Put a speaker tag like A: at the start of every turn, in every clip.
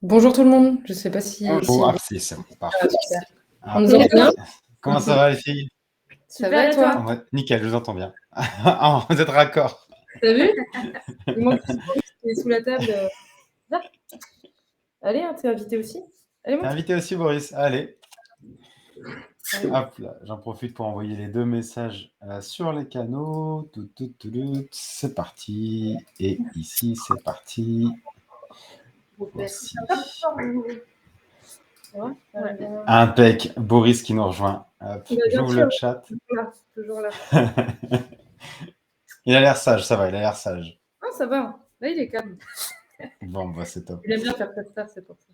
A: Bonjour tout le monde, je sais pas si
B: Bonjour, c'est bon, parfait.
A: super.
B: Ah,
A: On nous entend bien?
B: comment ça va les filles?
A: Ça va et toi?
B: Ouais, nickel, je vous entends bien. Ah, vous êtes raccord.
A: T'as vu? Il manque juste Boris qui est sous la table. Là. Allez, hein, t'es invité aussi. Allez,
B: T'es
A: monte.
B: invité aussi, Boris. Allez, hop là, j'en profite pour envoyer les deux messages sur les canaux. C'est parti. Et ici, c'est parti aussi. Impec, Boris qui nous rejoint. Hop,
A: Bien
B: j'ouvre
A: sûr,
B: le chat.
A: toujours là.
B: Il a l'air sage, ça va, il a l'air sage.
A: Ah, ça va. Là, il est calme.
B: Bon, bah, c'est top.
A: Il aime bien faire ça, c'est pour ça.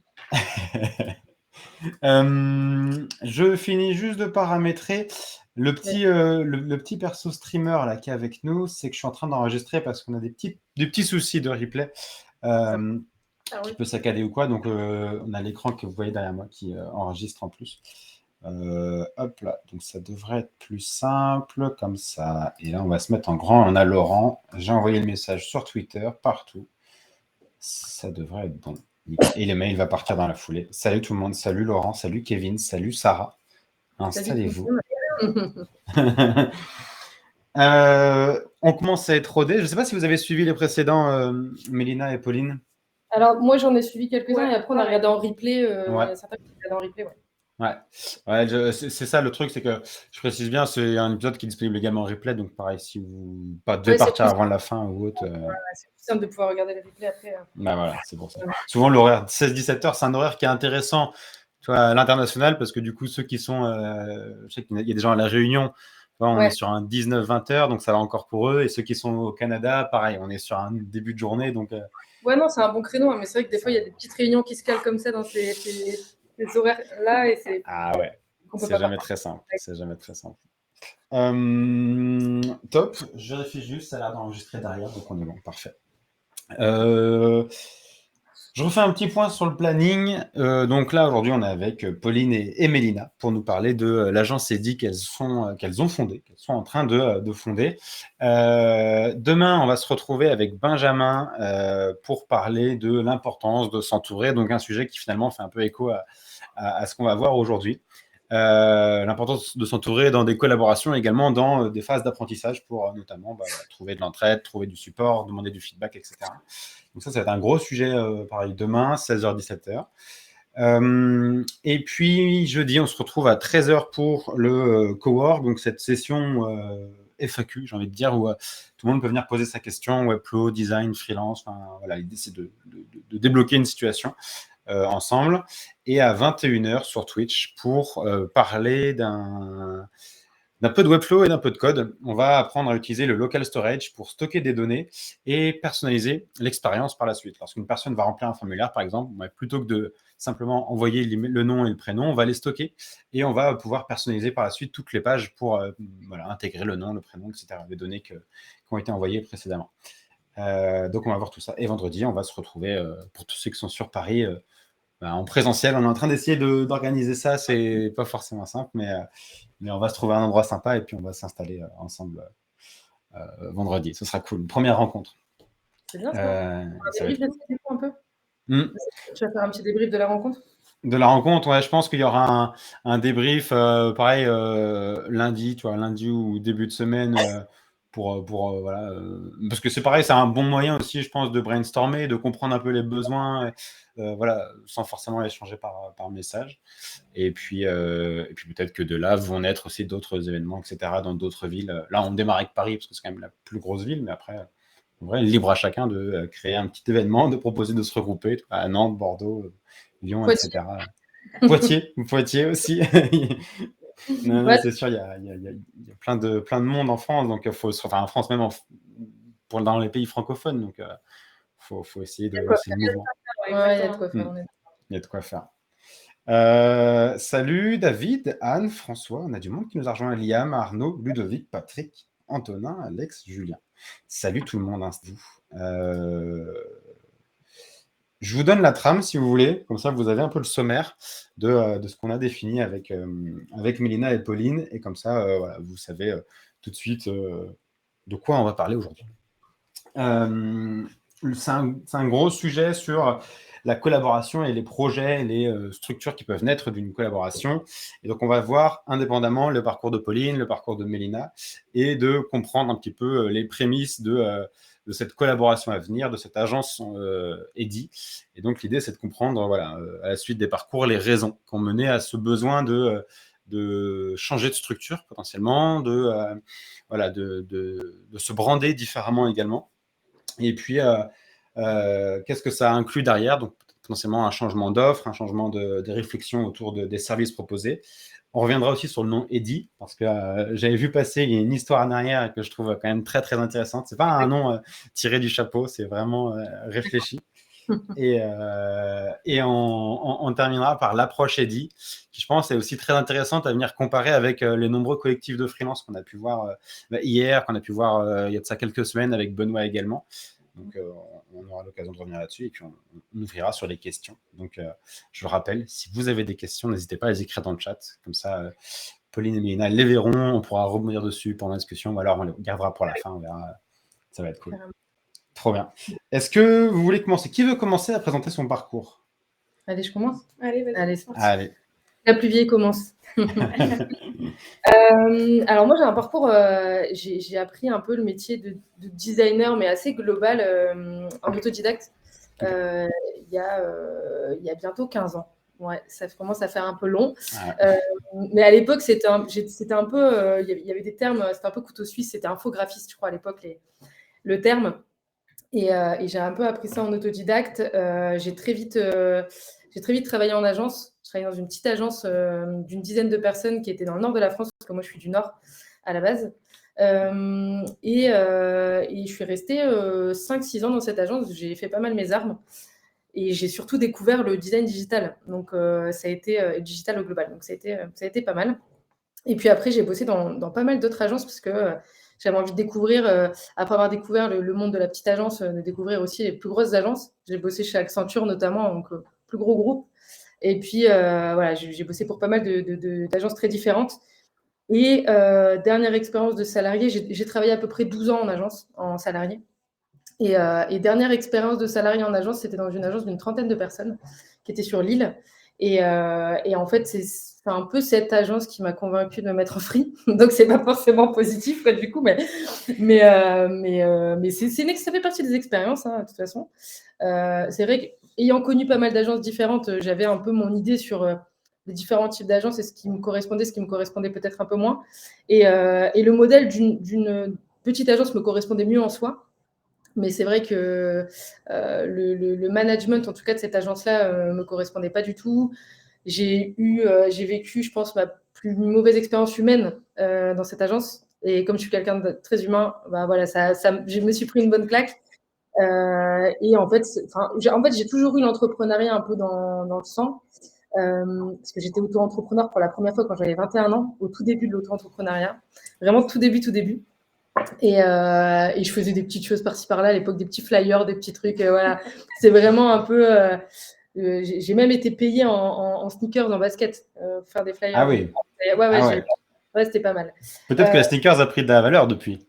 B: Je finis juste de paramétrer le petit perso streamer là qui est avec nous. C'est que je suis en train d'enregistrer parce qu'on a des petits soucis de replay qui peut saccader ou quoi. Donc on a l'écran que vous voyez derrière moi qui enregistre en plus. Hop là, donc ça devrait être plus simple comme ça. Et là on va se mettre en grand. On a Laurent. J'ai envoyé le message sur Twitter partout. Ça devrait être bon. Et le mail va partir dans la foulée. Salut tout le monde, salut Laurent, salut Kevin, salut Sarah. Installez-vous. On commence à être rodé. Je ne sais pas si vous avez suivi les précédents, Mélina et Pauline.
A: Alors, moi, j'en ai suivi quelques-uns et après, on a regardé en replay.
B: Ouais.
A: Il y a certains qui regardent en replay, ouais.
B: Ouais, c'est ça le truc, c'est que je précise bien, c'est un épisode qui est disponible également en replay, donc pareil, si vous devez partir avant la fin ou autre.
A: C'est plus simple de pouvoir regarder le replay après.
B: Bah voilà, c'est pour ça. Souvent, l'horaire 16-17 heures, c'est un horaire qui est intéressant, tu vois, à l'international, parce que du coup, ceux qui sont, je sais qu'il y a des gens à La Réunion, on est sur un 19-20 heures, donc ça va encore pour eux, et ceux qui sont au Canada, pareil, on est sur un début de journée, donc.
A: Ouais, non, c'est un bon créneau, hein, mais c'est vrai que des fois, il y a des petites réunions qui se calent comme ça dans ces horaires-là, et c'est.
B: Ah ouais, c'est jamais très simple. C'est jamais très simple. Top, je vérifie juste, ça a l'air d'enregistrer derrière, donc on est bon, parfait. Je refais un petit point sur le planning. Donc là, aujourd'hui, on est avec Pauline et Mélina pour nous parler de l'agence EDI qu'elles ont fondée, qu'elles sont en train de fonder. Demain, on va se retrouver avec Benjamin pour parler de l'importance de s'entourer, donc un sujet qui finalement fait un peu écho à ce qu'on va voir aujourd'hui. L'importance de s'entourer dans des collaborations, également dans des phases d'apprentissage pour notamment trouver de l'entraide, trouver du support, demander du feedback, etc. Donc ça va être un gros sujet, pareil, demain, 16h-17h. Et puis, jeudi, on se retrouve à 13h pour le cowork, donc cette session FAQ, j'ai envie de dire, où tout le monde peut venir poser sa question, webflow, design, freelance, voilà, l'idée c'est de débloquer une situation ensemble. Et à 21h sur Twitch pour parler d'un peu de Webflow et d'un peu de code. On va apprendre à utiliser le local storage pour stocker des données et personnaliser l'expérience par la suite. Lorsqu'une personne va remplir un formulaire, par exemple, plutôt que de simplement envoyer le nom et le prénom, on va les stocker et on va pouvoir personnaliser par la suite toutes les pages pour intégrer le nom, le prénom, etc., les données qui ont été envoyées précédemment. Donc on va voir tout ça. Et vendredi, on va se retrouver, pour tous ceux qui sont sur Paris, en présentiel. On est en train d'essayer d'organiser ça. C'est pas forcément simple, mais on va se trouver un endroit sympa et puis on va s'installer ensemble vendredi. Ce sera cool. Première rencontre.
A: C'est bien ça. Ça va être un peu. Tu vas faire un petit débrief de la rencontre?
B: De la rencontre, ouais, je pense qu'il y aura un débrief, pareil, lundi, tu vois, lundi ou début de semaine, voilà, parce que c'est pareil, c'est un bon moyen aussi, je pense, de brainstormer, de comprendre un peu les besoins, voilà, sans forcément échanger par message. Et puis peut-être que de là vont naître aussi d'autres événements, etc., dans d'autres villes. Là, on démarre avec Paris, parce que c'est quand même la plus grosse ville, mais après, en vrai, libre à chacun de créer un petit événement, de proposer de se regrouper à Nantes, Bordeaux, Lyon,
A: Poitiers.
B: etc. Poitiers aussi. Non, c'est sûr, il y a plein de monde en France, donc en France même, dans les pays francophones, donc faut essayer de lancer le mouvement.
A: Ouais, il y a de quoi faire.
B: Il y a de quoi faire. Salut David, Anne, François, on a du monde qui nous a rejoint, Liam, Arnaud, Ludovic, Patrick, Antonin, Alex, Julien. Salut tout le monde, hein, c'est vous. Je vous donne la trame si vous voulez, comme ça vous avez un peu le sommaire de ce qu'on a défini avec Mélina et Pauline, et comme ça voilà, vous savez tout de suite de quoi on va parler aujourd'hui. C'est un gros sujet sur la collaboration et les projets, les structures qui peuvent naître d'une collaboration. Et donc, on va voir indépendamment le parcours de Pauline, le parcours de Mélina, et de comprendre un petit peu les prémices de cette collaboration à venir, de cette agence EDI. Et donc, l'idée, c'est de comprendre, voilà, à la suite des parcours, les raisons qui ont mené à ce besoin de changer de structure potentiellement, voilà, de se brander différemment également. Et puis, qu'est-ce que ça inclut derrière? Donc, potentiellement un changement d'offre, un changement des réflexions autour des services proposés. On reviendra aussi sur le nom EDI, parce que j'avais vu passer, il y a une histoire en arrière que je trouve quand même très, très intéressante. C'est pas un nom tiré du chapeau, c'est vraiment réfléchi. Et on terminera par l'approche EDI, qui je pense est aussi très intéressante à venir comparer avec les nombreux collectifs de freelance qu'on a pu voir hier, qu'on a pu voir il y a de ça quelques semaines avec Benoît également. Donc, on aura l'occasion de revenir là-dessus et puis on ouvrira sur les questions. Donc, je vous rappelle, si vous avez des questions, n'hésitez pas à les écrire dans le chat. Comme ça, Pauline et Mélina les verront, on pourra rebondir dessus pendant la discussion, ou alors on les gardera pour la fin, on verra. Ça va être cool. Trop bien. Est-ce que vous voulez commencer? Qui veut commencer à présenter son parcours?
A: Allez, je commence.
C: Allez, vas-y.
A: Allez, c'est parti.
B: Allez.
A: La plus vieille commence. Alors moi j'ai un parcours, j'ai appris un peu le métier de designer, mais assez global, en autodidacte, il y a bientôt 15 ans. Ouais, ça commence à faire un peu long. Mais à l'époque, c'était un peu, il y avait des termes, c'était un peu couteau suisse, c'était infographiste, je crois, à l'époque, le terme. Et j'ai un peu appris ça en autodidacte. J'ai très vite travaillé en agence. Je travaillais dans une petite agence d'une dizaine de personnes qui était dans le nord de la France, parce que moi, je suis du nord à la base. Et je suis restée 5-6 ans dans cette agence. J'ai fait pas mal mes armes. Et j'ai surtout découvert le design digital. Donc, ça a été digital au global. Donc, ça a été pas mal. Et puis après, j'ai bossé dans pas mal d'autres agences parce que j'avais envie de découvrir, après avoir découvert le monde de la petite agence, de découvrir aussi les plus grosses agences. J'ai bossé chez Accenture notamment, donc plus gros groupe. Et puis, voilà, j'ai bossé pour pas mal d'agences très différentes. Et dernière expérience de salarié, j'ai travaillé à peu près 12 ans en agence, en salarié. Et dernière expérience de salarié en agence, c'était dans une agence d'une 30aine de personnes qui était sur Lille. Et en fait, c'est un peu cette agence qui m'a convaincue de me mettre en free. Donc, c'est pas forcément positif, quoi, du coup, mais ça fait partie des expériences, hein, de toute façon. C'est vrai qu'ayant connu pas mal d'agences différentes, j'avais un peu mon idée sur les différents types d'agences et ce qui me correspondait peut-être un peu moins. Et le modèle d'une petite agence me correspondait mieux en soi. Mais c'est vrai que le management, en tout cas de cette agence-là, me correspondait pas du tout. J'ai vécu, je pense, ma plus mauvaise expérience humaine dans cette agence. Et comme je suis quelqu'un de très humain, bah voilà, je me suis pris une bonne claque. Et en fait, j'ai toujours eu l'entrepreneuriat un peu dans le sang. Parce que j'étais auto-entrepreneur pour la première fois quand j'avais 21 ans, au tout début de l'auto-entrepreneuriat. Vraiment tout début. Et je faisais des petites choses par-ci par-là, à l'époque, des petits flyers, des petits trucs. Voilà. C'est vraiment un peu. J'ai même été payée en sneakers, en basket, pour faire des flyers.
B: Ah oui.
A: Ouais, c'était pas mal.
B: Peut-être que la sneakers a pris de la valeur depuis.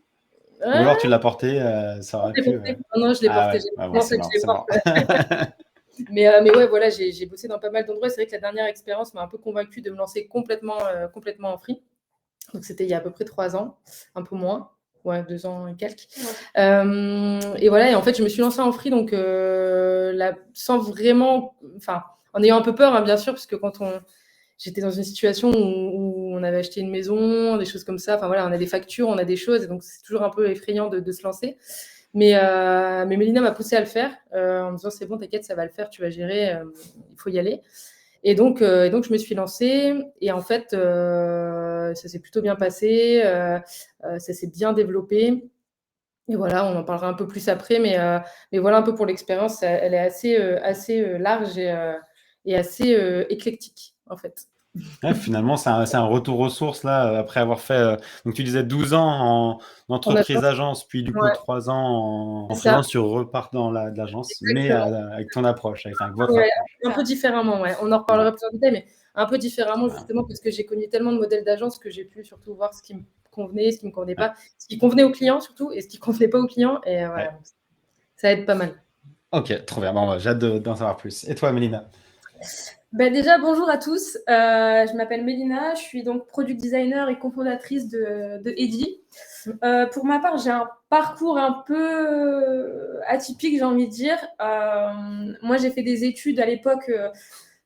B: Ou alors tu l'as porté, ça aurait pu.
A: Non, je l'ai porté.
B: C'est mort.
A: Mais ouais, voilà, j'ai bossé dans pas mal d'endroits. C'est vrai que la dernière expérience m'a un peu convaincue de me lancer complètement en free. Donc, c'était il y a à peu près 3 ans, un peu moins. Ouais, 2 ans et quelques. Et voilà, et en fait, je me suis lancée en free, donc sans vraiment, enfin, en ayant un peu peur, hein, bien sûr, parce que j'étais dans une situation où on avait acheté une maison, des choses comme ça. Enfin voilà, on a des factures, on a des choses, et donc c'est toujours un peu effrayant de se lancer. Mais Mélina m'a poussée à le faire en me disant c'est bon, t'inquiète, ça va le faire, tu vas gérer, il faut y aller. Et donc, je me suis lancée et en fait, ça s'est plutôt bien passé, ça s'est bien développé. Et voilà, on en parlera un peu plus après, mais voilà un peu pour l'expérience, elle est assez large et assez éclectique en fait.
B: Ouais, finalement, c'est un retour aux sources là, après avoir fait, donc tu disais 12 ans en entreprise agence, puis du coup 3 ans en freelance, tu repars dans l'agence, mais avec ton approche, avec votre approche.
A: Un peu différemment, ouais. On en reparlera plus en détail, mais un peu différemment justement parce que j'ai connu tellement de modèles d'agence que j'ai pu surtout voir ce qui me convenait, ce qui me convenait pas, ce qui convenait aux clients surtout et ce qui convenait pas aux clients, et voilà, ça aide pas mal.
B: Ok, trop bien. Bon, j'ai hâte d'en savoir plus. Et toi, Mélina?
A: Déjà, bonjour à tous. Je m'appelle Mélina, je suis donc product designer et cofondatrice de Eddy. Pour ma part, j'ai un parcours un peu atypique, j'ai envie de dire. Moi, j'ai fait des études à l'époque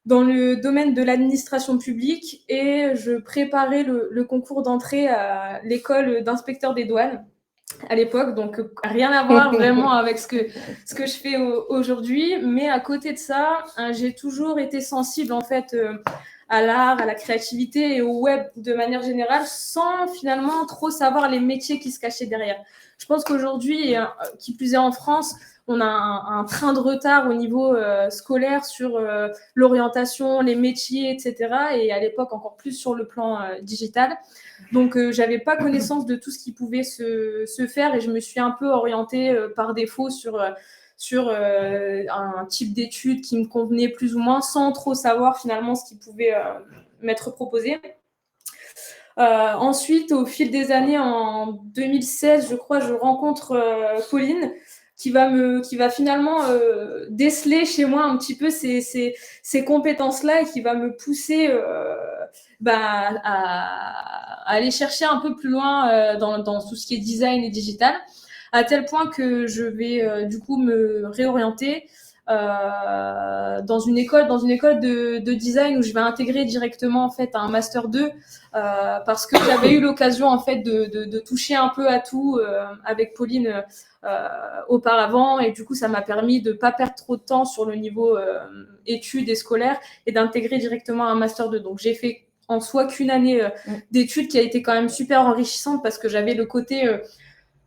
A: dans le domaine de l'administration publique et je préparais le concours d'entrée à l'école d'inspecteur des douanes à l'époque, donc rien à voir vraiment avec ce que je fais aujourd'hui. Mais à côté de ça, j'ai toujours été sensible en fait à l'art, à la créativité et au web de manière générale, sans finalement trop savoir les métiers qui se cachaient derrière. Je pense qu'aujourd'hui, qui plus est en France, on a un train de retard au niveau scolaire sur l'orientation, les métiers, etc. Et à l'époque, encore plus sur le plan digital. Donc, j'avais pas connaissance de tout ce qui pouvait se faire et je me suis un peu orientée par défaut sur un type d'études qui me convenait plus ou moins sans trop savoir finalement ce qui pouvait m'être proposé. Ensuite, au fil des années, en 2016, je crois, je rencontre Pauline qui va finalement déceler chez moi un petit peu ces compétences-là et qui va me pousser à aller chercher un peu plus loin dans tout ce qui est design et digital, à tel point que je vais du coup me réorienter dans une école de design où je vais intégrer directement en fait un master 2 parce que j'avais eu l'occasion en fait de toucher un peu à tout avec Pauline auparavant et du coup ça m'a permis de pas perdre trop de temps sur le niveau études et scolaires et d'intégrer directement un master 2. Donc j'ai fait en soi qu'une année d'études qui a été quand même super enrichissante parce que j'avais le côté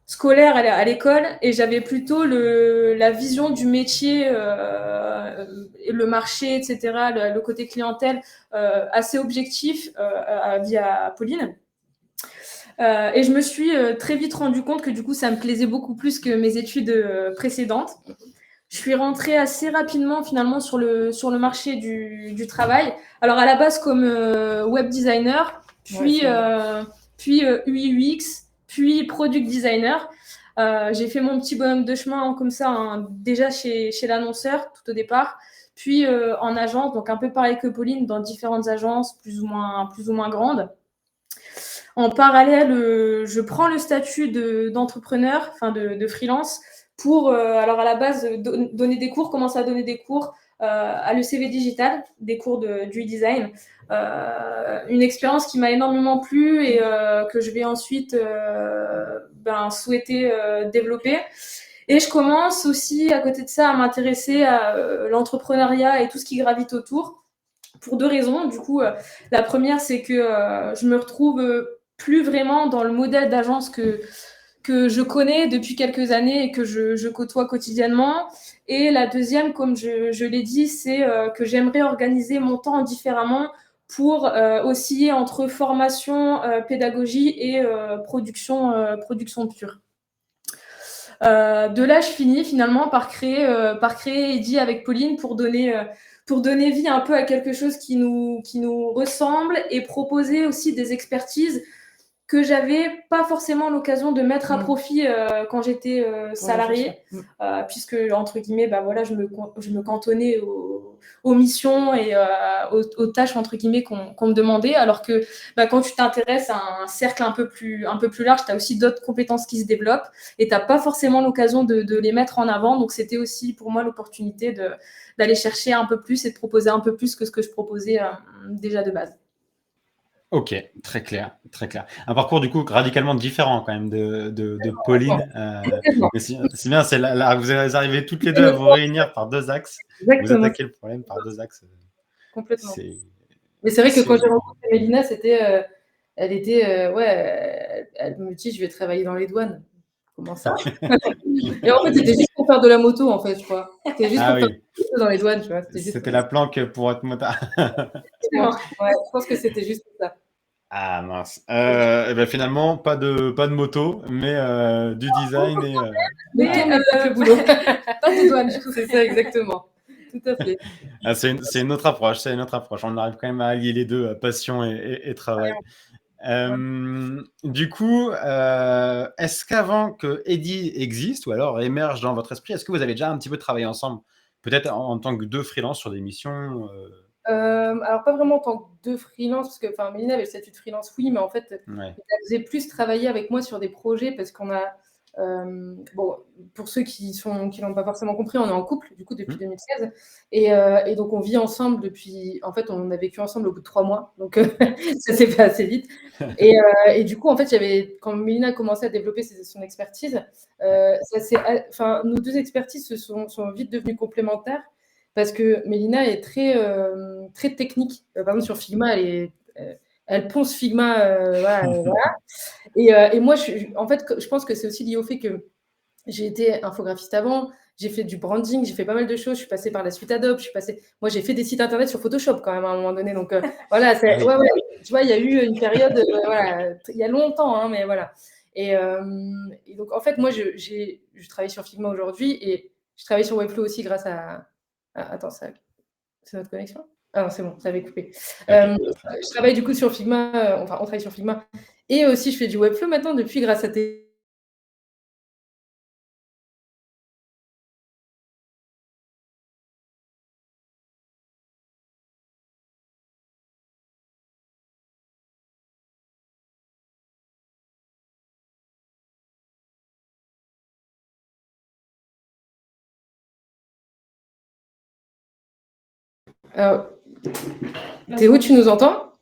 A: scolaire à l'école et j'avais plutôt la vision du métier, le marché, etc., le côté clientèle assez objectif via Pauline. Et je me suis très vite rendu compte que du coup, ça me plaisait beaucoup plus que mes études précédentes. Je suis rentrée assez rapidement finalement sur le marché du travail. Alors à la base comme web designer, puis UI UX, puis product designer. J'ai fait mon petit bonhomme de chemin comme ça, déjà chez l'annonceur tout au départ, puis en agence, donc un peu pareil que Pauline, dans différentes agences plus ou moins grandes. En parallèle, je prends le statut d'entrepreneur, enfin de freelance, pour, alors à la base, donner des cours, commencer à donner des cours à l'ECV Digital, des cours du design. Une expérience qui m'a énormément plu et que je vais ensuite souhaiter développer. Et je commence aussi, à côté de ça, à m'intéresser à l'entrepreneuriat et tout ce qui gravite autour, pour deux raisons. Du coup, la première, c'est que je me retrouve plus vraiment dans le modèle d'agence que je connais depuis quelques années et que je côtoie quotidiennement. Et la deuxième, comme je l'ai dit, c'est que j'aimerais organiser mon temps différemment pour osciller entre formation, pédagogie et production pure. De là, je finis finalement par créer Eddy avec Pauline pour donner vie un peu à quelque chose qui nous ressemble et proposer aussi des expertises que j'avais pas forcément l'occasion de mettre à profit quand j'étais salariée, puisque entre guillemets, je me cantonnais aux missions et aux tâches entre guillemets qu'on me demandait, alors que quand tu t'intéresses à un cercle un peu plus large, tu as aussi d'autres compétences qui se développent et tu n'as pas forcément l'occasion de les mettre en avant. Donc c'était aussi pour moi l'opportunité d'aller chercher un peu plus et de proposer un peu plus que ce que je proposais déjà de base.
B: Ok, très clair, très clair. Un parcours du coup radicalement différent quand même de Pauline. Mais c'est bien, vous arrivez toutes les deux à vous réunir par deux axes.
A: Exactement.
B: Vous attaquez le problème par deux axes.
A: Complètement. Mais c'est vrai que quand j'ai rencontré Mélina, elle me dit, je vais travailler dans les douanes. Comment ça? Et en fait, c'était juste pour faire de la moto, en fait, je crois. C'était juste pour faire de la moto dans les douanes, tu vois.
B: C'était la planque pour être motard.
A: Ouais, je pense que c'était juste ça.
B: Ah mince. Et ben finalement, pas de moto, mais du design et.
A: Mais pas le boulot. Pas de douane, du coup. C'est ça, exactement. Tout à fait.
B: C'est une autre approche. On arrive quand même à allier les deux, passion et travail. Du coup, est-ce qu'avant que Eddy existe ou alors émerge dans votre esprit, est-ce que vous avez déjà un petit peu travaillé ensemble? Peut-être en tant que 2 freelances sur des missions?
A: Alors pas vraiment en tant que 2 freelance, parce que enfin Mélina avait le statut de freelance, oui, mais en fait,
B: Ouais.
A: elle faisait plus travailler avec moi sur des projets parce qu'on a, bon, pour ceux qui l'ont pas forcément compris, on est en couple du coup depuis
B: Mmh.
A: 2016 et donc on vit ensemble depuis en fait, on a vécu ensemble au bout de 3 mois, donc ça s'est fait assez vite et du coup, en fait, il y avait quand Mélina a commencé à développer son expertise, ça s'est enfin nos 2 expertises sont vite devenues complémentaires parce que Mélina est très technique. Par exemple, sur Figma, elle ponce Figma, voilà, et moi, en fait, je pense que c'est aussi lié au fait que j'ai été infographiste avant, j'ai fait du branding, j'ai fait pas mal de choses, je suis passée par la suite Adobe, moi, j'ai fait des sites internet sur Photoshop quand même à un moment donné, donc voilà,
B: Ah oui.
A: ouais, tu vois, il y a eu une période, voilà, il y a longtemps, hein, mais voilà et donc en fait, moi, je travaille sur Figma aujourd'hui et je travaille sur Webflow aussi grâce à attends, c'est notre connexion? Ah non, c'est bon, ça avait coupé.
B: OK, très bien.
A: Je travaille du coup sur Figma, enfin, on travaille sur Figma et aussi je fais du Webflow maintenant depuis grâce à tes Théo, tu nous entends?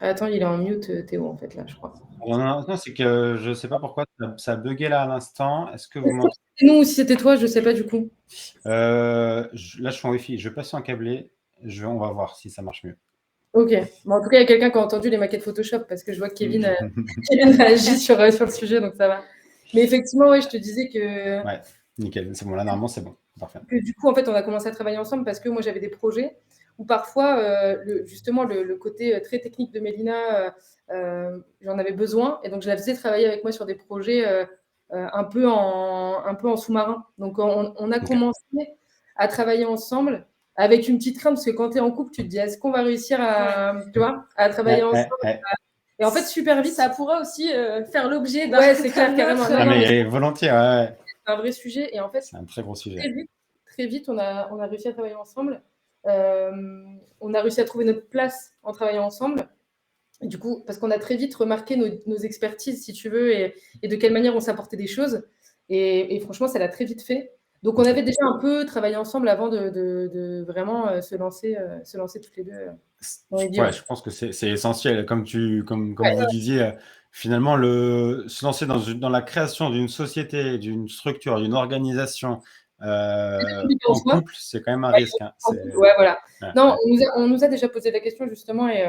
A: Attends, il est en mute, Théo, en fait, là, je crois.
B: Non, non, non, c'est que je sais pas pourquoi ça a buggé là à l'instant. Est-ce que vous m'entendez?
A: C'est nous ou si c'était toi, je sais pas du coup.
B: Là, je suis en Wi-Fi, je vais passer en câblé, on va voir si ça marche mieux.
A: OK. Bon, en tout cas, il y a quelqu'un qui a entendu les maquettes Photoshop parce que je vois que Kevin
B: Mmh.
A: réagit sur le sujet, donc ça va. Mais effectivement, ouais, je te disais
B: Ouais, nickel, c'est bon, là, normalement, c'est bon. Parfait.
A: que du coup, en fait, on a commencé à travailler ensemble parce que moi, j'avais des projets où parfois, justement, le côté très technique de Mélina, j'en avais besoin. Et donc, je la faisais travailler avec moi sur des projets un peu en sous-marin. Donc, on a
B: OK.
A: commencé à travailler ensemble avec une petite crainte parce que quand tu es en couple, tu te dis est-ce qu'on va réussir tu vois, à travailler
B: Ouais,
A: ensemble
B: ouais, ouais.
A: et en fait, super vite.
C: Ça pourrait aussi faire l'objet d'un
A: Ouais, c'est clair,
C: d'un
A: carrément.
C: autre.
A: Non,
B: Ah,
A: non, mais
B: mais volontiers, ouais, ouais.
A: c'est un vrai sujet. Et en fait,
B: C'est un très gros sujet.
A: très vite, très vite, on a réussi à travailler ensemble. On a réussi à trouver notre place en travaillant ensemble. Et du coup, parce qu'on a très vite remarqué nos expertises, si tu veux, et de quelle manière on s'apportait des choses. Et franchement, ça l'a très vite fait. Donc, on
B: OK.
A: avait déjà un peu travaillé ensemble avant de vraiment se lancer toutes les deux dans les
B: Ouais,
A: deals.
B: je pense que c'est essentiel. Comme vous
A: Ouais,
B: disiez, finalement, se lancer dans la création d'une société, d'une structure, d'une organisation,
A: en
B: en
A: soi.
B: couple, c'est quand même un risque, hein.
A: Ouais, voilà.
B: Ouais,
A: Non,
B: ouais.
A: on nous a déjà posé la question justement et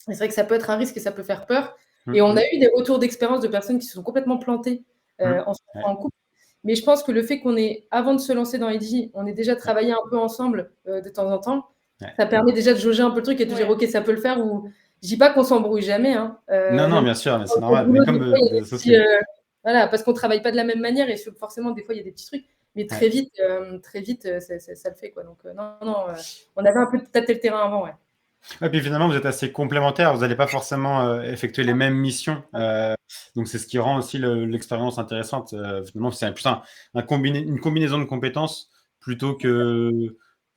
A: c'est vrai que ça peut être un risque et ça peut faire peur. Et
B: Mmh
A: on a
B: mh.
A: eu des retours d'expérience de personnes qui se sont complètement plantées
B: Mmh.
A: en se
B: Ouais,
A: lançant en couple. Mais je pense que le fait qu'on ait, avant de se lancer dans Edgy, on ait déjà
B: ouais,
A: travaillé un peu ensemble de temps en temps,
B: ouais.
A: ça permet déjà de jauger un peu le truc et de dire
C: Ouais.
A: ok, ça peut le faire ou je dis pas qu'on s'embrouille jamais, hein,
B: Non, non,
A: même
B: bien sûr, mais c'est
A: au
B: normal. Mais
A: boulot, des
B: comme,
A: fois, il y a
B: des
A: des petits,
B: associés.
A: voilà, parce qu'on travaille pas de la même manière et forcément, des fois, il y a des petits trucs. Mais
B: Ouais.
A: très vite, ça le fait, quoi. Donc, non, non, on avait un peu tâté le terrain avant, ouais.
B: Ouais, puis finalement, vous êtes assez complémentaires. Vous n'allez pas forcément effectuer les mêmes missions. Donc, c'est ce qui rend aussi l'expérience intéressante. Finalement, c'est plus une combinaison de compétences plutôt que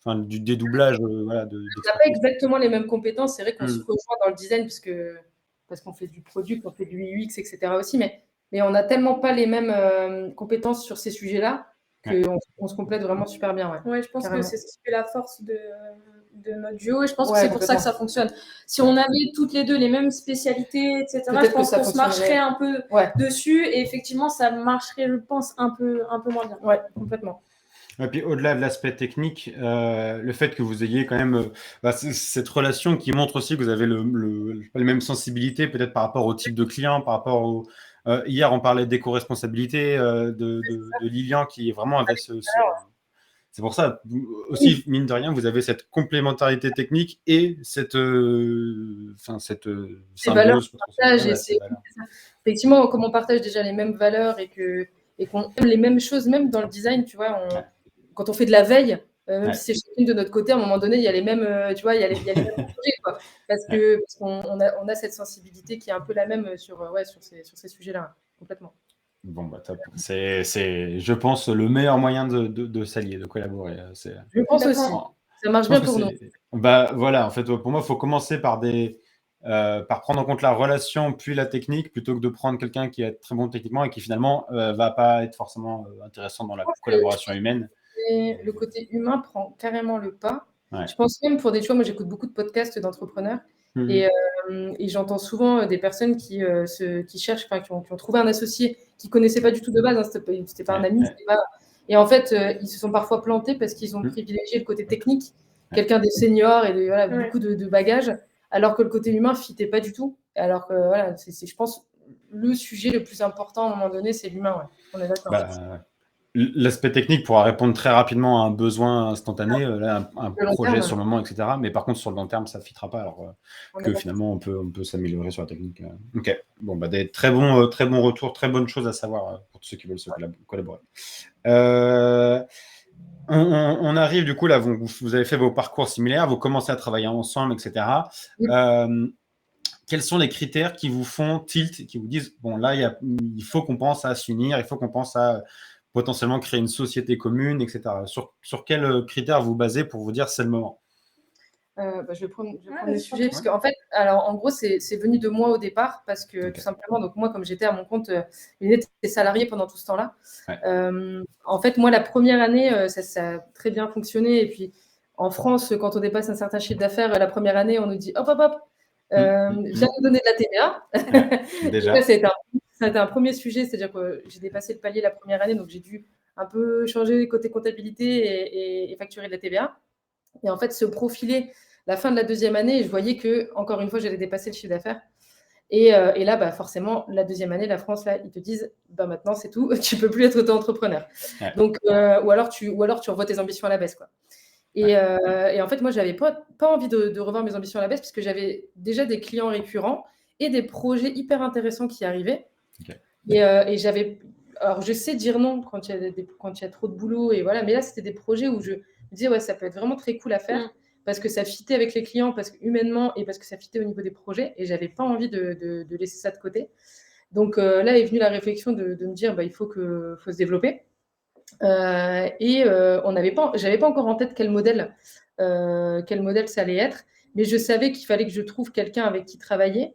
B: enfin, du dédoublage voilà,
A: On n'a pas
B: d'expertise.
A: exactement les mêmes compétences. C'est vrai qu'on se
B: Hmm.
A: rejoint dans le design parce qu'on fait du produit, qu'on fait du UX, etc. aussi, mais on n'a tellement pas les mêmes compétences sur ces sujets-là
B: Ouais.
A: qu'on se complète vraiment super bien, ouais.
C: Ouais, je pense que
A: Carrément.
C: c'est ce qui fait la force de notre duo et je pense que
A: Ouais,
C: c'est pour ça que
A: complètement.
C: ça fonctionne. Si
B: Ouais.
C: on avait toutes les deux les mêmes spécialités, etc., je
A: Peut-être que
C: pense
A: ça
C: qu'on se marcherait
A: fonctionnerait.
C: un peu
A: Ouais,
C: dessus et effectivement, ça marcherait, je pense, un peu moins bien.
A: ouais, complètement.
B: Et puis au-delà de l'aspect technique, le fait que vous ayez quand même cette relation qui montre aussi que vous avez les mêmes sensibilités, peut-être par rapport au type de client, par rapport au. Hier, on parlait d'éco-responsabilité de Lilian qui est vraiment avec c'est pour ça,
A: Oui,
B: aussi, mine de rien, vous avez cette complémentarité technique et cette
A: ces valeurs
B: symbiose, je sais pas trop si
A: partage et
B: voilà, ces
A: c'est
B: valeurs.
A: effectivement comme on partage déjà les mêmes valeurs et qu'on aime les mêmes choses même dans le design, tu vois,
B: Ouais,
A: quand on fait de la veille, même
B: ouais.
A: si c'est chacune de notre côté, à un moment donné, il y a les mêmes, tu vois, il y a les mêmes projets. quoi. Parce qu'on a cette sensibilité qui est un peu la même sur ces sujets-là, complètement.
B: Bon, bah, top. C'est, je pense, le meilleur moyen de s'allier, de collaborer.
A: Je pense aussi. Ça marche bien pour nous.
B: Bah, voilà, en fait, pour moi, il faut commencer par prendre en compte la relation puis la technique plutôt que de prendre quelqu'un qui est très bon techniquement et qui finalement va pas être forcément intéressant dans la collaboration humaine.
A: Et le côté humain prend carrément le pas.
B: Ouais.
A: Je pense même pour des choix, moi j'écoute beaucoup de podcasts d'entrepreneurs et j'entends souvent des personnes qui cherchent, qui ont trouvé un associé qu'ils connaissaient pas du tout de base, hein, c'était pas un ami, et en fait ils se sont parfois plantés parce qu'ils ont privilégié le côté technique, quelqu'un des seniors et beaucoup de bagages, alors que le côté humain fitait pas du tout. Alors que c'est je pense le sujet le plus important à un moment donné, c'est l'humain. Ouais. On est d'accord.
B: L'aspect technique pourra répondre très rapidement à un besoin instantané, là, un projet sur le moment, etc. Mais par contre, sur le long terme, ça ne fitera pas. Alors que finalement, on peut s'améliorer sur la technique. Ok. Bon, bah, des très bons retours, très bonnes choses à savoir pour tous ceux qui veulent se collaborer. On arrive du coup là, vous avez fait vos parcours similaires, vous commencez à travailler ensemble, etc. Quels sont les critères qui vous font tilt, qui vous disent bon là, il faut qu'on pense à s'unir, il faut qu'on pense à potentiellement créer une société commune, etc. Sur quels critères vous basez pour vous dire c'est le moment?
A: Je vais prendre le sujet, parce qu'en fait, alors en gros, c'est venu de moi au départ, parce que tout simplement, donc moi, comme j'étais à mon compte, j'étais salariée pendant tout ce temps-là. En fait, moi, la première année, ça a très bien fonctionné. Et puis, en France, quand on dépasse un certain chiffre d'affaires, la première année, on nous dit hop, hop, hop, viens nous donner de la TVA.
B: Déjà.
A: Ça a été un premier sujet, c'est-à-dire que j'ai dépassé le palier la première année, donc j'ai dû un peu changer côté comptabilité et facturer de la TVA. Et en fait, se profiler la fin de la deuxième année, je voyais que, encore une fois, j'allais dépasser le chiffre d'affaires. Et là, forcément, la deuxième année, la France, là, ils te disent, maintenant, c'est tout, tu peux plus être auto-entrepreneur. Donc, ou alors tu revois tes ambitions à la baisse, quoi. Et en fait, moi, j'avais pas envie de revoir mes ambitions à la baisse, puisque j'avais déjà des clients récurrents et des projets hyper intéressants qui arrivaient. Et j'avais... Alors, je sais dire non quand il y a trop de boulot, et voilà, mais là, c'était des projets où je me disais, ça peut être vraiment très cool à faire, parce que ça fitait avec les clients, parce que humainement, et parce que ça fitait au niveau des projets, et j'avais pas envie de laisser ça de côté. Donc là est venue la réflexion de me dire, il faut se développer. J'avais pas encore en tête quel modèle ça allait être, mais je savais qu'il fallait que je trouve quelqu'un avec qui travailler.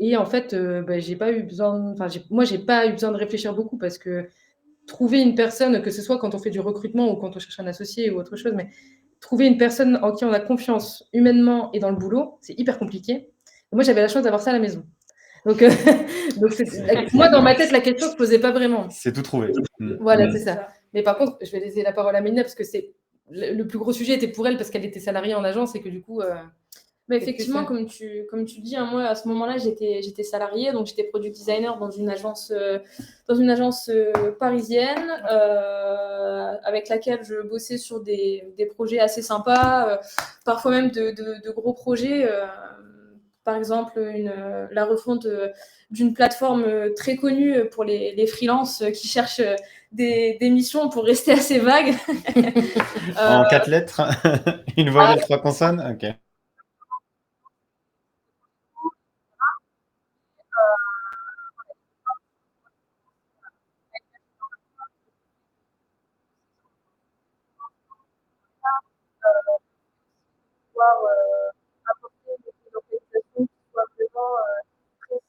A: Et en fait, j'ai pas eu besoin de réfléchir beaucoup, parce que trouver une personne, que ce soit quand on fait du recrutement ou quand on cherche un associé ou autre chose, mais trouver une personne en qui on a confiance humainement et dans le boulot, c'est hyper compliqué. Et moi, j'avais la chance d'avoir ça à la maison. Donc moi, dans ma tête, la question ne se posait pas vraiment.
B: C'est tout trouvé.
A: Voilà, c'est ça. Mais par contre, je vais laisser la parole à Mélina, parce que le plus gros sujet était pour elle, parce qu'elle était salariée en agence et que du coup...
C: effectivement, comme tu dis, moi à ce moment-là, j'étais salariée, donc j'étais product designer dans une agence parisienne avec laquelle je bossais sur des projets assez sympas, parfois même de gros projets. Par exemple, la refonte d'une plateforme très connue pour les freelances qui cherchent des missions pour rester assez vagues.
B: En 4 lettres, une voyelle, 3 consonnes. Ok.
A: apporter des organisations qui soient vraiment précises.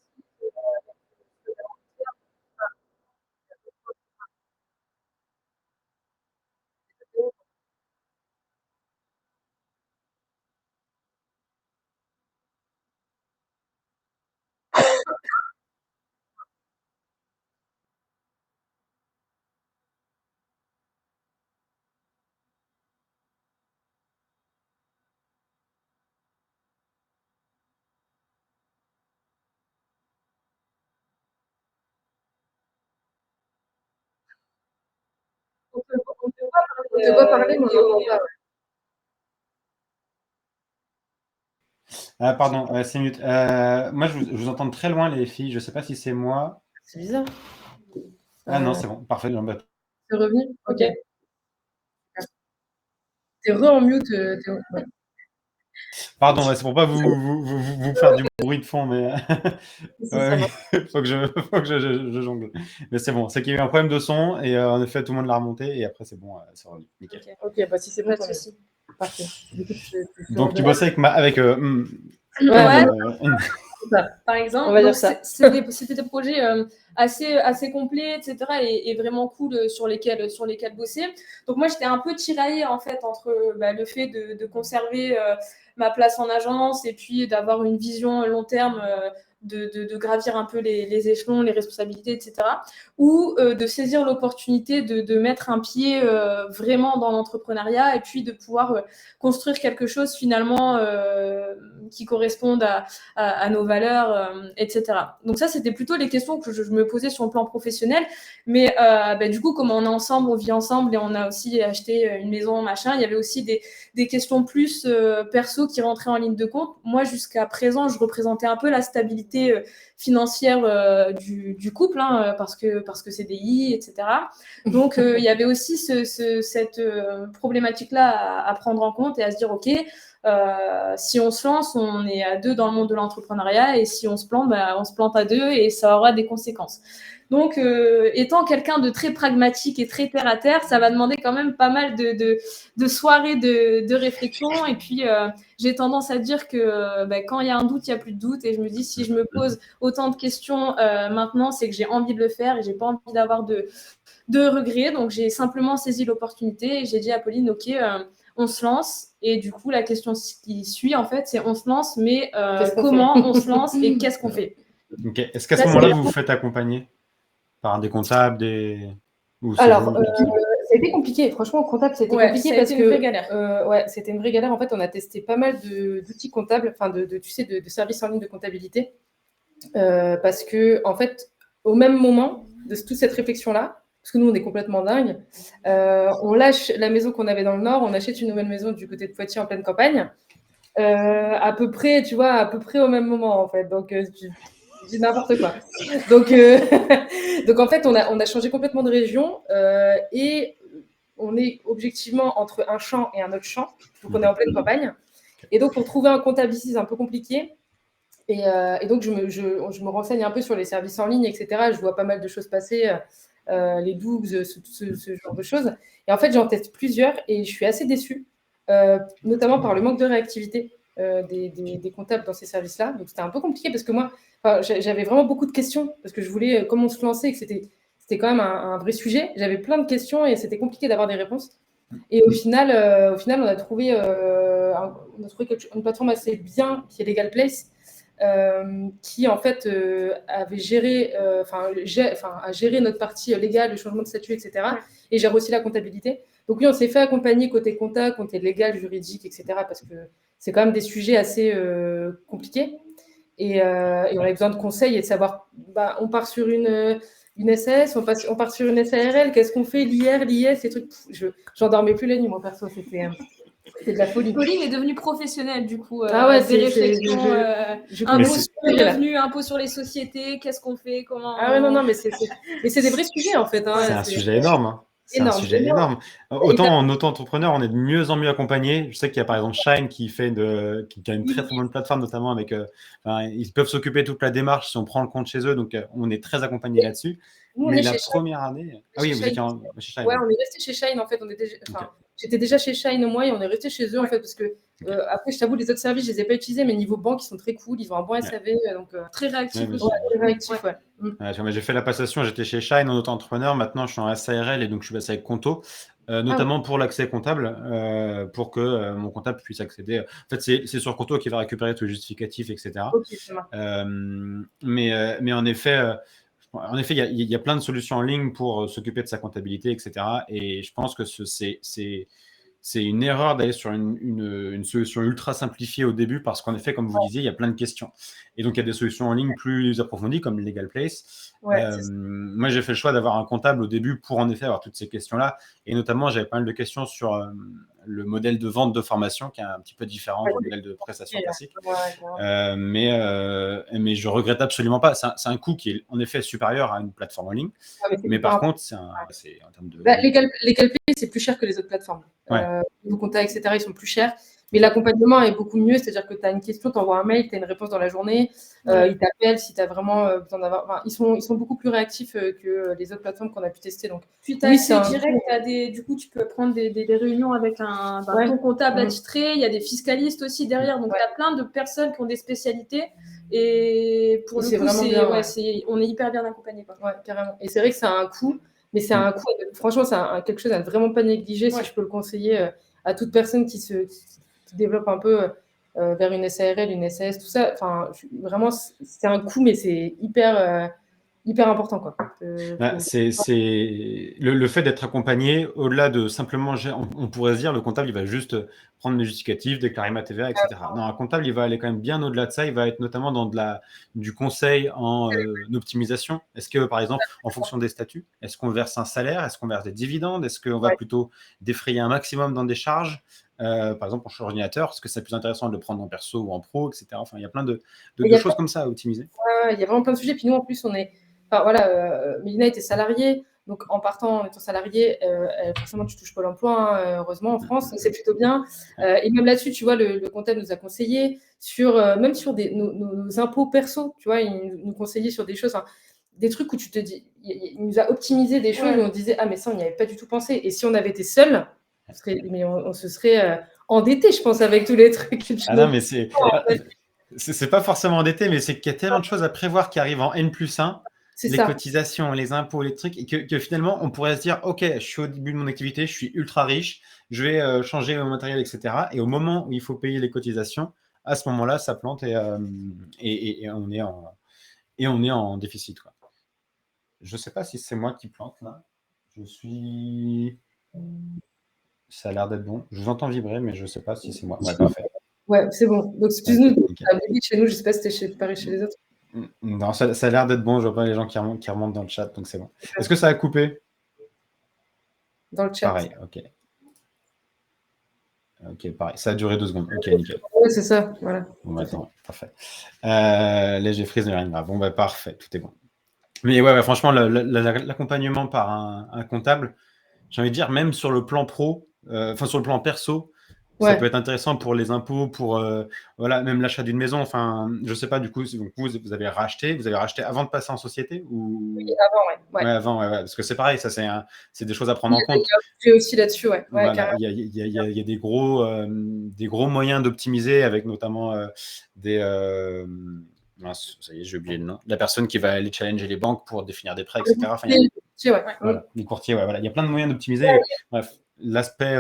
A: On te voit parler, mais on n'entend pas.
B: Ah, pardon, c'est mute. Moi, je vous entends très loin, les filles. Je ne sais pas si c'est moi.
A: C'est bizarre.
B: Ah non, c'est bon. Parfait.
A: C'est revenu? Ok. T'es re en mute, Théo. Ouais.
B: Pardon, ouais, c'est pour pas vous faire du bruit de fond, mais
A: Ça marche.
B: faut que je jongle. Mais c'est bon, c'est qu'il y a eu un problème de son et en effet, tout le monde l'a remonté et après, c'est bon, c'est revenu. Nickel.
C: Ok,
A: Ok, bah si c'est bon,
C: pas de
A: tant mieux.
C: souci.
A: Parfait. Du coup,
B: Donc, tu bossais avec
C: Ouais, par
A: On
C: exemple.
A: va dire
C: Donc,
A: ça.
C: c'était des projets assez complets, etc. et vraiment cool sur lesquels bosser. Donc, moi, j'étais un peu tiraillée, en fait, entre le fait de conserver ma place en agence et puis d'avoir une vision long terme, de gravir un peu les échelons, les responsabilités, etc. Ou de saisir l'opportunité de mettre un pied vraiment dans l'entrepreneuriat et puis de pouvoir construire quelque chose finalement qui corresponde à nos valeurs, etc. Donc ça, c'était plutôt les questions que je me posais sur le plan professionnel. Mais du coup, comme on est ensemble, on vit ensemble et on a aussi acheté une maison, machin, il y avait aussi des questions plus perso qui rentraient en ligne de compte. Moi, jusqu'à présent, je représentais un peu la stabilité financière du couple, hein, parce que CDI, etc. Donc, il y avait aussi cette problématique-là à prendre en compte et à se dire, OK, si on se lance, on est à deux dans le monde de l'entrepreneuriat et si on se plante, on se plante à deux et ça aura des conséquences. Donc, étant quelqu'un de très pragmatique et très terre à terre, ça va demander quand même pas mal de soirées de réflexion. Et puis, j'ai tendance à dire que quand il y a un doute, il n'y a plus de doute. Et je me dis, si je me pose autant de questions maintenant, c'est que j'ai envie de le faire et j'ai pas envie d'avoir de regrets. Donc, j'ai simplement saisi l'opportunité et j'ai dit à Pauline, OK, on se lance. Et du coup, la question qui suit, en fait, c'est on se lance, mais comment on se lance et qu'est-ce qu'on fait?
B: Ok. Est-ce qu'à ce moment-là, vous vous faites accompagner par des comptables, ou c'est
A: Alors,
B: vous qui...
A: ça a été compliqué. Franchement, comptable, c'était compliqué parce que
C: une vraie galère.
A: ouais, c'était une vraie galère. En fait, on a testé pas mal d'outils comptables, enfin tu sais, de services en ligne de comptabilité, parce que en fait, au même moment de toute cette réflexion-là, parce que nous, on est complètement dingue, on lâche la maison qu'on avait dans le Nord, on achète une nouvelle maison du côté de Poitiers en pleine campagne, à peu près, tu vois, à peu près au même moment en fait. Donc, je dis n'importe quoi. Donc, donc en fait, on a changé complètement de région et on est objectivement entre un champ et un autre champ. Donc, on est en pleine campagne. Et donc, pour trouver un comptable ici, c'est un peu compliqué. Et donc, je me renseigne un peu sur les services en ligne, etc. Je vois pas mal de choses passer, les Dougs, ce genre de choses. Et en fait, j'en teste plusieurs et je suis assez déçue, notamment par le manque de réactivité des comptables dans ces services-là. Donc, c'était un peu compliqué parce que moi, j'avais vraiment beaucoup de questions parce que je voulais comment se lancer et que c'était quand même un vrai sujet. J'avais plein de questions et c'était compliqué d'avoir des réponses. Et au final, on a trouvé, une plateforme assez bien qui est Legal Place, qui en fait avait géré, a géré notre partie légale, le changement de statut, etc.
C: Ouais.
A: Et gère aussi la comptabilité. Donc oui, on s'est fait accompagner côté compta, côté légal, juridique, etc. Parce que c'est quand même des sujets assez compliqués. Et on a besoin de conseils et de savoir, on part sur une SS, on part sur une SARL, qu'est-ce qu'on fait, l'IR, l'IS, ces trucs. J'en dormais plus la nuit, moi, perso, c'était de la folie.
C: Pauline est devenue professionnelle, du coup,
A: Ah ouais,
C: des réflexions, impôt sur le revenu, impôt sur les sociétés, qu'est-ce qu'on fait, comment...
A: Ah ouais, non, mais c'est des vrais sujets, en fait. Hein,
B: c'est un sujet énorme. Hein. C'est un sujet énorme. Autant en auto-entrepreneur, on est de mieux en mieux accompagné. Je sais qu'il y a par exemple Shine qui a une très très bonne plateforme, notamment avec. Ils peuvent s'occuper de toute la démarche si on prend le compte chez eux, donc on est très accompagné là-dessus. Mais la première année. Ah oui, vous étiez chez Shine.
A: Ouais, on est resté chez Shine en fait. J'étais déjà chez Shine au moins et on est resté chez eux en fait parce que après, je t'avoue, les autres services, je les ai pas utilisés, mais niveau banque, ils sont très cool. Ils ont un bon SAV, donc
C: très réactifs.
A: Très réactifs, ouais.
B: J'ai fait la passation, j'étais chez Shine en auto-entrepreneur. Maintenant, je suis en SARL et donc je suis passé avec Conto, notamment pour l'accès comptable, pour que mon comptable puisse accéder. En fait, c'est sur Conto qu'il va récupérer tout le justificatif, etc.
A: Okay,
B: mais en effet, il y a plein de solutions en ligne pour s'occuper de sa comptabilité, etc. Et je pense que c'est une erreur d'aller sur une solution ultra simplifiée au début parce qu'en effet, comme vous disiez, il y a plein de questions. Et donc, il y a des solutions en ligne plus approfondies comme Legal Place.
A: Ouais,
B: moi, j'ai fait le choix d'avoir un comptable au début pour en effet avoir toutes ces questions-là. Et notamment, j'avais pas mal de questions sur le modèle de vente de formation qui est un petit peu différent du modèle de prestation classique. Mais je regrette absolument pas. C'est un coût qui est en effet supérieur à une plateforme en ligne. Mais par contre, c'est en termes de...
A: Legal Pay, c'est plus cher que les autres plateformes. Vos comptables, etc., ils sont plus chers. Mais l'accompagnement est beaucoup mieux, c'est-à-dire que tu as une question, tu envoies un mail, tu as une réponse dans la journée, ils t'appellent si tu as vraiment besoin d'avoir. Enfin, ils sont beaucoup plus réactifs que les autres plateformes qu'on a pu tester. Donc,
C: Puis tu as accès direct, du coup, tu peux prendre des réunions avec ton comptable attitré, il y a des fiscalistes aussi derrière, donc tu as plein de personnes qui ont des spécialités. Et pour le coup,
A: vraiment bien,
C: on est hyper bien accompagné.
A: Ouais, carrément. Et c'est vrai que ça a un coût, mais c'est un coût, franchement, c'est quelque chose à ne vraiment pas négliger, si je peux le conseiller à toute personne qui développe un peu vers une SARL, une SAS, tout ça. Enfin, vraiment, c'est un coût, mais c'est hyper important, quoi.
B: C'est le fait d'être accompagné, au-delà de simplement, on pourrait se dire, le comptable, il va juste prendre mes justificatifs, déclarer ma TVA, etc. Non, un comptable, il va aller quand même bien au-delà de ça. Il va être notamment dans du conseil en optimisation. Est-ce que, par exemple, en fonction des statuts, est-ce qu'on verse un salaire? Est-ce qu'on verse des dividendes? Est-ce qu'on va plutôt défrayer un maximum dans des charges? Par exemple, pour chaque ordinateur, est-ce que c'est plus intéressant de le prendre en perso ou en pro, etc. Enfin, il y a plein de choses comme ça à optimiser.
A: Il y a vraiment plein de sujets. Puis nous, en plus, Enfin, voilà, Mélina était salariée, donc en partant, en étant salariée, forcément, tu touches Pôle emploi, heureusement, en France, c'est plutôt bien. Et même là-dessus, tu vois, le comptable nous a conseillé, même sur nos impôts perso, tu vois, il nous conseillait sur des choses, des trucs où tu te dis, il nous a optimisé des choses où on disait, ah, mais ça, on n'y avait pas du tout pensé. Et si on avait été seul, on se serait endetté, je pense, avec tous les trucs.
B: Ah non, mais c'est pas forcément endetté, mais c'est qu'il y a tellement de choses à prévoir qui arrivent en N+1. Cotisations, les impôts, les trucs, et que finalement, on pourrait se dire, OK, je suis au début de mon activité, je suis ultra riche, je vais changer mon matériel, etc. Et au moment où il faut payer les cotisations, à ce moment-là, ça plante et on est en déficit, quoi. Je sais pas si c'est moi qui plante, là. Ça a l'air d'être bon. Je vous entends vibrer, mais je sais pas si c'est moi. Ouais, parfait.
A: Ouais, c'est bon. Donc, excuse-nous, chez nous, je sais pas si c'était pareil chez les autres.
B: Non, ça a l'air d'être bon. Je vois pas les gens qui remontent dans le chat, donc c'est bon. Est-ce que ça a coupé?
A: Dans le chat.
B: Pareil, ok. Ok, pareil. Ça a duré 2 secondes. Ok, nickel.
A: Ouais, c'est ça, voilà.
B: Bon, bah, attends, parfait. Léger frise, mais rien de grave. Bon, bah, parfait, tout est bon. Mais ouais, franchement, l'accompagnement par un comptable, j'ai envie de dire, même sur le plan pro, sur le plan perso, ça peut être intéressant pour les impôts, pour même l'achat d'une maison. Enfin, je sais pas, du coup, vous avez racheté avant de passer en société ou...
A: Oui, avant, ouais.
B: Ouais, avant, parce que c'est pareil, ça, c'est des choses à prendre en compte.
A: J'ai aussi là-dessus,
B: Voilà, il y a des gros moyens d'optimiser avec notamment ça y est, j'ai oublié le nom. La personne qui va aller challenger les banques pour définir des prêts, etc. Enfin, les courtiers, voilà. Il y a plein de moyens d'optimiser. Bref, l'aspect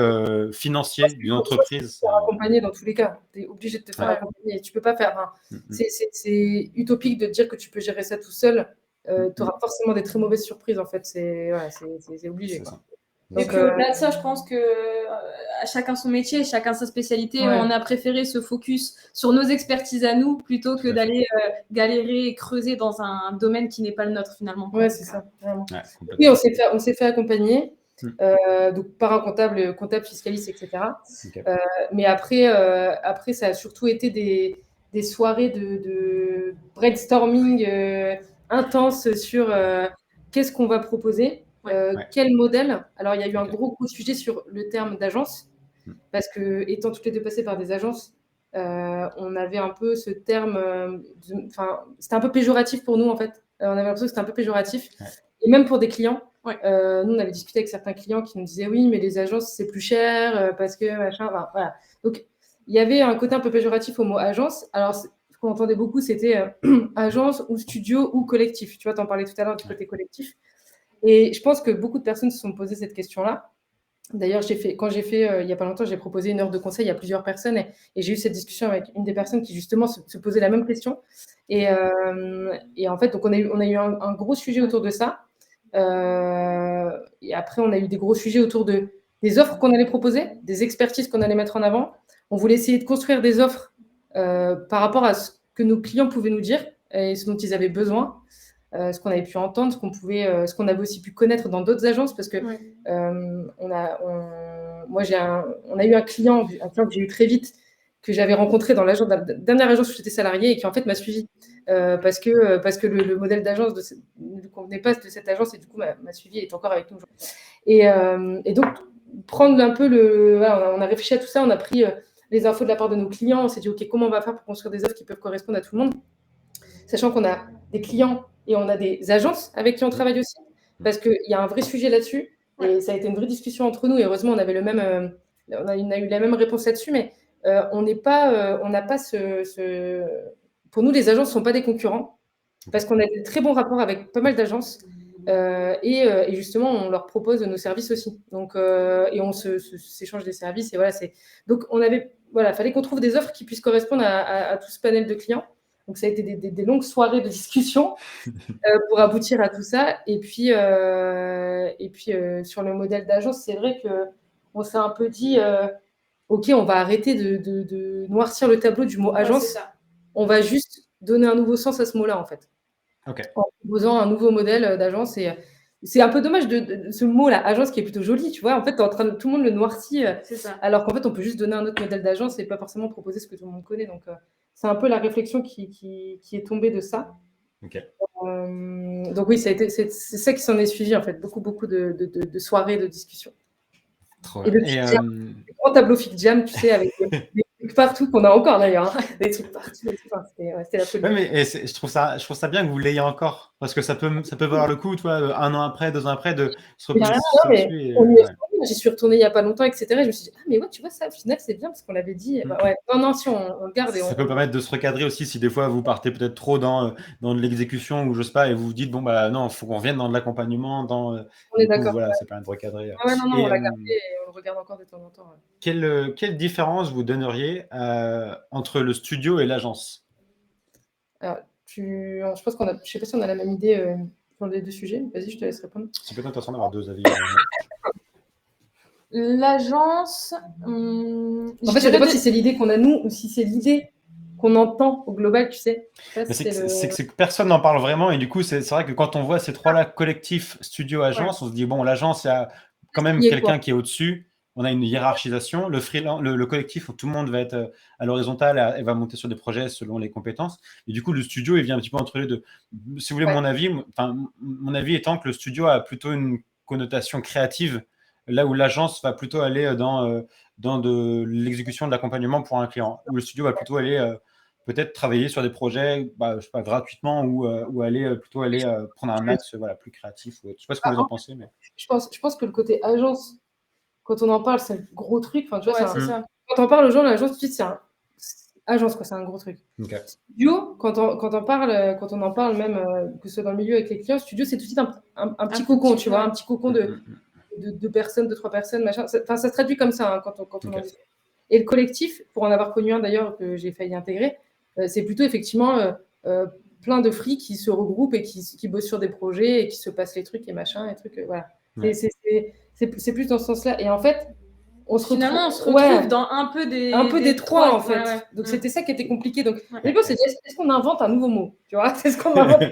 B: financier d'une entreprise.
A: Accompagné dans tous les cas. Tu es obligé de te faire accompagner. Tu peux pas faire. C'est utopique de dire que tu peux gérer ça tout seul. Tu auras forcément des très mauvaises surprises, en fait. C'est obligé.
C: Et puis au-delà de ça, je pense que à chacun son métier, chacun sa spécialité. On a préféré se focus sur nos expertises à nous plutôt que d'aller galérer et creuser dans un domaine qui n'est pas le nôtre finalement.
A: Ouais, c'est ça. Vraiment. Oui, on s'est fait accompagner donc par un comptable fiscaliste, etc. Okay. Mais après, ça a surtout été des soirées de brainstorming intense sur qu'est-ce qu'on va proposer. Quel modèle? Alors, il y a eu un gros sujet sur le terme d'agence, parce que, étant toutes les deux passées par des agences, on avait un peu ce terme, c'était un peu péjoratif pour nous, en fait. On avait l'impression que c'était un peu péjoratif. Et même pour des clients, nous, on avait discuté avec certains clients qui nous disaient oui, mais les agences, c'est plus cher, parce que machin, voilà. Donc, il y avait un côté un peu péjoratif au mot agence. Alors, ce qu'on entendait beaucoup, c'était agence ou studio ou collectif. Tu vois, tu en parlais tout à l'heure du côté collectif. Et je pense que beaucoup de personnes se sont posées cette question-là. D'ailleurs, quand j'ai fait il n'y a pas longtemps, j'ai proposé une heure de conseil à plusieurs personnes et j'ai eu cette discussion avec une des personnes qui justement se posait la même question. Et en fait, donc on a eu un gros sujet autour de ça. Et après, on a eu des gros sujets autour des offres qu'on allait proposer, des expertises qu'on allait mettre en avant. On voulait essayer de construire des offres par rapport à ce que nos clients pouvaient nous dire et ce dont ils avaient besoin. Ce qu'on avait pu entendre, ce qu'on avait aussi pu connaître dans d'autres agences, parce que on a eu un client que j'ai eu très vite, que j'avais rencontré dans la dernière agence où j'étais salariée et qui en fait m'a suivi parce que le modèle d'agence ne lui convenait pas de cette agence et du coup m'a suivi et est encore avec nous. Et donc prendre un peu on a réfléchi à tout ça, on a pris les infos de la part de nos clients. On s'est dit, OK, comment on va faire pour construire des offres qui peuvent correspondre à tout le monde, sachant qu'on a des clients et on a des agences avec qui on travaille aussi, parce qu'il y a un vrai sujet là-dessus. Et ça a été une vraie discussion entre nous. Et heureusement, on avait on a eu la même réponse là-dessus, mais on n'a pas Pour nous, les agences ne sont pas des concurrents, parce qu'on a des très bons rapports avec pas mal d'agences. Et justement, on leur propose nos services aussi. Donc, et on s'échange des services. Et voilà, donc, fallait qu'on trouve des offres qui puissent correspondre à tout ce panel de clients. Donc, ça a été des longues soirées de discussion pour aboutir à tout ça. Et puis sur le modèle d'agence, c'est vrai qu'on s'est un peu dit, OK, on va arrêter de noircir le tableau du mot agence. On va juste donner un nouveau sens à ce mot-là, en fait.
B: Okay.
A: En proposant un nouveau modèle d'agence. Et c'est un peu dommage de ce mot-là, agence, qui est plutôt joli, tu vois. En fait, tout le monde le noircit, alors qu'en fait, on peut juste donner un autre modèle d'agence et pas forcément proposer ce que tout le monde connaît. Donc, c'est un peu la réflexion qui est tombée de ça.
B: Okay.
A: Donc oui, c'est ça qui s'en est suivi, en fait. Beaucoup de soirées, de discussions.
B: Trop
A: et de grands tableaux Fig Jam, tu sais, avec des trucs partout, qu'on a encore d'ailleurs, hein. Des trucs partout. C'était la folie.
B: Ouais, mais je trouve ça bien que vous l'ayez encore, parce que ça peut valoir le coup, toi, 1 an après, 2 ans après, de se reposer dessus.
A: J'y suis retournée il n'y a pas longtemps, etc. Et je me suis dit, mais ouais, tu vois, ça, au final, c'est bien, parce qu'on l'avait dit. Non, si on le garde.
B: Ça peut permettre de se recadrer aussi, si des fois vous partez peut-être trop dans de l'exécution, ou je sais pas, et vous vous dites, bon, bah non, il faut qu'on revienne dans de l'accompagnement.
A: On est d'accord.
B: Voilà, ça permet de recadrer.
A: Non, on l'a gardé et on le regarde encore de temps en temps.
B: Quelle différence vous donneriez entre le studio et l'agence?
A: Alors, je pense je sais pas si on a la même idée sur les deux sujets. Vas-y, je te laisse répondre.
B: C'est peut-être intéressant d'avoir 2 avis.
C: L'agence.
A: En fait, ça dépend si c'est l'idée qu'on a nous ou si c'est l'idée qu'on entend au global, tu sais.
B: C'est que personne n'en parle vraiment, et du coup, c'est vrai que quand on voit ces trois-là, collectif, studio, agence, on se dit, bon, l'agence, il y a quand même quelqu'un qui est au-dessus. On a une hiérarchisation. Le collectif où tout le monde va être à l'horizontale et va monter sur des projets selon les compétences. Et du coup, le studio, il vient un petit peu entre les deux. Si vous voulez, mon avis étant que le studio a plutôt une connotation créative, là où l'agence va plutôt aller dans de l'exécution de l'accompagnement pour un client, où le studio va plutôt aller peut-être travailler sur des projets, je sais pas, gratuitement, ou plutôt aller prendre un axe plus créatif. Je sais pas ce que vous en pensez, mais
A: je pense que le côté agence, quand on en parle, c'est un gros truc. Enfin, tu vois,
C: c'est ça.
A: Quand on parle aux gens de l'agence, tout de suite, c'est agence, quoi. C'est un gros truc.
B: Okay.
A: Studio, quand on en parle même, que ce soit dans le milieu avec les clients, studio, c'est tout de suite un petit cocon, tu vois, un petit cocon de personnes, de 3 personnes, machin. Ça se traduit comme ça, hein, quand on en dit. Et le collectif, pour en avoir connu un d'ailleurs que j'ai failli intégrer, c'est plutôt effectivement plein de free qui se regroupent et qui bossent sur des projets et qui se passent les trucs et machin, et trucs, voilà. Ouais. C'est plus dans ce sens-là. Et en fait, on se retrouve
C: dans un peu
A: des trois, en fait.
C: Ouais.
A: Donc, c'était ça qui était compliqué. Donc, les gars, c'est est-ce qu'on invente un nouveau mot, tu vois? Est-ce qu'on invente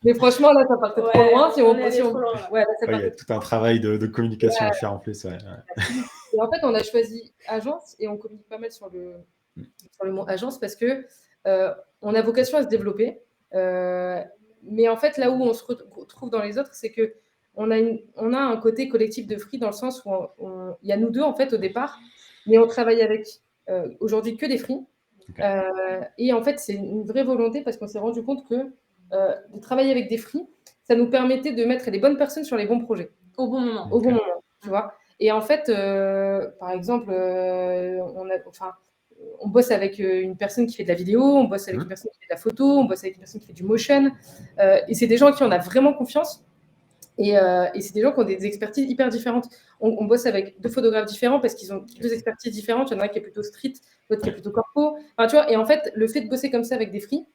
A: Mais franchement, là, ça partait trop loin.
C: Il
A: y
B: a tout un travail de communication à faire en plus.
A: Et en fait, on a choisi agence et on communique pas mal sur le mot agence parce que on a vocation à se développer. Mais en fait, là où on se retrouve dans les autres, c'est que on a un côté collectif de free dans le sens où il y a nous deux, en fait, au départ, mais on travaille avec aujourd'hui que des free. Okay. Et en fait, c'est une vraie volonté parce qu'on s'est rendu compte que de travailler avec des free, ça nous permettait de mettre les bonnes personnes sur les bons projets.
C: Au bon moment.
A: Au bon moment, tu vois. Et en fait, par exemple, on bosse avec une personne qui fait de la vidéo, on bosse avec une personne qui fait de la photo, on bosse avec une personne qui fait du motion. Et c'est des gens qui on a vraiment confiance. Et c'est des gens qui ont des expertises hyper différentes. On bosse avec 2 photographes différents parce qu'ils ont 2 expertises différentes. Il y en a un qui est plutôt street, l'autre qui est plutôt corpo. Enfin, tu vois, et en fait, le fait de bosser comme ça avec des free,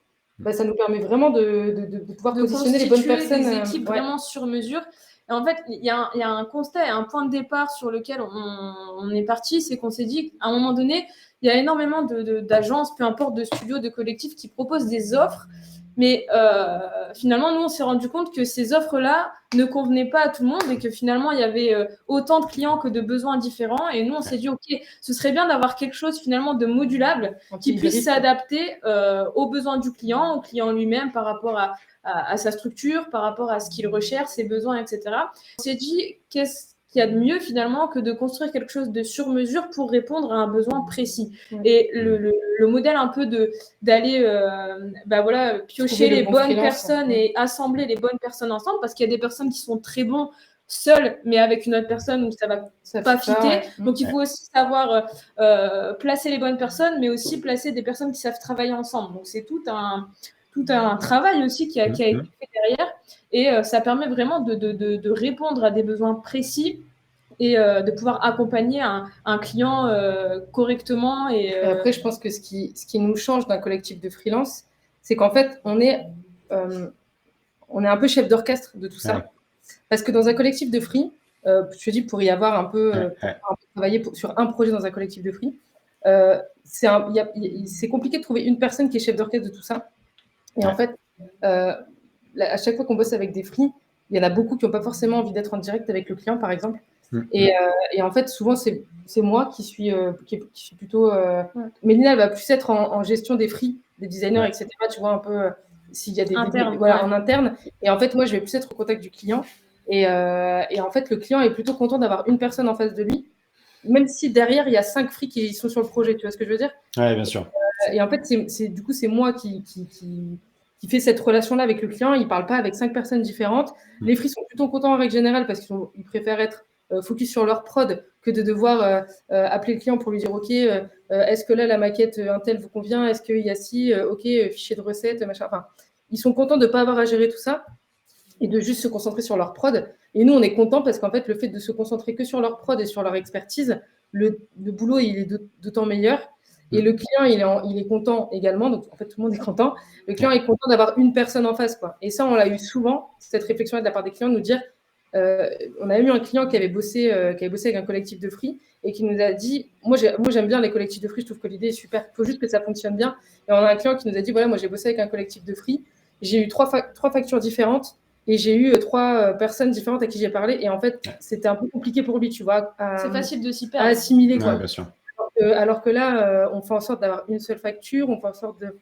A: ça nous permet vraiment de pouvoir positionner les bonnes personnes.
C: Des équipes vraiment sur mesure. Et en fait, il y a un constat et un point de départ sur lequel on est parti, c'est qu'on s'est dit qu'à un moment donné, il y a énormément d'agences, peu importe, de studios, de collectifs qui proposent des offres. Mais finalement, nous, on s'est rendu compte que ces offres-là ne convenaient pas à tout le monde et que finalement, il y avait autant de clients que de besoins différents. Et nous, on s'est dit, OK, ce serait bien d'avoir quelque chose finalement de modulable qui puisse s'adapter aux besoins du client, au client lui-même par rapport à sa structure, par rapport à ce qu'il recherche, ses besoins, etc. On s'est dit, qu'il y a de mieux finalement que de construire quelque chose de sur mesure pour répondre à un besoin précis.
A: Ouais.
C: Et le modèle un peu d'aller piocher les bonnes personnes et assembler les bonnes personnes ensemble, parce qu'il y a des personnes qui sont très bons seuls, mais avec une autre personne où ça va pas fitter. Donc il faut aussi savoir placer les bonnes personnes, mais aussi placer des personnes qui savent travailler ensemble. Donc c'est tout un travail aussi qui a été fait derrière, et ça permet vraiment de répondre à des besoins précis et de pouvoir accompagner un client correctement. Et
A: après, je pense que ce qui nous change d'un collectif de freelance, c'est qu'en fait, on est un peu chef d'orchestre de tout ça.
B: Ouais.
A: Parce que dans un collectif de free, je te dis, pour y avoir un peu travailler sur un projet dans un collectif de free, c'est compliqué de trouver une personne qui est chef d'orchestre de tout ça. Et en fait, à chaque fois qu'on bosse avec des free, il y en a beaucoup qui n'ont pas forcément envie d'être en direct avec le client, par exemple. Et en fait, souvent, c'est moi qui suis plutôt. Mélina, elle va plus être en gestion des free, des designers, etc. Tu vois, un peu s'il y a des en interne. Et en fait, moi, je vais plus être au contact du client. Et en fait, le client est plutôt content d'avoir une personne en face de lui, même si derrière, il y a 5 free qui sont sur le projet. Tu vois ce que je veux dire?
B: Oui, bien sûr.
A: Et en fait, du coup, c'est moi qui fait cette relation-là avec le client. Il ne parle pas avec 5 personnes différentes. Les free sont plutôt contents en règle générale parce qu'ils préfèrent être focus sur leur prod que de devoir appeler le client pour lui dire ok, est-ce que là la maquette Intel vous convient, est-ce qu'il y a ci, ok, fichier de recette, machin. Enfin, ils sont contents de ne pas avoir à gérer tout ça et de juste se concentrer sur leur prod. Et nous, on est contents parce qu'en fait, le fait de se concentrer que sur leur prod et sur leur expertise, le boulot il est d'autant meilleur. Et le client, il est content également. Donc, en fait, tout le monde est content. Le client est content d'avoir une personne en face, quoi. Et ça, on l'a eu souvent, cette réflexion de la part des clients, de nous dire on a eu un client qui avait bossé avec un collectif de free et qui nous a dit moi j'aime bien les collectifs de free, je trouve que l'idée est super, il faut juste que ça fonctionne bien. Et on a un client qui nous a dit voilà, moi j'ai bossé avec un collectif de free, j'ai eu trois factures différentes et j'ai eu 3 personnes différentes à qui j'ai parlé, et en fait c'était un peu compliqué pour lui, tu vois,
C: c'est facile de s'y perdre,
A: à assimiler, quoi.
B: Ouais, bien sûr.
A: Alors que là on fait en sorte d'avoir une seule facture, on fait en sorte de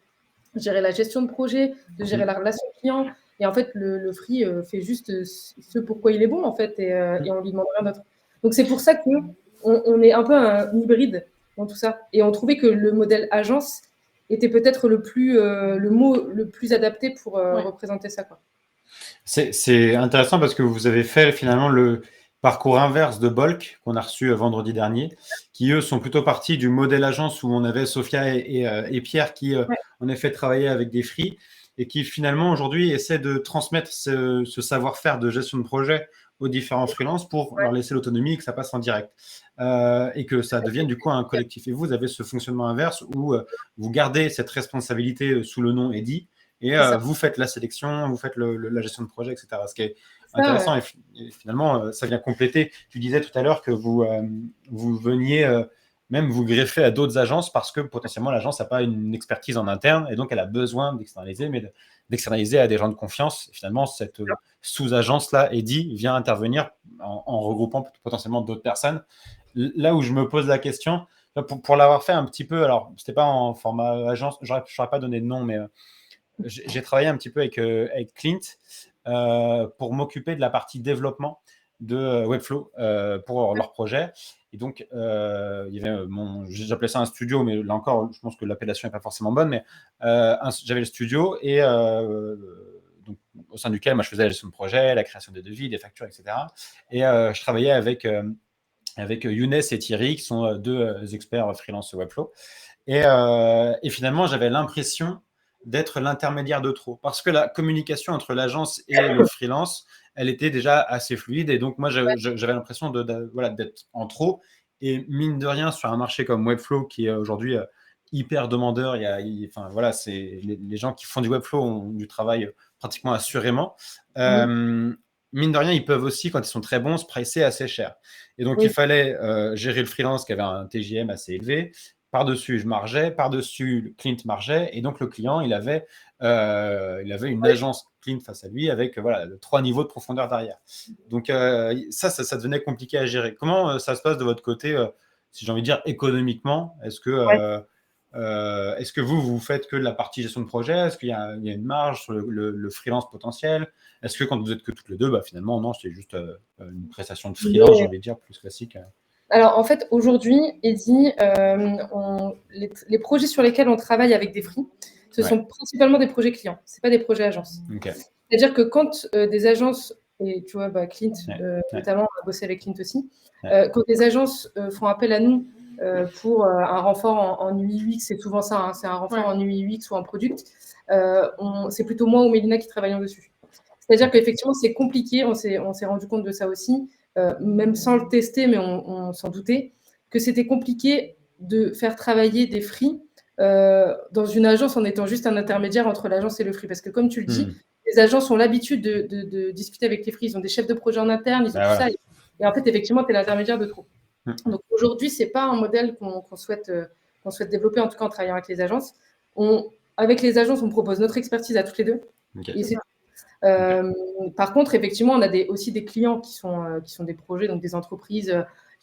A: gérer la gestion de projet, de gérer la relation client. Et en fait, le free fait juste ce pourquoi il est bon, en fait, et on lui demande rien d'autre. Donc, c'est pour ça qu'on est un peu un hybride dans tout ça. Et on trouvait que le modèle agence était peut-être le mot le plus adapté pour représenter ça, quoi.
B: C'est intéressant parce que vous avez fait finalement le parcours inverse de Bolk qu'on a reçu vendredi dernier, qui eux sont plutôt partis du modèle agence où on avait Sophia et Pierre qui en effet travaillaient avec des free et qui finalement aujourd'hui essaient de transmettre ce savoir-faire de gestion de projet aux différents freelances pour leur laisser l'autonomie et que ça passe en direct et que ça devienne du coup un collectif. Et vous avez ce fonctionnement inverse où vous gardez cette responsabilité sous le nom Eddy et vous faites la sélection, vous faites la gestion de projet, etc. Ce qui est intéressant, et finalement, ça vient compléter. Tu disais tout à l'heure que vous veniez même vous greffer à d'autres agences parce que potentiellement l'agence n'a pas une expertise en interne et donc elle a besoin d'externaliser, mais d'externaliser à des gens de confiance. Et finalement, cette sous-agence-là, Eddy, vient intervenir en regroupant potentiellement d'autres personnes. Là où je me pose la question, pour l'avoir fait un petit peu, alors c'était pas en format agence, je n'aurais pas donné de nom, mais j'ai travaillé un petit peu avec Clint pour m'occuper de la partie développement de Webflow pour leur projet. Et donc, il y avait j'appelais ça un studio, mais là encore, je pense que l'appellation n'est pas forcément bonne, mais j'avais le studio et donc, au sein duquel moi, je faisais la gestion de projet, la création des devis, des factures, etc. Et je travaillais avec Younes et Thierry, qui sont deux experts freelance Webflow. Et finalement, j'avais l'impression d'être l'intermédiaire de trop. Parce que la communication entre l'agence et le freelance, elle était déjà assez fluide. Et donc, moi, j'avais l'impression d'être en trop. Et mine de rien, sur un marché comme Webflow, qui est aujourd'hui hyper demandeur, c'est les gens qui font du Webflow ont du travail pratiquement assurément. Mine de rien, ils peuvent aussi, quand ils sont très bons, se pricer assez cher. Et donc, il fallait gérer le freelance qui avait un TJM assez élevé. Par-dessus, je margeais. Par-dessus, Clint margeait. Et donc, le client, il avait une agence Clint face à lui avec 3 niveaux de profondeur derrière. Donc, ça devenait compliqué à gérer. Comment ça se passe de votre côté, si j'ai envie de dire, économiquement? Est-ce que Est-ce que vous faites que de la partie gestion de projet? Est-ce qu'il y a une marge sur le freelance potentiel? Est-ce que quand vous êtes que toutes les deux, finalement, non, c'est juste une prestation de freelance, j'ai envie de dire, plus classique?
A: Alors, en fait, aujourd'hui, Eddy, les projets sur lesquels on travaille avec des free, ce sont principalement des projets clients. Ce n'est pas des projets agences.
B: Okay.
A: C'est-à-dire que quand des agences, et tu vois, Clint, notamment, on a bossé avec Clint aussi, quand des agences font appel à nous pour un renfort en UI/UX, c'est souvent ça, hein, c'est un renfort en UI/UX ou en product, c'est plutôt moi ou Mélina qui travaillons dessus. C'est-à-dire qu'effectivement, c'est compliqué, on s'est rendu compte de ça aussi, même sans le tester, mais on s'en doutait, que c'était compliqué de faire travailler des free dans une agence en étant juste un intermédiaire entre l'agence et le free. Parce que comme tu le dis, les agences ont l'habitude de discuter avec les free, ils ont des chefs de projet en interne, ils ont tout ça. Et en fait, effectivement, tu es l'intermédiaire de trop. Donc aujourd'hui, ce n'est pas un modèle qu'on souhaite développer, en tout cas en travaillant avec les agences. Avec les agences, on propose notre expertise à toutes les deux. Okay. Et c'est par contre, effectivement, on a aussi des clients qui sont des projets, donc des entreprises,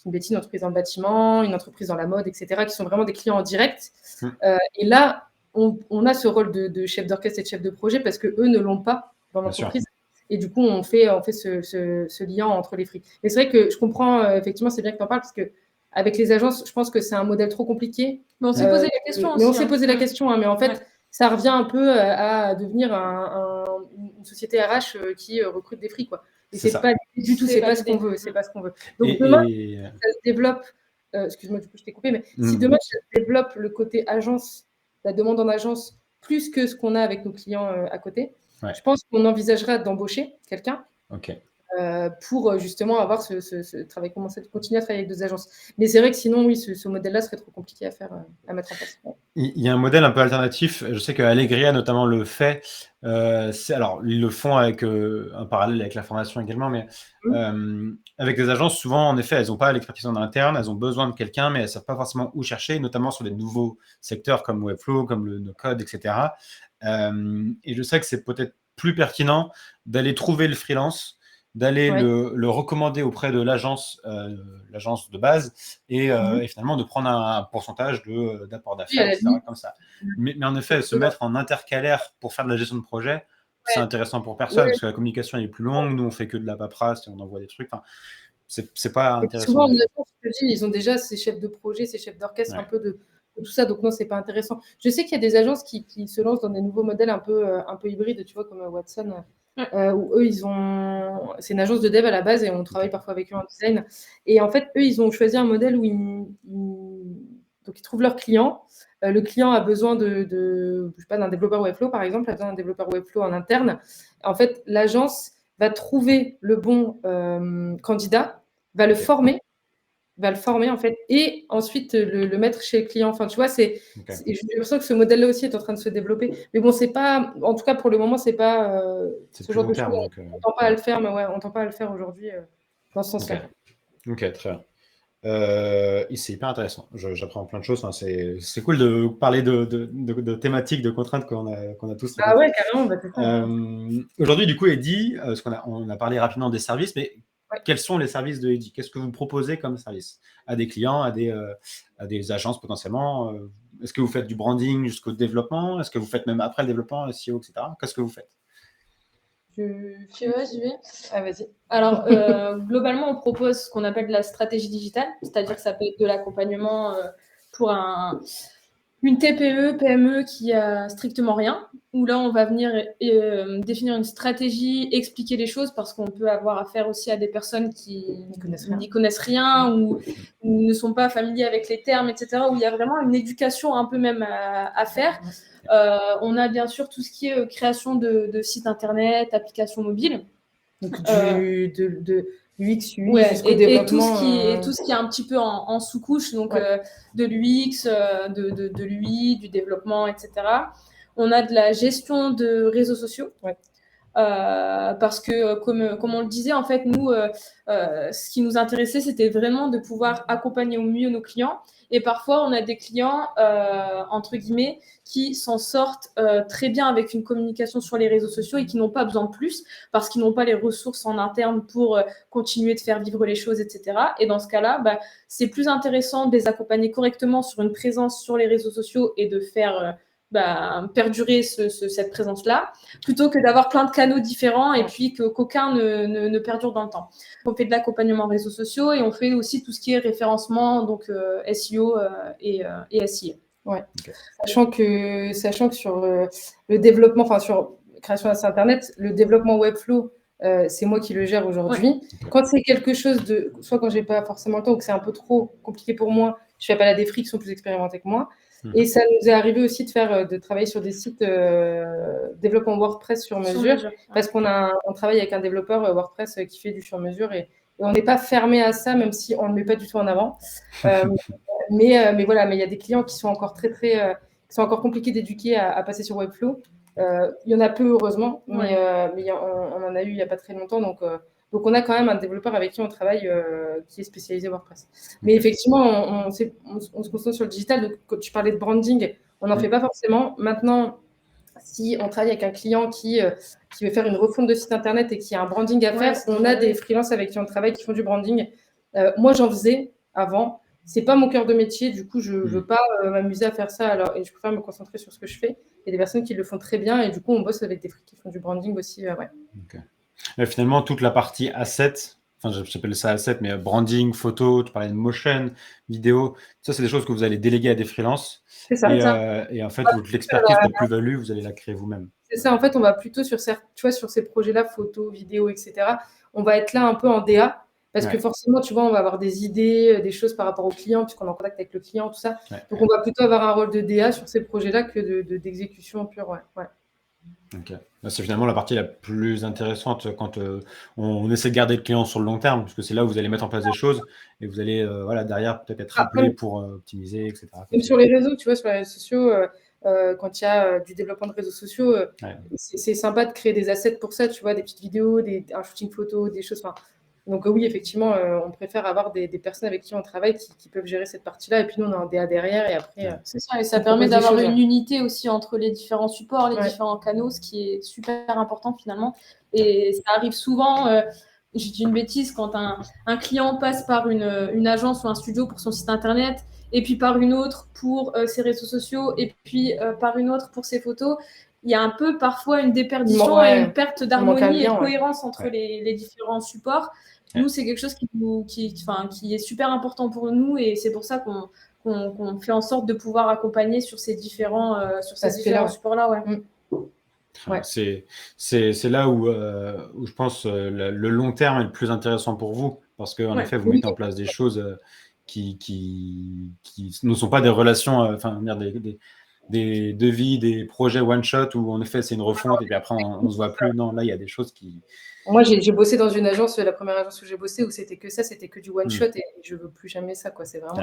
A: une entreprise dans le bâtiment, une entreprise dans la mode, etc., qui sont vraiment des clients en direct. Et là, on a ce rôle de chef d'orchestre et de chef de projet parce qu'eux ne l'ont pas dans l'entreprise. Et du coup, on fait ce lien entre les free. Mais c'est vrai que je comprends, effectivement, c'est bien que tu en parles parce qu'avec les agences, je pense que c'est un modèle trop compliqué.
C: Mais on s'est posé la question aussi.
A: Mais on s'est posé la question, mais en fait, ça revient un peu à devenir une société RH qui recrute des free, quoi. Et c'est pas du tout, c'est pas ce qu'on veut, c'est pas ce qu'on veut. Donc demain, ça se développe. Excuse-moi, du coup, je t'ai coupé, mais si demain ça se développe le côté agence, la demande en agence, plus que ce qu'on a avec nos clients à côté, je pense qu'on envisagera d'embaucher quelqu'un. Pour justement avoir ce travail, continuer à travailler avec deux agences. Mais c'est vrai que sinon, oui, ce modèle-là serait trop compliqué à mettre en place.
B: Il y a un modèle un peu alternatif. Je sais qu'Allegria, notamment, le fait. Alors, ils le font avec un parallèle avec la formation également, mais avec des agences, souvent, en effet, elles n'ont pas l'expertise en interne, elles ont besoin de quelqu'un, mais elles ne savent pas forcément où chercher, notamment sur des nouveaux secteurs comme Webflow, comme le no-code, etc. Et je sais que c'est peut-être plus pertinent d'aller trouver le freelance, d'aller le recommander auprès de l'agence de base et finalement de prendre un pourcentage d'apport d'affaires, etc. comme ça. Mais en effet, se mettre en intercalaire pour faire de la gestion de projet, c'est intéressant pour personne parce que la communication est plus longue. Nous, on fait que de la paperasse et on envoie des trucs. Enfin, c'est pas intéressant.
A: Souvent, ils ont déjà ces chefs de projet, ces chefs d'orchestre, un peu de tout ça. Donc non, c'est pas intéressant. Je sais qu'il y a des agences qui se lancent dans des nouveaux modèles un peu hybrides, tu vois, comme Watson. Où eux, c'est une agence de dev à la base et on travaille parfois avec eux en design. Et en fait, eux, ils ont choisi un modèle où ils trouvent leur client. Le client a besoin je sais pas, d'un développeur Webflow, par exemple, a besoin d'un développeur Webflow en interne. En fait, l'agence va trouver le bon candidat, va le former en fait, et ensuite le mettre chez le client. Enfin, tu vois, j'ai l'impression que ce modèle-là aussi est en train de se développer. Mais bon, c'est pas, en tout cas pour le moment, c'est pas ce genre de choses. On ne tend pas à le faire, mais on tend pas à le faire aujourd'hui dans ce sens-là.
B: Ok, très bien. C'est hyper intéressant. J'apprends plein de choses. Enfin, c'est cool de parler de thématiques, de contraintes qu'on a tous.
A: Ah ouais, carrément.
B: Aujourd'hui, du coup, Eddy, on a parlé rapidement des services, mais quels sont les services de Eddy? Qu'est-ce que vous proposez comme service à des clients, à des agences potentiellement? Est-ce que vous faites du branding jusqu'au développement? Est-ce que vous faites même après le développement, SEO, etc. Qu'est-ce que vous faites?
C: J'y vais.
A: Ah, vas-y.
C: Alors, globalement, on propose ce qu'on appelle de la stratégie digitale, c'est-à-dire que ça peut être de l'accompagnement pour une TPE, PME qui a strictement rien, où là, on va venir définir une stratégie, expliquer les choses, parce qu'on peut avoir affaire aussi à des personnes qui n'y connaissent rien ou ne sont pas familiers avec les termes, etc., où il y a vraiment une éducation un peu même à faire. On a bien sûr tout ce qui est création de sites internet, applications mobiles.
A: Donc, de l'UX, UI, jusqu'au développement.
C: Et tout ce qui est un petit peu en sous-couche, donc de l'UX, de l'UI, du développement, etc. On a de la gestion de réseaux sociaux. Parce que, comme on le disait, en fait, nous, ce qui nous intéressait, c'était vraiment de pouvoir accompagner au mieux nos clients. Et parfois, on a des clients, entre guillemets, qui s'en sortent très bien avec une communication sur les réseaux sociaux et qui n'ont pas besoin de plus parce qu'ils n'ont pas les ressources en interne pour continuer de faire vivre les choses, etc. Et dans ce cas-là, c'est plus intéressant de les accompagner correctement sur une présence sur les réseaux sociaux et de faire perdurer cette présence-là, plutôt que d'avoir plein de canaux différents et puis qu'aucun ne perdure dans le temps. On fait de l'accompagnement réseaux sociaux et on fait aussi tout ce qui est référencement, donc SEO et SIA.
A: Ouais. Okay. Sachant que sur le développement, enfin sur création d'un site internet, le développement Webflow, c'est moi qui le gère aujourd'hui. Ouais. Quand c'est quelque chose de, soit quand j'ai pas forcément le temps ou que c'est un peu trop compliqué pour moi, je fais appel à des freaks qui sont plus expérimentés que moi. Et ça nous est arrivé aussi de travailler sur des sites développement WordPress sur mesure, parce qu'on travaille avec un développeur WordPress qui fait du sur mesure et on n'est pas fermé à ça, même si on ne le met pas du tout en avant. Mais voilà, mais il y a des clients qui sont encore qui sont encore compliqués d'éduquer à passer sur Webflow. Il y en a peu, heureusement, mais on en a eu il n'y a pas très longtemps. Donc, on a quand même un développeur avec qui on travaille qui est spécialisé WordPress. Mais effectivement, on se concentre sur le digital. Donc, quand tu parlais de branding, on n'en fait pas forcément. Maintenant, si on travaille avec un client qui veut faire une refonte de site internet et qui a un branding à faire, on a des freelances avec qui on travaille qui font du branding. Moi, j'en faisais avant. C'est pas mon cœur de métier, du coup, je veux pas m'amuser à faire ça. Alors, et je préfère me concentrer sur ce que je fais. Il y a des personnes qui le font très bien et du coup, on bosse avec des freaks qui font du branding aussi. Ouais.
B: Okay. Et finalement, toute la partie asset, enfin, j'appelle ça asset, mais branding, photo, tu parlais de motion, vidéo, ça, c'est des choses que vous allez déléguer à des freelances.
A: C'est ça.
B: Et en fait, l'expertise, la plus-value, vous allez la créer vous-même.
A: C'est ça. En fait, on va plutôt sur ces projets-là, photo, vidéo, etc. On va être là un peu en DA. Parce que forcément, tu vois, on va avoir des idées, des choses par rapport au client, puisqu'on est en contact avec le client, tout ça. Donc, on va plutôt avoir un rôle de DA sur ces projets-là que d'exécution pure. Ouais.
B: Ok. C'est finalement la partie la plus intéressante quand on essaie de garder le client sur le long terme, parce que c'est là où vous allez mettre en place des choses et vous allez derrière peut-être être appelé pour optimiser, etc.
A: Même sur les réseaux, tu vois, sur les réseaux sociaux, quand il y a du développement de réseaux sociaux, c'est sympa de créer des assets pour ça, tu vois, des petites vidéos, un shooting photo, des choses. Donc oui, effectivement, on préfère avoir des personnes avec qui on travaille qui peuvent gérer cette partie-là. Et puis nous, on a un DA derrière et après...
C: c'est ça, et ça permet d'avoir une unité aussi entre les différents supports, les différents canaux, ce qui est super important finalement. Et ça arrive souvent, je dis une bêtise, quand un client passe par une agence ou un studio pour son site internet, et puis par une autre pour ses réseaux sociaux, et puis par une autre pour ses photos. Il y a un peu parfois une déperdition et une perte d'harmonie et de cohérence entre les différents supports. Nous, c'est quelque chose qui est super important pour nous et c'est pour ça qu'on fait en sorte de pouvoir accompagner sur ces différents supports-là.
B: Ouais. C'est là où je pense le long terme est le plus intéressant pour vous parce qu'en effet, vous mettez en place des choses qui ne sont pas des relations, des devis, des projets one-shot où en effet c'est une refonte et puis après on ne se voit plus. Non, là il y a des choses qui...
A: Moi j'ai bossé dans une agence, la première agence où j'ai bossé où c'était que ça, c'était que du one-shot et je ne veux plus jamais ça, quoi. C'est vraiment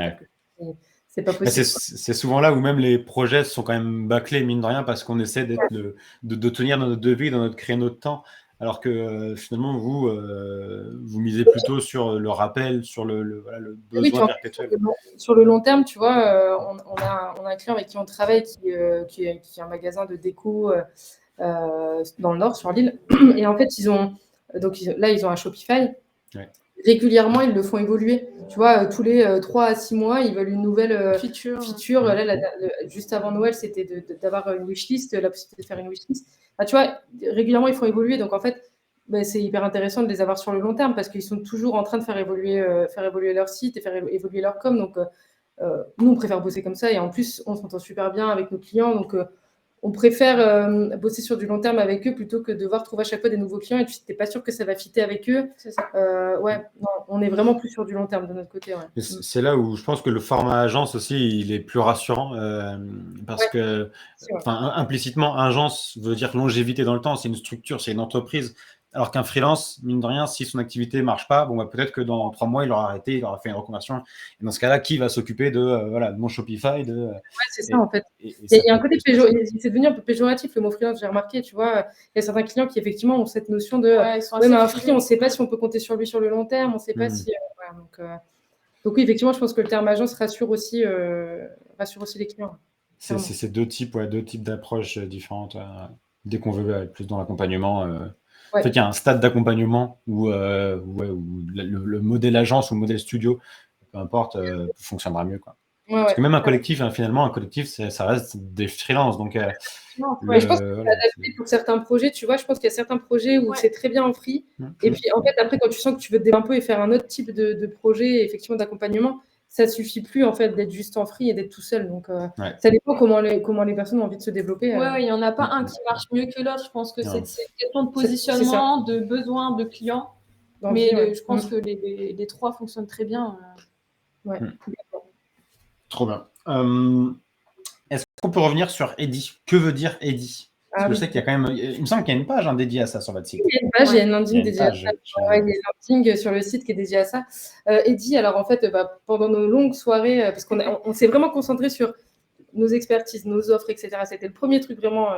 A: c'est pas possible.
B: C'est souvent là où même les projets sont quand même bâclés, mine de rien, parce qu'on essaie de tenir dans notre devis, dans notre créneau de temps. Alors que finalement, vous misez plutôt sur le rappel, sur le besoin perpétuel.
A: Sur le long terme, tu vois, on a un client avec qui on travaille qui a un magasin de déco dans le Nord, sur l'île. Et en fait, ils ont un Shopify.
B: Ouais.
A: Régulièrement, ils le font évoluer. Tu vois, tous les 3 à 6 mois, ils veulent une nouvelle feature. Là, juste avant Noël, c'était d'avoir une wishlist, la possibilité de faire une wishlist. Tu vois, régulièrement, ils font évoluer. Donc, en fait, c'est hyper intéressant de les avoir sur le long terme parce qu'ils sont toujours en train de faire évoluer leur site et faire évoluer leur com. Donc, nous, on préfère bosser comme ça. Et en plus, on s'entend super bien avec nos clients. Donc, on préfère bosser sur du long terme avec eux plutôt que devoir trouver à chaque fois des nouveaux clients et tu n'es pas sûr que ça va fitter avec eux. C'est ça. Non, on est vraiment plus sur du long terme de notre côté. Ouais.
B: C'est là où je pense que le format agence aussi, il est plus rassurant parce que implicitement, agence veut dire longévité dans le temps. C'est une structure, c'est une entreprise Alors qu'un freelance, mine de rien, si son activité ne marche pas, bon, bah, peut-être que dans 3 mois, il aura arrêté, il aura fait une reconversion. Et dans ce cas-là, qui va s'occuper de mon Shopify
A: Ouais, c'est ça,
B: et,
A: en fait.
B: et
A: Il
B: ça
A: y a un
B: peut
A: côté
B: plus passer.
A: c'est devenu un peu péjoratif, le mot freelance, j'ai remarqué, tu vois. Il y a certains clients qui, effectivement, ont cette notion de
C: Ouais, ils sont
A: ouais,
C: assez
A: mais un
C: frileux.
A: free, on ne sait pas si on peut compter sur lui sur le long terme, on ne sait pas si. Voilà, donc oui, effectivement, je pense que le terme agence rassure aussi les clients.
B: C'est
A: Clairement.
B: deux types d'approches différentes. Dès qu'on veut aller plus dans l'accompagnement, en
A: Ouais.
B: fait, il y a un stade d'accompagnement où le modèle agence ou le modèle studio, peu importe, fonctionnera mieux, quoi.
A: Ouais,
B: Parce que même un
A: ouais.
B: collectif, hein, finalement, un collectif, ça reste des freelances. Donc,
A: Non, ouais, je pense que c'est adapté pour certains projets, tu vois. Je pense qu'il y a certains projets où
C: Ouais.
A: c'est très bien en free. Et puis, en fait, après, quand tu sens que tu veux te développer un peu et faire un autre type de projet, effectivement, d'accompagnement, ça suffit plus, en fait, d'être juste en free et d'être tout seul. Donc, ça dépend comment les personnes ont envie de se développer.
C: Ouais, il n'y en a pas un qui marche mieux que l'autre. Je pense que c'est
B: Non.
C: une question de positionnement, de besoin de clients.
A: D'envie,
C: Mais
A: ouais.
C: je pense que les trois fonctionnent très bien.
A: Ouais.
B: Trop bien. Est-ce qu'on peut revenir sur Eddy? Que veut dire Eddy? Parce que je sais qu'il y a quand même. Il me semble qu'il y a une page dédiée à ça sur votre site.
A: Il y a une page, il y a une landing dédiée à ça.
B: Ouais,
A: Il y a une landing sur le site qui est dédiée à ça. Eddy, alors en fait, pendant nos longues soirées, parce qu'on s'est vraiment concentré sur nos expertises, nos offres, etc. C'était le premier truc vraiment.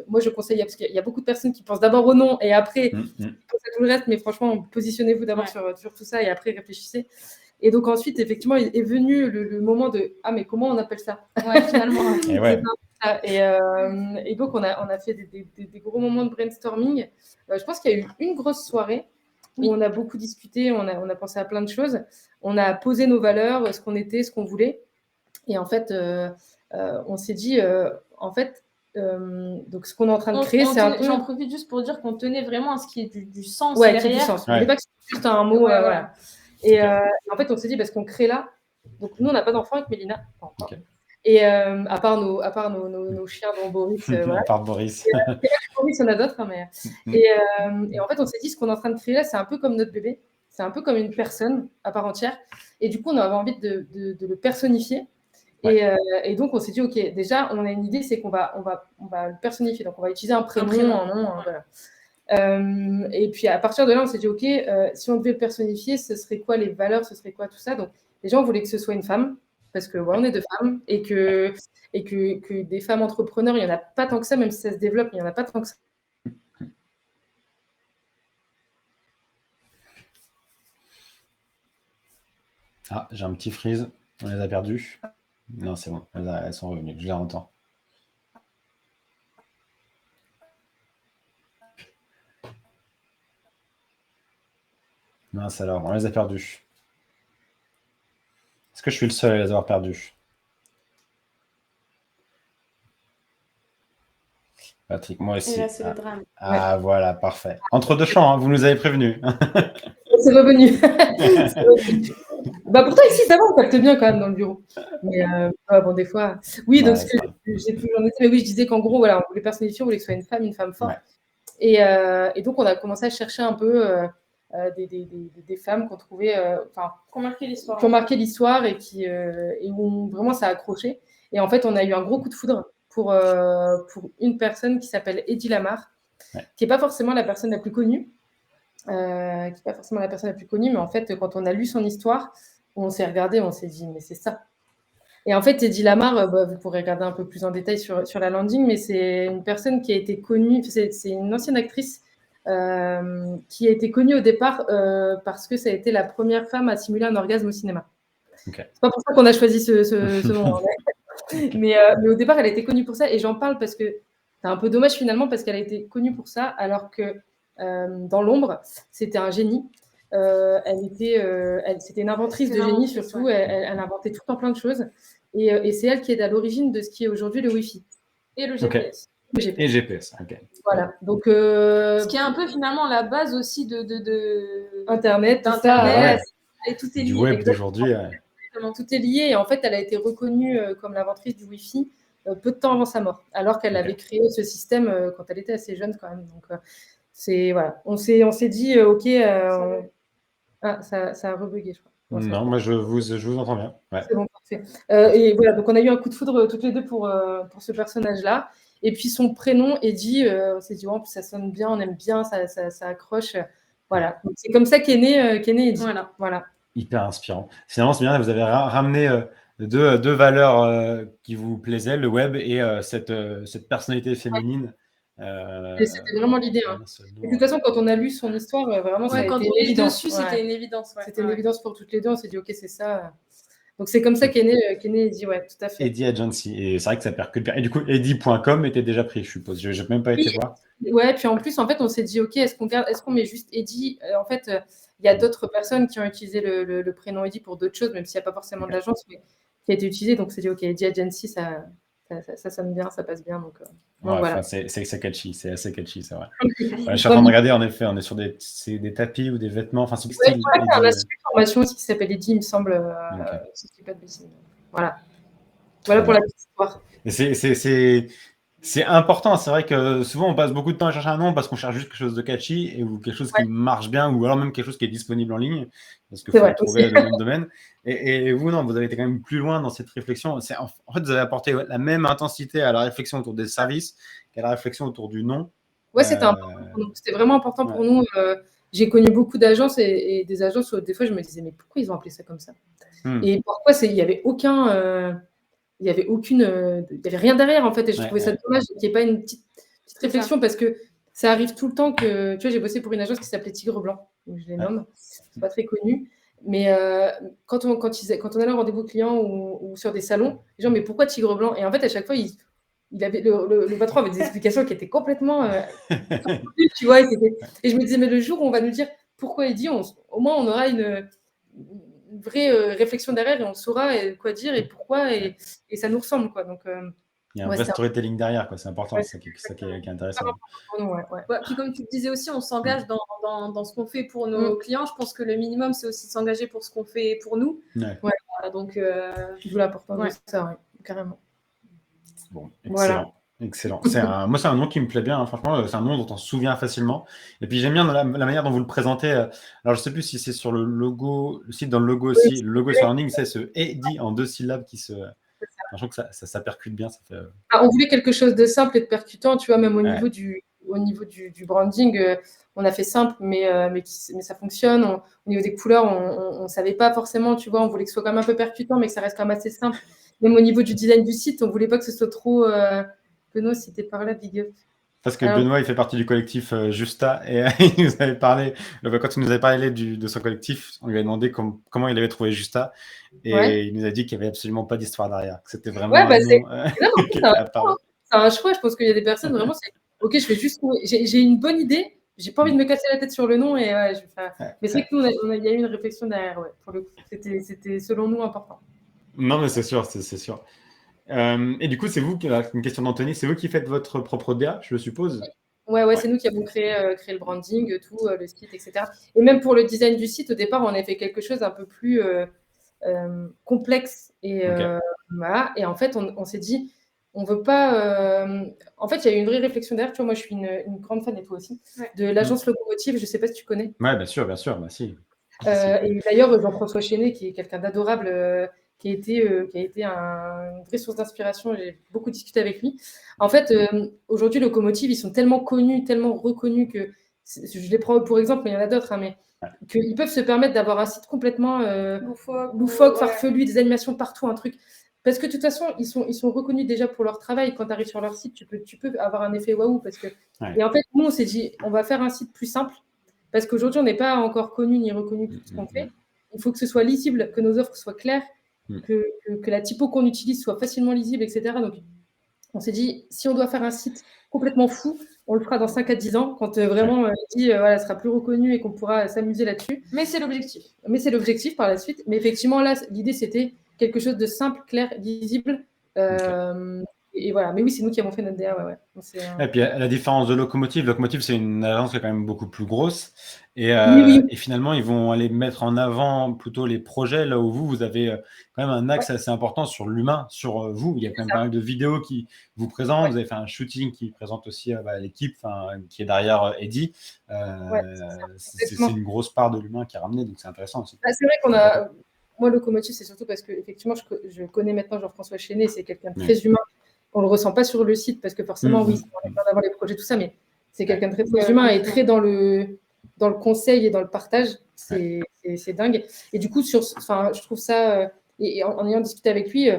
A: Moi, je conseille, parce qu'il y a beaucoup de personnes qui pensent d'abord au nom et après pensent à tout le reste, mais franchement, positionnez-vous d'abord sur tout ça et après réfléchissez. Et donc ensuite, effectivement, est venu le moment de « Ah, mais comment on appelle ça ?»
C: Ouais, finalement.
A: Et donc, on a fait des gros moments de brainstorming. Je pense qu'il y a eu une grosse soirée où on a beaucoup discuté, on a pensé à plein de choses. On a posé nos valeurs, ce qu'on était, ce qu'on voulait. Et en fait, on s'est dit, donc ce qu'on est en train de créer, c'est un peu...
C: J'en profite juste pour dire qu'on tenait vraiment à ce qui est du sens
A: ouais,
C: derrière.
A: Qui du sens. On ne voulait pas que c'est juste un mot. Voilà. Et en fait, on s'est dit, parce qu'on crée là, donc nous, on n'a pas d'enfant avec Mélina. Et à part nos chiens, dont Boris.
B: À part Boris.
A: Boris, on a d'autres. Hein, mais... et en fait, on s'est dit, ce qu'on est en train de créer là, c'est un peu comme notre bébé. C'est un peu comme une personne à part entière. Et du coup, on avait envie de le personnifier. Et donc, on s'est dit, OK, déjà, on a une idée, c'est qu'on va le personnifier. Donc, on va utiliser un prénom, un nom. Voilà. Et puis, à partir de là, on s'est dit, OK, si on devait le personnifier, ce serait quoi les valeurs, ce serait quoi tout ça? Donc, déjà, on voulait que ce soit une femme, parce que on est deux femmes, et que des femmes entrepreneurs, il n'y en a pas tant que ça, même si ça se développe, il n'y en a pas tant que ça.
B: Ah, j'ai un petit freeze. On les a perdus. Non, c'est bon. Elles sont revenues. Je les entends. Mince alors, on les a perdus. Est-ce que je suis le seul à les avoir perdus? Patrick, moi aussi.
C: Et là, c'est le drame.
B: Ah, voilà, parfait. Entre deux champs, hein, vous nous avez prévenus.
A: C'est revenu. Pourtant, ici, ça va, on capte bien quand même dans le bureau. Mais bon, des fois. Oui, donc ce que j'ai pu en mais oui, je disais qu'en gros, voilà, on voulait personnifier, on voulait que ce soit une femme forte. Ouais. Et donc, on a commencé à chercher un peu des femmes qu'on trouvait.
C: Qui ont marqué l'histoire.
A: Qui ont marqué l'histoire et où vraiment ça a accroché. Et en fait, on a eu un gros coup de foudre pour une personne qui s'appelle Eddy Lamar, qui n'est pas forcément la personne la plus connue. Mais en fait, quand on a lu son histoire, on s'est regardé, on s'est dit, mais c'est ça. Et en fait, Eddy Lamar, vous pourrez regarder un peu plus en détail sur la landing, mais c'est une personne qui a été connue, c'est une ancienne actrice qui a été connue au départ parce que ça a été la première femme à simuler un orgasme au cinéma. C'est pas pour ça qu'on a choisi ce nom. Mais au départ, elle a été connue pour ça, et j'en parle parce que c'est un peu dommage finalement, parce qu'elle a été connue pour ça, alors que dans l'ombre, c'était un génie. C'était une inventrice de génie, surtout. Elle inventait tout le temps plein de choses. Et c'est elle qui est à l'origine de ce qui est aujourd'hui le Wi-Fi.
C: Et le GPS.
B: Et GPS, ok.
A: Voilà. Donc,
C: ce qui est un peu finalement la base aussi de
A: Internet, tout
C: ça. Et tout est lié.
B: Du web d'aujourd'hui.
A: Tout est lié. Et en fait, elle a été reconnue comme l'inventrice du Wi-Fi peu de temps avant sa mort, alors qu'elle avait créé ce système quand elle était assez jeune quand même. Donc, voilà. On s'est dit, OK, ça a rebugué, je crois.
B: Non, moi je vous entends bien.
A: C'est bon, parfait. Et voilà, donc on a eu un coup de foudre toutes les deux pour ce personnage-là. Et puis son prénom, Eddie, on s'est dit, oh, ça sonne bien, on aime bien, ça accroche. Voilà. Donc, c'est comme ça qu'est né Eddie. Voilà.
B: Hyper inspirant. Finalement, c'est bien, vous avez ramené deux valeurs qui vous plaisaient, le web et cette personnalité féminine.
A: Et c'était vraiment l'idée. Hein. Et de toute façon, quand on a lu son histoire, vraiment, ça a été une évidence.
C: C'était une évidence.
A: C'était une évidence pour toutes les deux. On s'est dit, ok, c'est ça. Donc, c'est comme ça qu'est né Eddie, ouais, tout à fait.
B: Eddie Agency. Et c'est vrai que ça percute bien. Et du coup, Eddie.com était déjà pris, je suppose. Je n'ai même pas été voir.
A: Ouais, puis en plus, en fait, on s'est dit, ok, est-ce qu'on met juste Eddie En fait, il y a d'autres personnes qui ont utilisé le prénom Eddie pour d'autres choses, même s'il n'y a pas forcément d'agence, mais qui a été utilisé. Donc, on s'est dit, ok, Eddie Agency, ça sonne bien, ça passe bien. Donc voilà.
B: C'est catchy, c'est assez catchy, c'est vrai. Je suis en train de regarder, en effet, on est sur des tapis ou des vêtements. Enfin, c'est style.
A: Il y a un aspect formation aussi qui s'appelle Eddie, il me semble. Si je dis pas de bêtises. Voilà. Voilà pour la petite histoire.
B: C'est important, c'est vrai que souvent on passe beaucoup de temps à chercher un nom parce qu'on cherche juste quelque chose de catchy ou quelque chose qui marche bien ou alors même quelque chose qui est disponible en ligne parce qu'il faut trouver le nom de domaine. Et vous, non, vous avez été quand même plus loin dans cette réflexion. En fait, vous avez apporté la même intensité à la réflexion autour des services qu'à la réflexion autour du nom.
A: Ouais, c'était important pour nous. C'était vraiment important pour nous. J'ai connu beaucoup d'agences et des agences où des fois je me disais, mais pourquoi ils ont appelé ça comme ça Et pourquoi il n'y avait aucun. Il n'y avait rien derrière en fait, et je trouvais ça dommage qu'il n'y ait pas une petite réflexion parce que ça arrive tout le temps que, tu vois, j'ai bossé pour une agence qui s'appelait Tigre Blanc, donc je les nomme, c'est pas très connu, mais quand on allait en rendez-vous client ou sur des salons, les gens, mais pourquoi Tigre Blanc? Et en fait, à chaque fois, il avait, le patron avait des explications qui étaient complètement tu vois, et je me disais, mais le jour où on va nous dire pourquoi Eddie, au moins on aura une vraie réflexion derrière et on saura quoi dire et pourquoi et ça nous ressemble quoi. Donc
B: il y a un vrai storytelling derrière, quoi. C'est important, c'est ça qui est intéressant.
C: Puis comme tu le disais aussi, on s'engage dans ce qu'on fait pour nos clients. Je pense que le minimum, c'est aussi de s'engager pour ce qu'on fait pour nous. Donc,
A: d'où l'importance de ça, carrément.
B: Bon, excellent. Excellent. Moi, c'est un nom qui me plaît bien, hein. Franchement, c'est un nom dont on se souvient facilement. Et puis, j'aime bien la manière dont vous le présentez. Alors, je ne sais plus si c'est sur le logo, le site dans le logo aussi. Le logo sur landing, c'est ce Eddie en 2 syllabes qui se. Je trouve que ça percute bien. Ça fait...
A: on voulait quelque chose de simple et de percutant, tu vois, même au niveau du branding. On a fait simple, mais ça fonctionne. Au niveau des couleurs, on ne savait pas forcément, tu vois, on voulait que ce soit quand même un peu percutant, mais que ça reste quand même assez simple. Même au niveau du design du site, on ne voulait pas que ce soit trop. Benoît, si tu es par là, big up.
B: Parce que Benoît, il fait partie du collectif Justa et il nous avait parlé, quand il nous avait parlé de son collectif, on lui a demandé comment il avait trouvé Justa et il nous a dit qu'il n'y avait absolument pas d'histoire derrière, que c'était vraiment
A: c'est un choix. Je pense qu'il y a des personnes vraiment, c'est ok, je vais juste j'ai une bonne idée, j'ai pas envie de me casser la tête sur le nom et mais c'est que nous, il y a eu une réflexion derrière, pour le coup. C'était selon nous important.
B: Non, mais c'est sûr, c'est sûr. Et du coup, c'est vous, une question d'Anthony, c'est vous qui faites votre propre DA, je le suppose?
A: Ouais, c'est nous qui avons créé le branding, tout, le site, etc. Et même pour le design du site, au départ, on a fait quelque chose un peu plus complexe. Et, voilà. Et en fait, on s'est dit, on veut pas. En fait, il y a eu une vraie réflexion derrière. Tu vois, moi, je suis une grande fan, et toi aussi, de l'agence Locomotive. Je ne sais pas si tu connais.
B: Ouais, bien sûr, bah si.
A: Et d'ailleurs, Jean-François Chénet, qui est quelqu'un d'adorable, qui a été une vraie source d'inspiration. J'ai beaucoup discuté avec lui. En fait, aujourd'hui, Locomotive, ils sont tellement connus, tellement reconnus que je les prends pour exemple, mais il y en a d'autres, hein, mais qu'ils peuvent se permettre d'avoir un site complètement loufoque, farfelu, des animations partout, un truc. Parce que de toute façon, ils sont reconnus déjà pour leur travail. Quand tu arrives sur leur site, tu peux avoir un effet waouh. Et en fait, nous, on s'est dit, on va faire un site plus simple. Parce qu'aujourd'hui, on n'est pas encore connu ni reconnu pour tout ce qu'on fait. Il faut que ce soit lisible, que nos offres soient claires, que la typo qu'on utilise soit facilement lisible, etc. Donc, on s'est dit, si on doit faire un site complètement fou, on le fera dans 5 à 10 ans, quand vraiment elle sera plus reconnue et qu'on pourra s'amuser là-dessus.
C: Mais c'est l'objectif.
A: Mais c'est l'objectif par la suite. Mais effectivement, là, l'idée, c'était quelque chose de simple, clair, lisible. Et voilà. Mais oui, c'est nous qui avons fait notre DA.
B: Et puis, à la différence de Locomotive, c'est une agence qui est quand même beaucoup plus grosse. Et finalement, ils vont aller mettre en avant plutôt les projets, là où vous avez quand même un axe assez important sur l'humain, sur vous. Il y a quand même pas mal de vidéos qui vous présentent. Vous avez fait un shooting qui présente aussi l'équipe qui est derrière Eddie. C'est une grosse part de l'humain qui est ramenée, donc c'est intéressant aussi.
A: C'est vrai qu'on a... Moi, Locomotive, c'est surtout parce que effectivement, je connais maintenant Jean-François Chénet, c'est quelqu'un de très humain. on le ressent pas sur le site parce que forcément, oui, on est bien d'avoir les projets, tout ça, mais c'est quelqu'un de très, très humain et très dans le conseil et dans le partage. C'est dingue. Et du coup, je trouve ça, et en ayant discuté avec lui,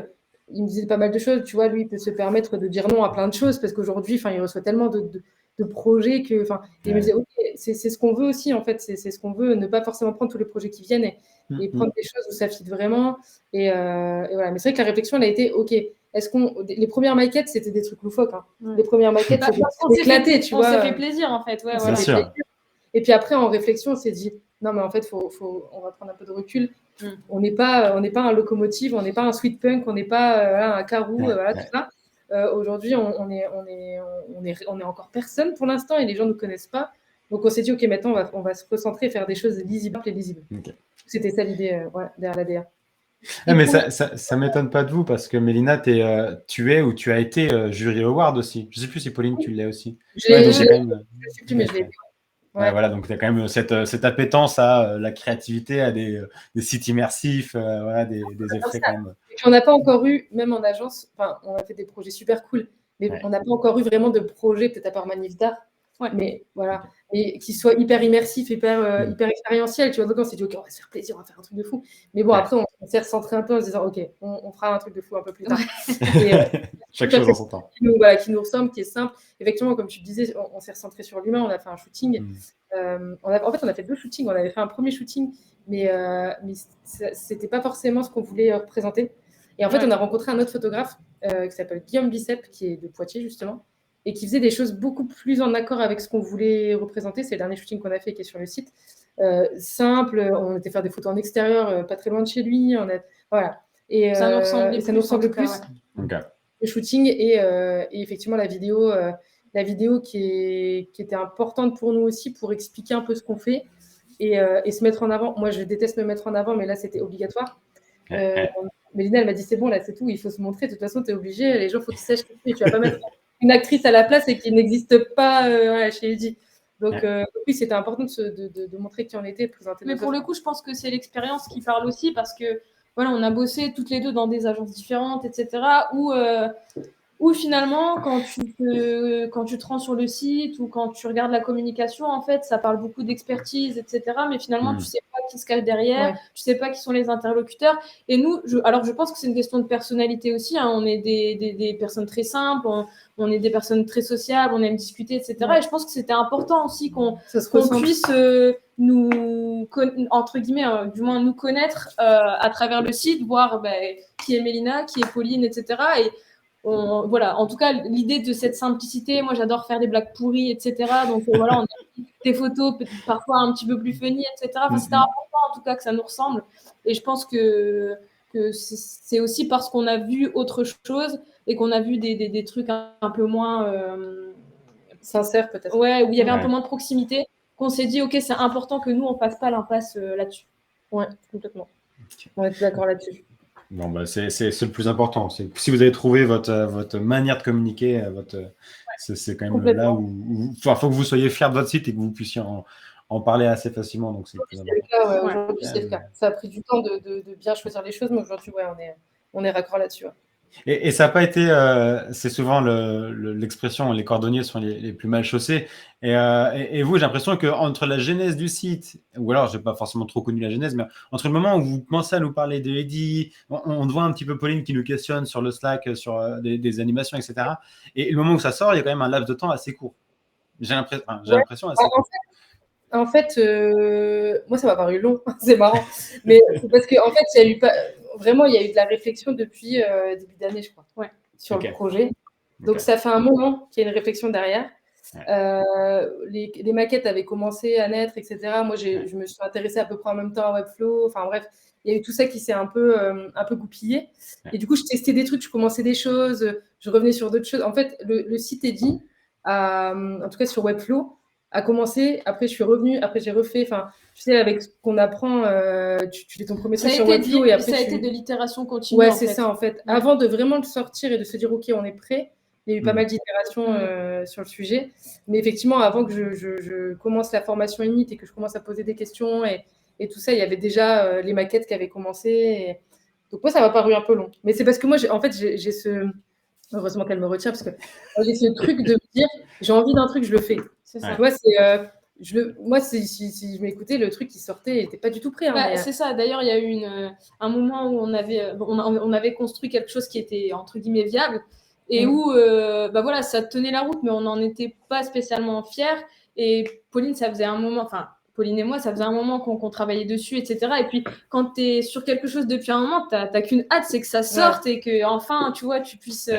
A: il me disait pas mal de choses. Tu vois, lui, il peut se permettre de dire non à plein de choses parce qu'aujourd'hui, il reçoit tellement de projets que, il me disait, ok, c'est ce qu'on veut aussi, en fait, c'est ce qu'on veut, ne pas forcément prendre tous les projets qui viennent et prendre des choses où ça fit vraiment. Et voilà. Mais c'est vrai que la réflexion, elle a été, ok, les premières maquettes, c'était des trucs loufoques. Hein. Les premières maquettes, c'était éclaté, tu vois.
C: On s'est fait plaisir, en fait. Ouais,
B: Bien sûr.
A: Et puis après, en réflexion, on s'est dit, non, mais en fait, on va prendre un peu de recul. On n'est pas un locomotive, on n'est pas un sweet punk, on n'est pas un carou, voilà, tout ça. Aujourd'hui, on est encore personne pour l'instant et les gens ne nous connaissent pas. Donc, on s'est dit, OK, maintenant, on va se recentrer et faire des choses lisibles et lisibles. Okay. C'était ça l'idée derrière l'ADR.
B: Mais ça m'étonne pas de vous parce que Mélina, tu es ou tu as été jury award aussi. Je sais plus si Pauline, tu l'es aussi.
A: Je ne sais plus, mais je l'ai.
B: Ouais, voilà, donc tu as quand même cette appétence à la créativité, à des sites immersifs, voilà, des effets quand même.
A: Et puis on n'a pas encore eu, même en agence, on a fait des projets super cool, mais on n'a pas encore eu vraiment de projet, peut-être à part Manif d'art, mais voilà, et qui soit hyper immersif, hyper expérientiel, tu vois. Donc on s'est dit, ok, on va se faire plaisir, on va faire un truc de fou. Mais bon, après, on s'est recentré un peu en se disant, ok, on fera un truc de fou un peu plus tard.
B: Chaque chose en son temps.
A: Qui nous ressemble, qui est simple. Effectivement, comme tu disais, on s'est recentré sur l'humain, on a fait un shooting. On a fait 2 shootings. On avait fait un premier shooting, mais c'était pas forcément ce qu'on voulait représenter. Et en fait, on a rencontré un autre photographe qui s'appelle Guillaume Bicep, qui est de Poitiers, justement, et qui faisait des choses beaucoup plus en accord avec ce qu'on voulait représenter. C'est le dernier shooting qu'on a fait, qui est sur le site. Simple, on était faire des photos en extérieur, pas très loin de chez lui. Voilà. Et
C: ça nous ressemble
A: plus.
B: Okay.
A: Le shooting et effectivement la vidéo qui était importante pour nous aussi pour expliquer un peu ce qu'on fait et se mettre en avant. Moi, je déteste me mettre en avant, mais là, c'était obligatoire. Mélina, elle m'a dit, c'est bon, là, c'est tout, il faut se montrer. De toute façon, tu es obligé. Les gens, il faut qu'ils sachent que tu vas pas mettre une actrice à la place et qui n'existe pas chez Eddy. Donc, oui, c'était important de montrer qui on était, de présenter.
C: Mais pour le coup, je pense que c'est l'expérience qui parle aussi parce que voilà, on a bossé toutes les deux dans des agences différentes, etc. Où finalement, quand tu te rends sur le site ou quand tu regardes la communication, en fait, ça parle beaucoup d'expertise, etc. Mais finalement, tu sais pas qui se cache derrière, tu sais pas qui sont les interlocuteurs. Et nous, alors je pense que c'est une question de personnalité aussi. Hein. On est des personnes très simples, on est des personnes très sociables, on aime discuter, etc. Et je pense que c'était important aussi qu'on puisse entre guillemets, du moins nous connaître à travers le site, voir qui est Mélina, qui est Pauline, etc. Et voilà, en tout cas, l'idée de cette simplicité, moi j'adore faire des blagues pourries, etc. Donc voilà, on a des photos parfois un petit peu plus funny, etc. Enfin, c'était important en tout cas que ça nous ressemble. Et je pense que c'est aussi parce qu'on a vu autre chose et qu'on a vu des trucs un peu moins
A: sincères peut-être.
C: Ouais, où il y avait un peu moins de proximité, qu'on s'est dit, ok, c'est important que nous, on fasse pas l'impasse là-dessus.
A: Ouais, complètement. On est d'accord là-dessus.
B: Bon, c'est le plus important. Si vous avez trouvé votre manière de communiquer, c'est quand même là où faut que vous soyez fiers de votre site et que vous puissiez en parler assez facilement. Donc c'est le plus important.
A: Aujourd'hui, c'est le cas. Ça a pris du temps de bien choisir les choses, mais aujourd'hui, on est raccord là-dessus. Ouais.
B: Et ça n'a pas été, c'est souvent l'expression, les cordonniers sont les plus mal chaussés. Et vous, j'ai l'impression qu'entre la genèse du site, ou alors je n'ai pas forcément trop connu la genèse, mais entre le moment où vous commencez à nous parler de Eddy, on voit un petit peu Pauline qui nous questionne sur le Slack, sur des animations, etc. Et le moment où ça sort, il y a quand même un laps de temps assez court. J'ai l'impression assez court.
A: En fait, moi, ça m'a paru long, c'est marrant. Mais c'est parce qu'en fait, il y a eu de la réflexion depuis début d'année, je crois, sur le projet. Donc, ça fait un moment qu'il y a une réflexion derrière. Les maquettes avaient commencé à naître, etc. Moi, je me suis intéressée à peu près en même temps à Webflow. Enfin, bref, il y a eu tout ça qui s'est un peu goupillé. Et du coup, je testais des trucs, je commençais des choses, je revenais sur d'autres choses. En fait, le site Eddy, en tout cas sur Webflow, a commencé, après je suis revenue, après j'ai refait, enfin, tu sais, avec ce qu'on apprend, tu fais ton premier truc sur Webflow et après
C: ça a été de l'itération continue.
A: Ouais, c'est ça en fait. Avant de vraiment le sortir et de se dire, ok, on est prêt, il y a eu pas mal d'itérations sur le sujet. Mais effectivement, avant que je commence la formation Init et que je commence à poser des questions et tout ça, il y avait déjà les maquettes qui avaient commencé. Donc moi, ça m'a paru un peu long. Mais c'est parce que moi, j'ai Heureusement qu'elle me retient parce que j'ai ce truc de me dire j'ai envie d'un truc, je le fais.
C: C'est ça.
A: Tu vois, moi, si je m'écoutais, le truc qui sortait n'était pas du tout prêt.
C: Bah, c'est ça. D'ailleurs, il y a eu un moment où on avait construit quelque chose qui était entre guillemets viable et où bah voilà, ça tenait la route, mais on n'en était pas spécialement fiers. Et Pauline, ça faisait un moment, enfin Pauline et moi, ça faisait un moment qu'on travaillait dessus, etc. Et puis quand tu es sur quelque chose depuis un moment, t'as qu'une hâte, c'est que ça sorte et que enfin, tu vois, tu puisses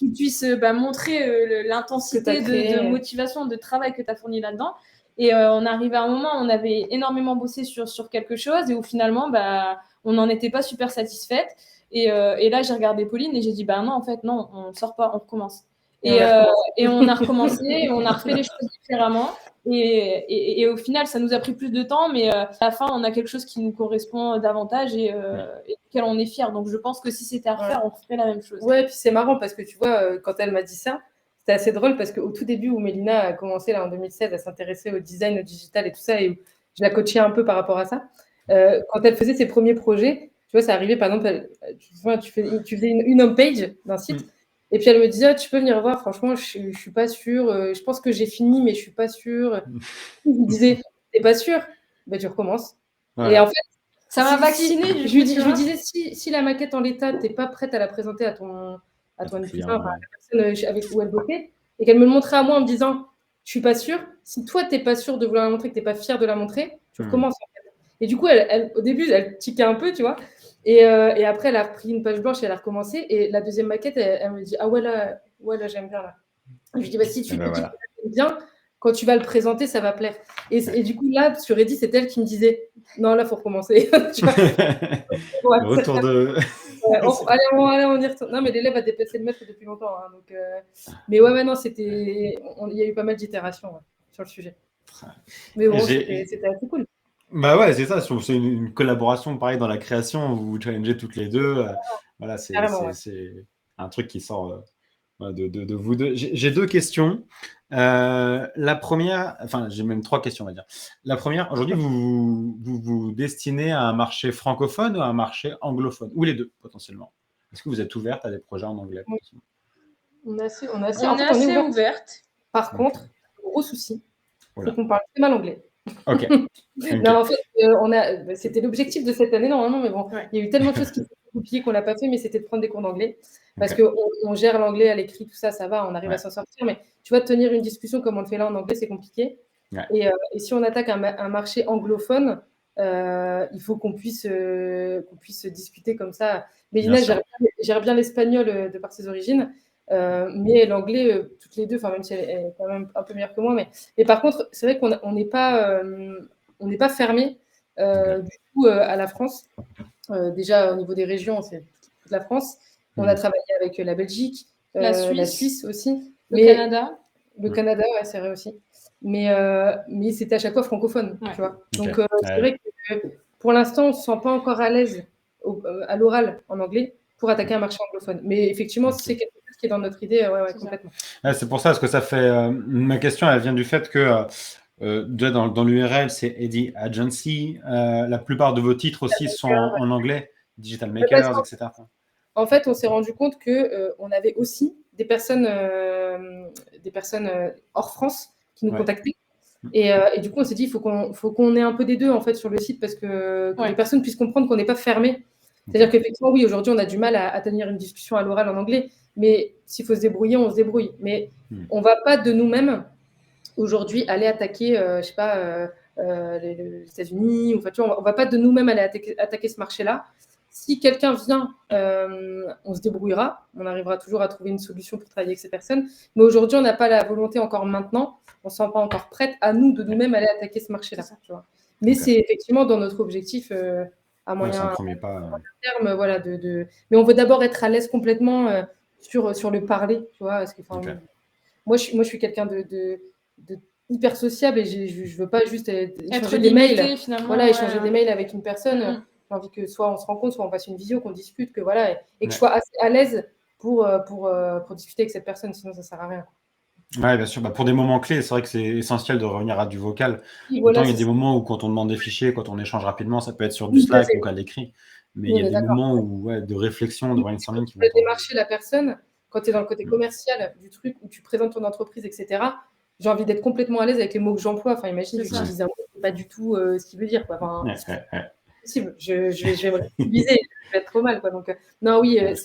C: montrer l'intensité de motivation, de travail que tu as fourni là-dedans. Et on arrivait à un moment où on avait énormément bossé sur quelque chose et où finalement, bah, on n'en était pas super satisfaite. Et là, j'ai regardé Pauline et j'ai dit, bah non, en fait, non, on ne sort pas, on recommence. Et on a recommencé, on a refait les choses différemment. Et au final, ça nous a pris plus de temps, mais à la fin, on a quelque chose qui nous correspond davantage et duquel on est fiers. Donc, je pense que si c'était à refaire, on ferait la même chose.
A: Ouais, puis c'est marrant parce que tu vois, quand elle m'a dit ça, c'était assez drôle parce qu'au tout début où Mélina a commencé là en 2016 à s'intéresser au design, au digital et tout ça, et où je la coachais un peu par rapport à ça, quand elle faisait ses premiers projets, tu vois, ça arrivait par exemple, tu faisais une home page d'un site, et puis elle me disait, tu peux venir voir, franchement, je suis pas sûre, je pense que j'ai fini, mais je suis pas sûre. Je me disais, t'es pas sûre? Ben, tu recommences.
B: Voilà.
A: Et en fait,
C: ça m'a vaccinée.
A: Je lui disais, si la maquette en l'état, t'es pas prête à la présenter à ton client, à la personne avec où elle bossait, et qu'elle me le montrait à moi en me disant, je suis pas sûre. Si toi, t'es pas sûre de vouloir la montrer, que t'es pas fière de la montrer, tu recommences. En fait. Et du coup, au début, elle tiquait un peu, tu vois. Et après, elle a pris une page blanche et elle a recommencé. Et la deuxième maquette, elle me dit, ah ouais, là j'aime bien. Là. Je lui dis, bah, si tu me dis que t'aimes bien, quand tu vas le présenter, ça va plaire. Et du coup, là, sur Reddit, c'est elle qui me disait, non, là, il faut recommencer. Tu vois
B: retour de...
A: allez, on y retourne. Non, mais l'élève a dépassé le maître depuis longtemps. Hein, donc, mais ouais, non, il y a eu pas mal d'itérations sur le sujet. Mais bon, c'était assez cool.
B: Bah ouais, c'est ça. C'est une collaboration, pareil, dans la création, où vous vous challengez toutes les deux. Voilà, c'est un truc qui sort de vous deux. J'ai deux questions. La première, enfin, j'ai même trois questions, on va dire. La première, aujourd'hui, vous destinez à un marché francophone ou à un marché anglophone? Ou les deux, potentiellement. Est-ce que vous êtes ouverte à des projets en anglais?
A: On est assez ouverte. Par contre, gros souci, c'est qu'on parle très mal anglais.
B: Ok.
A: Non, en fait, c'était l'objectif de cette année, normalement, mais bon, il y a eu tellement de choses qui sont compliquées qu'on l'a pas fait, mais c'était de prendre des cours d'anglais. Parce qu'on gère l'anglais à l'écrit, tout ça, ça va, on arrive à s'en sortir. Mais tu vois, tenir une discussion comme on le fait là en anglais, c'est compliqué. Et si on attaque un marché anglophone, il faut qu'on puisse discuter comme ça. Mélina gère bien l'espagnol de par ses origines. Mais l'anglais, toutes les deux, même si elle est quand même un peu meilleure que moi, mais par contre, c'est vrai qu'on n'est pas fermé du coup à la France. Déjà au niveau des régions, c'est toute la France. On a travaillé avec la Belgique, la Suisse aussi,
C: Canada.
A: Le Canada, ouais, c'est vrai aussi. Mais c'était à chaque fois francophone, tu vois. Donc c'est vrai que pour l'instant, on ne se sent pas encore à l'aise à l'oral en anglais pour attaquer un marché anglophone. Mais effectivement, c'est quelque chose qui est dans notre idée, complètement.
B: C'est pour ça, parce que ça fait. Ma question, elle vient du fait que dans l'URL, c'est Eddy Agency. La plupart de vos titres aussi sont en anglais, Digital Makers, etc.
A: En fait, on s'est rendu compte qu'on avait aussi des personnes hors France qui nous contactaient. Et du coup, on s'est dit, il faut qu'on ait un peu des deux en fait sur le site parce que les personnes puissent comprendre qu'on n'est pas fermé. C'est-à-dire qu'effectivement, oui, aujourd'hui, on a du mal à tenir une discussion à l'oral en anglais, mais s'il faut se débrouiller, on se débrouille. Mais on ne va pas de nous-mêmes aujourd'hui aller attaquer, je sais pas, les États-Unis. Enfin, tu vois, on ne va pas de nous-mêmes aller attaquer ce marché-là. Si quelqu'un vient, on se débrouillera. On arrivera toujours à trouver une solution pour travailler avec ces personnes. Mais aujourd'hui, on n'a pas la volonté encore maintenant. On ne se sent pas encore prête à nous, de nous-mêmes, aller attaquer ce marché-là. Mais c'est effectivement dans notre objectif à moyen terme. Voilà, mais on veut d'abord être à l'aise complètement sur le parler. Tu vois, parce que, moi, je suis quelqu'un de hyper sociable et je ne veux pas juste échanger des mails. Voilà, échanger des mails avec une personne. J'ai envie que soit on se rencontre, soit on fasse une visio, qu'on discute, que voilà, et que je sois assez à l'aise pour discuter avec cette personne, sinon ça ne sert à rien.
B: Oui, bien sûr. Pour des moments clés, c'est vrai que c'est essentiel de revenir à du vocal. Autant il y a des moments où quand on demande des fichiers, quand on échange rapidement, ça peut être sur du Slack, donc à l'écrit. Mais il y a des moments où, de réflexion, de brainstorming qui vont
A: démarcher la personne. quand tu es dans le côté commercial du truc, où tu présentes ton entreprise, etc., j'ai envie d'être complètement à l'aise avec les mots que j'emploie. Enfin, imagine, j'utilise un mot, c'est pas du tout ce qu'il veut dire, quoi. Enfin, possible. Je vais me réutiliser, je vais être trop mal, quoi. Donc, non, oui, on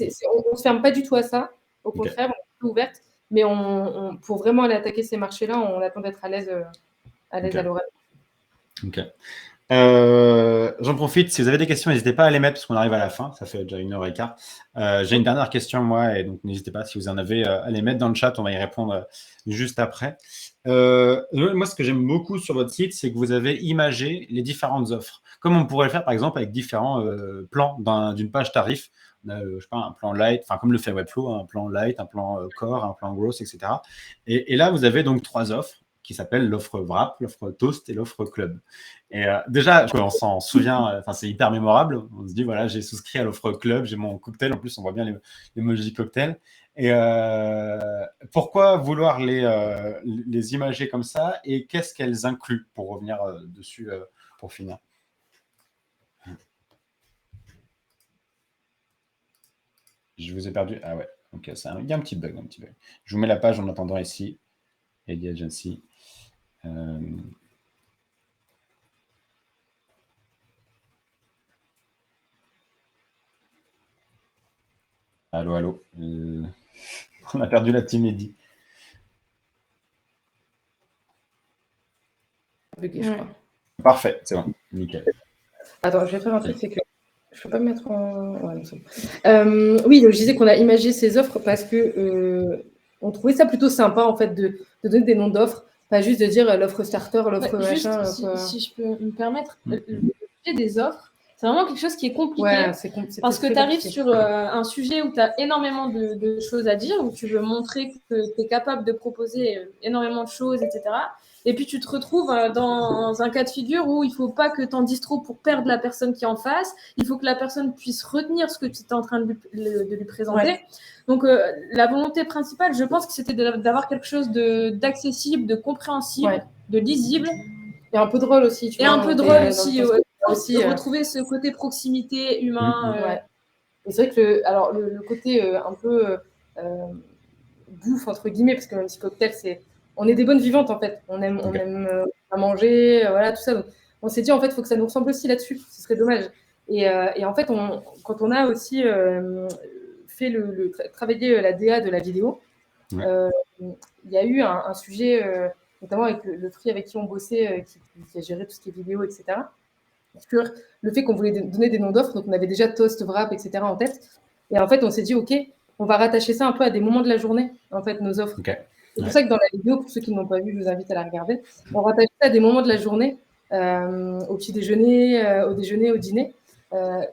A: se ferme pas du tout à ça. Au contraire, on est plutôt ouverte. Mais pour vraiment aller attaquer ces marchés-là, on attend d'être à l'aise à l'oral.
B: Ok. J'en profite, si vous avez des questions, n'hésitez pas à les mettre parce qu'on arrive à la fin, ça fait déjà 1h15. J'ai une dernière question, moi, et donc n'hésitez pas, si vous en avez, à les mettre dans le chat, on va y répondre juste après. Moi, ce que j'aime beaucoup sur votre site, c'est que vous avez imagé les différentes offres, comme on pourrait le faire par exemple avec différents plans d'une page tarif. On a, je sais pas, un plan light, enfin comme le fait Webflow, un plan light, un plan core, un plan growth, etc. Et là, vous avez donc 3 offres qui s'appellent l'offre Wrap, l'offre Toast et l'offre Club. Et déjà, on s'en souvient, c'est hyper mémorable. On se dit, voilà, j'ai souscrit à l'offre Club, j'ai mon cocktail. En plus, on voit bien l'emoji cocktail. Et pourquoi vouloir les imager comme ça et qu'est-ce qu'elles incluent pour revenir dessus pour finir? Je vous ai perdu. Ah ouais, ok, il y a un petit bug, Je vous mets la page en attendant ici. Eddie Agency. Allô. On a perdu la team Eddie.
A: Bugué, je crois.
B: Parfait, c'est bon, nickel.
A: Attends, je vais faire un truc, c'est que je ne peux pas me mettre en... Ouais, non, c'est bon. Oui, donc je disais qu'on a imagé ces offres parce que on trouvait ça plutôt sympa, en fait, de donner des noms d'offres, pas juste de dire l'offre starter, l'offre machin.
C: Si je peux me permettre, le sujet des offres, c'est vraiment quelque chose qui est compliqué.
A: Ouais,
C: parce que tu arrives sur un sujet où tu as énormément de choses à dire, où tu veux montrer que tu es capable de proposer énormément de choses, etc. Et puis tu te retrouves dans un cas de figure où il ne faut pas que tu en dises trop pour perdre la personne qui est en face. Il faut que la personne puisse retenir ce que tu es en train de lui présenter. Ouais. Donc la volonté principale, je pense que c'était d'avoir quelque chose d'accessible, de compréhensible, de lisible.
A: Et un peu drôle aussi. Tu vois,
C: un peu drôle aussi. Aussi retrouver ce côté proximité humain.
A: Ouais. Et c'est vrai que le côté un peu bouffe, entre guillemets, parce que même si cocktail, on est des bonnes vivantes, en fait. On aime à manger, voilà, tout ça. Donc, on s'est dit, en fait, il faut que ça nous ressemble aussi là-dessus. Ce serait dommage. Et en fait, quand on a aussi fait travailler la DA de la vidéo, il y a eu un sujet, notamment avec le Free avec qui on bossait, qui a géré tout ce qui est vidéo, etc., sur le fait qu'on voulait donner des noms d'offres. Donc, on avait déjà Toast, Wrap, etc. en tête. Et en fait, on s'est dit, OK, on va rattacher ça un peu à des moments de la journée, en fait, nos offres. Okay. C'est pour ça que dans la vidéo, pour ceux qui ne l'ont pas vu, je vous invite à la regarder. On rattache ça à des moments de la journée, au petit déjeuner, au déjeuner, au dîner,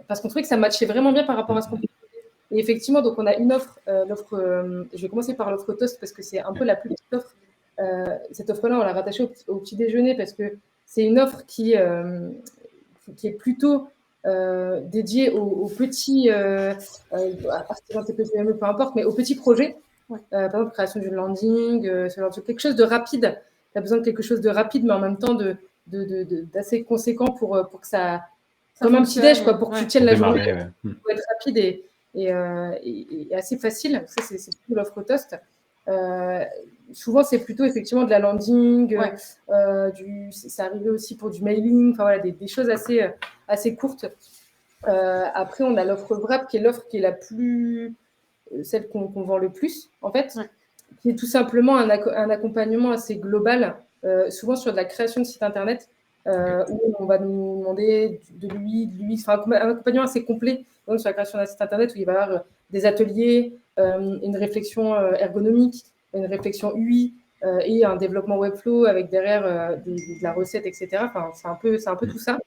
A: parce qu'on trouvait que ça matchait vraiment bien par rapport à ce qu'on faisait. Et effectivement, donc on a une offre, je vais commencer par l'offre Toast parce que c'est un peu la plus petite offre. Cette offre-là, on l'a rattachée au petit déjeuner parce que c'est une offre qui est plutôt dédiée aux petits, artisans, TPE, peu importe, mais aux petits projets. Par exemple, création d'une landing, quelque chose de rapide. Tu as besoin de quelque chose de rapide, mais en même temps d'assez conséquent pour que ça comme un petit déj, quoi, pour que tu tiennes la journée. Il faut être rapide et assez facile. Ça, c'est plutôt l'offre Toast. Souvent, c'est plutôt effectivement de la landing, ça arrivait aussi pour du mailing, enfin voilà, des choses assez courtes. Après, on a l'offre Wrap, qui est l'offre qui est la plus, celle qu'on vend le plus, en fait, qui est tout simplement un accompagnement assez global, souvent sur de la création de site internet, où on va nous demander de l'UX, enfin un accompagnement assez complet donc, sur la création d'un site internet, où il va y avoir des ateliers, une réflexion ergonomique, une réflexion UI et un développement Webflow avec derrière de la recette, etc. Enfin, c'est un peu tout ça.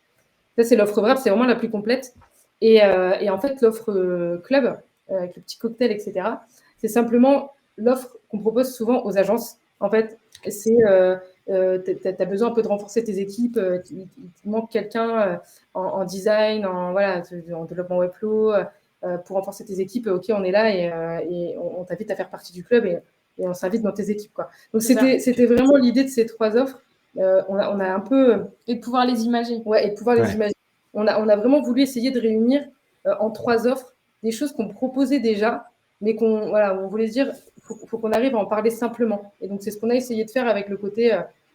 A: Ça, c'est l'offre Wrap, c'est vraiment la plus complète. Et en fait, l'offre Club, avec le petit cocktail, etc., c'est simplement l'offre qu'on propose souvent aux agences. En fait, c'est tu as besoin un peu de renforcer tes équipes, il manque quelqu'un en design, en développement Webflow, pour renforcer tes équipes. OK, on est là et on t'invite à faire partie du club et on s'invite dans tes équipes, quoi. Donc, c'était vraiment l'idée de ces 3 offres. On a un peu...
C: Et de pouvoir les imager.
A: Ouais, et de pouvoir les imager. On a vraiment voulu essayer de réunir en 3 offres des choses qu'on proposait déjà, mais on voulait se dire, faut qu'on arrive à en parler simplement. Et donc, c'est ce qu'on a essayé de faire avec le côté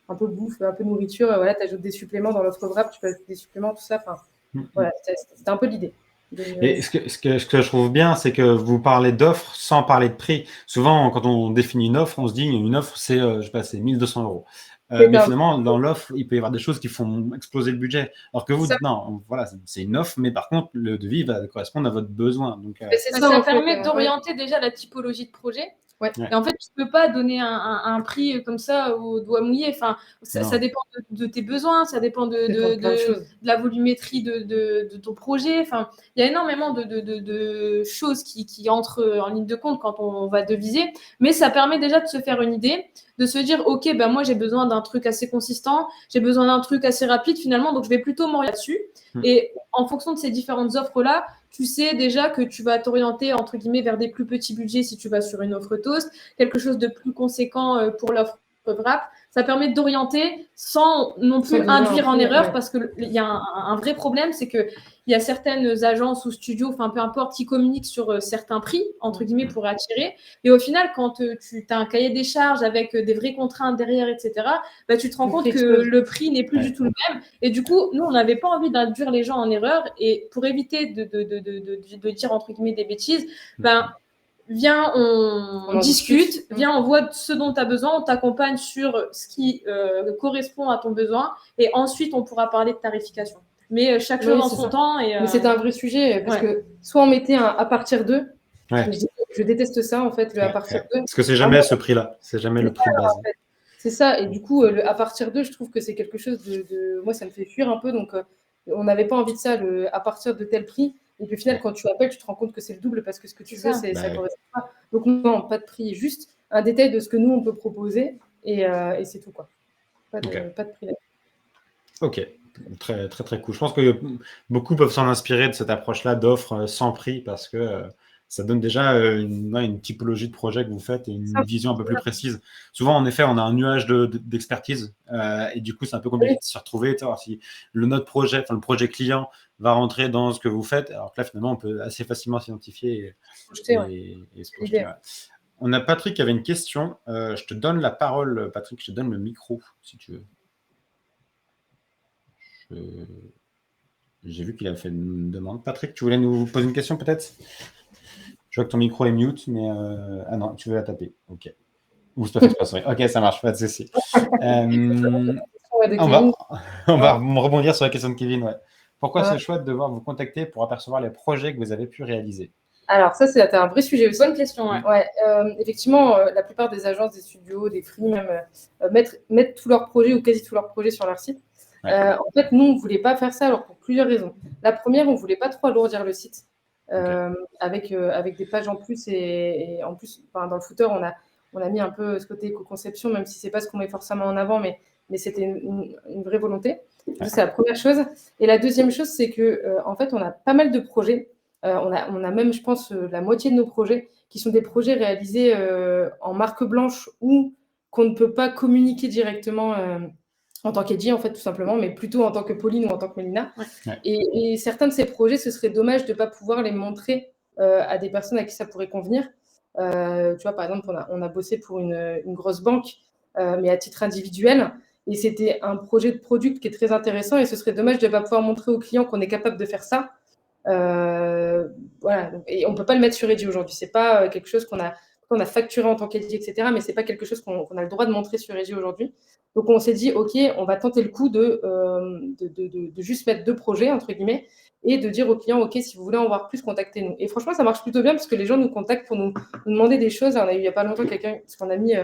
A: un peu bouffe, un peu nourriture. Voilà, tu ajoutes des suppléments dans l'offre wrap, tu peux ajouter des suppléments, tout ça. Enfin, voilà, c'était un peu l'idée.
B: Et ce que je trouve bien, c'est que vous parlez d'offres sans parler de prix. Souvent, quand on définit une offre, on se dit une offre, c'est, je sais pas, c'est 1200 euros. Mais finalement, dans l'offre, il peut y avoir des choses qui font exploser le budget. Alors que vous dites non, voilà, c'est une offre, mais par contre, le devis va correspondre à votre besoin. Donc,
C: ça permet d'orienter déjà la typologie de projet.
A: Ouais.
C: Et en fait, tu ne peux pas donner un prix comme ça au doigt mouillé. Enfin, ça dépend de tes besoins, ça dépend de la volumétrie de ton projet. Enfin, il y a énormément de choses qui entrent en ligne de compte quand on va deviser. Mais ça permet déjà de se faire une idée, de se dire, OK, ben moi, j'ai besoin d'un truc assez consistant, j'ai besoin d'un truc assez rapide finalement, donc je vais plutôt m'orienter là-dessus. Et en fonction de ces différentes offres-là, tu sais déjà que tu vas t'orienter, entre guillemets, vers des plus petits budgets si tu vas sur une offre toast, quelque chose de plus conséquent pour l'offre wrap. Ça permet d'orienter sans non plus induire en erreur, parce qu'il y a un vrai problème, c'est qu'il y a certaines agences ou studios, enfin peu importe, qui communiquent sur certains prix, entre guillemets, pour attirer. Et au final, quand tu as un cahier des charges avec des vraies contraintes derrière, etc., bah, tu te rends compte que le prix n'est plus du tout le même. Et du coup, nous, on n'avait pas envie d'induire les gens en erreur. Et pour éviter de dire, entre guillemets, des bêtises, ben, viens, on discute, viens, on voit ce dont tu as besoin, on t'accompagne sur ce qui correspond à ton besoin, et ensuite, on pourra parler de tarification. Mais chaque chose en son temps.
A: Mais c'était un vrai sujet, parce que soit on mettait un à partir d'eux, je déteste ça, en fait, le à partir d'eux.
B: Parce que c'est jamais ce prix-là, c'est jamais le prix de base.
A: En fait. C'est ça, et du coup, le à partir d'eux, je trouve que c'est quelque chose moi, ça me fait fuir un peu, donc on n'avait pas envie de ça, le à partir de tel prix. Et puis au final, quand tu appelles, tu te rends compte que c'est le double parce que ce que tu veux, ça ne correspond pas. Donc non, pas de prix, juste un détail de ce que nous, on peut proposer, et c'est tout, quoi. Pas de prix.
B: Ok, très, très, très cool. Je pense que beaucoup peuvent s'en inspirer de cette approche-là d'offres sans prix, parce que ça donne déjà une typologie de projet que vous faites et une vision un peu plus précise. Souvent, en effet, on a un nuage d'expertise et du coup, c'est un peu compliqué de s'y retrouver, de savoir si le projet client va rentrer dans ce que vous faites. Alors que là, finalement, on peut assez facilement s'identifier et se projeter. On a Patrick qui avait une question. Je te donne la parole, Patrick, je te donne le micro, si tu veux. J'ai vu qu'il a fait une demande. Patrick, tu voulais nous poser une question peut-être? Je vois que ton micro est mute, mais... Ah non, tu veux la taper. Ok. Ou c'est pas fait exprès. Ok, ça marche, pas de souci. On va rebondir sur la question de Kevin. Ouais. Pourquoi ce choix de devoir vous contacter pour apercevoir les projets que vous avez pu réaliser?
A: Alors ça, c'est un vrai sujet aussi.
C: Bonne question,
A: effectivement, la plupart des agences, des studios, des free même, mettent tous leurs projets ou quasi tous leurs projets sur leur site. En fait, nous, on ne voulait pas faire ça, alors pour plusieurs raisons. La première, on ne voulait pas trop alourdir le site avec des pages en plus, et en plus, dans le footer, on a mis un peu ce côté éco-conception, même si ce n'est pas ce qu'on met forcément en avant, mais c'était une vraie volonté. C'est la première chose. Et la deuxième chose, c'est qu'en fait, on a pas mal de projets. On a même, je pense, la moitié de nos projets qui sont des projets réalisés en marque blanche ou qu'on ne peut pas communiquer directement en tant qu'Edgy, en fait, tout simplement, mais plutôt en tant que Pauline ou en tant que Mélina. Et certains de ces projets, ce serait dommage de ne pas pouvoir les montrer à des personnes à qui ça pourrait convenir. Tu vois, par exemple, on a bossé pour une grosse banque, mais à titre individuel. Et c'était un projet de product qui est très intéressant, et ce serait dommage de ne pas pouvoir montrer aux clients qu'on est capable de faire ça. Voilà. Et on ne peut pas le mettre sur Edgy aujourd'hui. Ce n'est pas quelque chose qu'on a facturé en tant qu'Edgy, etc. Mais ce n'est pas quelque chose qu'on a le droit de montrer sur Edgy aujourd'hui. Donc, on s'est dit, OK, on va tenter le coup de juste mettre 2 projets, entre guillemets, et de dire aux clients, OK, si vous voulez en voir plus, contactez-nous. Et franchement, ça marche plutôt bien parce que les gens nous contactent pour nous demander des choses. On a eu il n'y a pas longtemps quelqu'un, parce qu'on a mis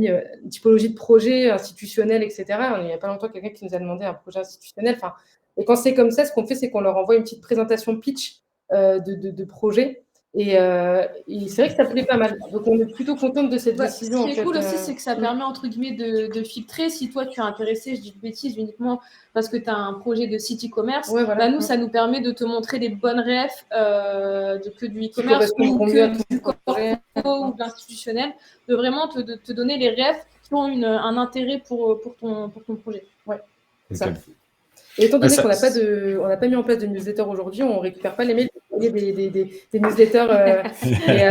A: une typologie de projet institutionnel, etc. Il n'y a pas longtemps quelqu'un qui nous a demandé un projet institutionnel. Enfin, et quand c'est comme ça, ce qu'on fait, c'est qu'on leur envoie une petite présentation pitch de projet. Et c'est vrai que ça plaît pas mal. Donc, on est plutôt contente de cette décision.
C: Ce qui est cool aussi, c'est que ça permet, entre guillemets, de filtrer. Si toi, tu es intéressé, je dis de bêtises, uniquement parce que tu as un projet de site e-commerce, nous, ça nous permet de te montrer les bonnes refs que du e-commerce ou que du corporate ou de l'institutionnel, de vraiment te donner les refs qui ont un intérêt pour ton projet.
A: Ouais, c'est ça. Et étant
B: Ouais,
A: donné qu'on n'a pas mis en place de newsletter aujourd'hui, on récupère pas les mails des newsletters.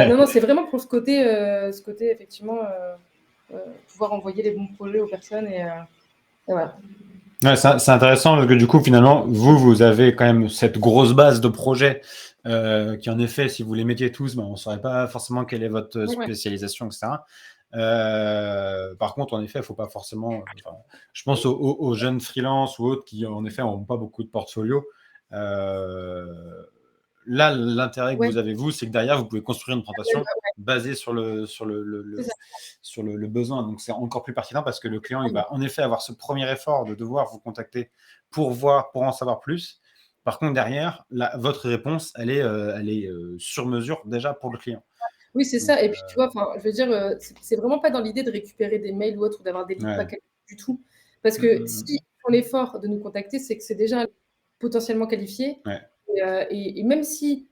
A: Non, c'est vraiment pour ce côté effectivement, pouvoir envoyer les bons projets aux personnes et voilà.
B: Ouais, c'est intéressant parce que du coup, finalement, vous avez quand même cette grosse base de projets qui, en effet, si vous les mettiez tous, on ne saurait pas forcément quelle est votre spécialisation, etc. Par contre, en effet, il ne faut pas forcément. Je pense aux jeunes freelances ou autres qui, en effet, n'ont pas beaucoup de portfolio. Là, l'intérêt que vous avez, vous, c'est que derrière, vous pouvez construire une présentation basée sur le besoin. Donc, c'est encore plus pertinent parce que le client, il va en effet avoir ce premier effort de devoir vous contacter pour en savoir plus. Par contre, derrière, votre réponse, elle est sur mesure déjà pour le client.
A: Oui, c'est ça. Et puis, tu vois, je veux dire, c'est vraiment pas dans l'idée de récupérer des mails ou autre ou d'avoir des leads pas qualifiés du tout. Parce que s'ils font l'effort de nous contacter, c'est que c'est déjà potentiellement qualifié. Et même si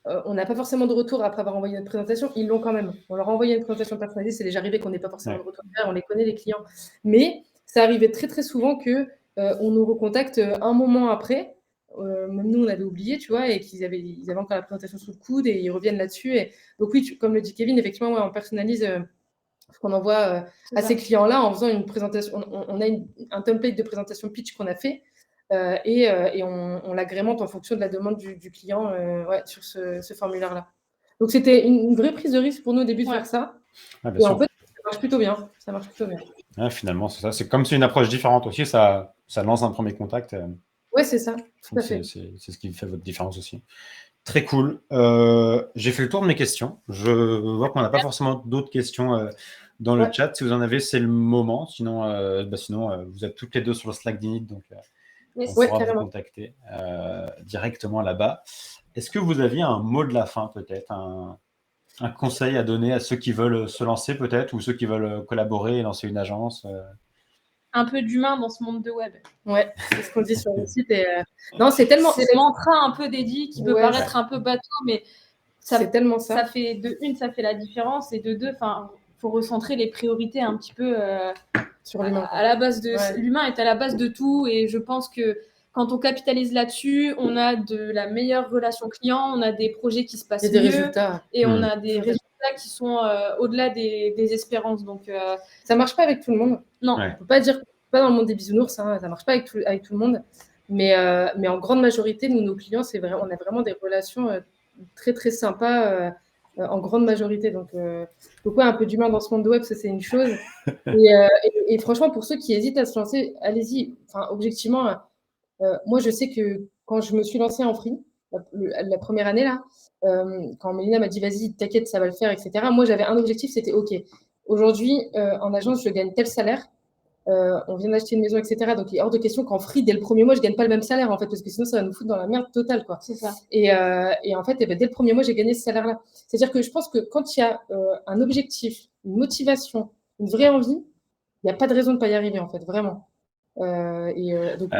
A: on n'a pas forcément de retour après avoir envoyé notre présentation, ils l'ont quand même. On leur a envoyé une présentation personnalisée, c'est déjà arrivé qu'on n'ait pas forcément de retour. On les connaît, les clients. Mais ça arrivait très, très souvent qu'on nous recontacte un moment après. Même nous, on avait oublié, tu vois, et ils avaient encore la présentation sous le coude et ils reviennent là-dessus. Donc oui, comme le dit Kevin, effectivement, on personnalise ce qu'on envoie à ces clients-là en faisant une présentation. On a un template de présentation pitch qu'on a fait et on l'agrémente en fonction de la demande du client sur ce formulaire-là. Donc c'était une vraie prise de risque pour nous au début de faire ça. Et en fait, ça marche plutôt bien.
B: Finalement, c'est ça. C'est comme c'est une approche différente aussi, ça lance un premier contact.
A: Ouais, c'est ça. Tout à fait.
B: C'est ce qui fait votre différence aussi. Très cool. J'ai fait le tour de mes questions. Je vois qu'on n'a pas forcément d'autres questions dans le chat. Si vous en avez, c'est le moment. Sinon, vous êtes toutes les deux sur le Slack d'Init, donc on pourra vous contacter directement là-bas. Est-ce que vous aviez un mot de la fin, peut-être, un conseil à donner à ceux qui veulent se lancer, peut-être, ou ceux qui veulent collaborer et lancer une agence
C: Un peu d'humain dans ce monde de web.
A: Ouais, c'est ce qu'on dit sur le site. Non, c'est tellement.
C: C'est le mantra un peu d'Eddie qui peut paraître un peu bateau, mais
A: c'est tellement ça.
C: Ça fait ça fait la différence, et de deux, faut recentrer les priorités un petit peu
A: sur l'humain.
C: À la base de l'humain est à la base de tout, et je pense que quand on capitalise là-dessus, on a de la meilleure relation client, on a des projets qui se passent mieux,
A: résultats.
C: Et on a des résultats qui sont au-delà des espérances. Donc
A: ça marche pas avec tout le monde.
C: Non.
A: On peut pas dire pas dans le monde des bisounours, hein, ça marche pas avec tout le monde. Mais en grande majorité, nos clients, on a vraiment des relations très très sympas en grande majorité. Donc un peu d'humain dans ce monde de web, ça c'est une chose. Et franchement, pour ceux qui hésitent à se lancer, allez-y. Objectivement, moi je sais que quand je me suis lancée en free, la première année là, quand Mélina m'a dit vas-y, t'inquiète, ça va le faire, etc. Moi j'avais un objectif, c'était ok. Aujourd'hui, en agence, je gagne tel salaire. On vient d'acheter une maison, etc. Donc, il est hors de question qu'en free, dès le premier mois, je ne gagne pas le même salaire, en fait, parce que sinon, ça va nous foutre dans la merde totale, quoi.
C: C'est ça.
A: Et en fait, dès le premier mois, j'ai gagné ce salaire-là. C'est-à-dire que je pense que quand il y a un objectif, une motivation, une vraie envie, il n'y a pas de raison de ne pas y arriver, en fait, vraiment.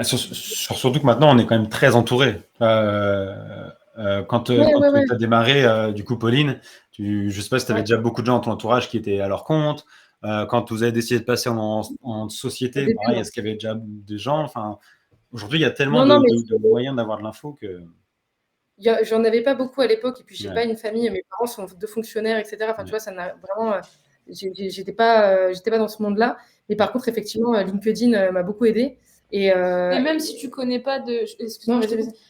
B: Surtout que maintenant, on est quand même très entouré. Quand tu as démarré, du coup, Pauline, je ne sais pas si tu avais déjà beaucoup de gens dans ton entourage qui étaient à leur compte. Quand vous avez décidé de passer en société, pareil, est-ce qu'il y avait déjà des gens? Aujourd'hui, il y a tellement de moyens d'avoir de l'info que...
A: J'en avais pas beaucoup à l'époque, et puis je n'ai pas une famille, mes parents sont 2 fonctionnaires, etc. Tu vois, ça n'a vraiment... J'étais pas dans ce monde-là. Mais par contre, effectivement, LinkedIn m'a beaucoup aidée. Et
C: même si tu connais pas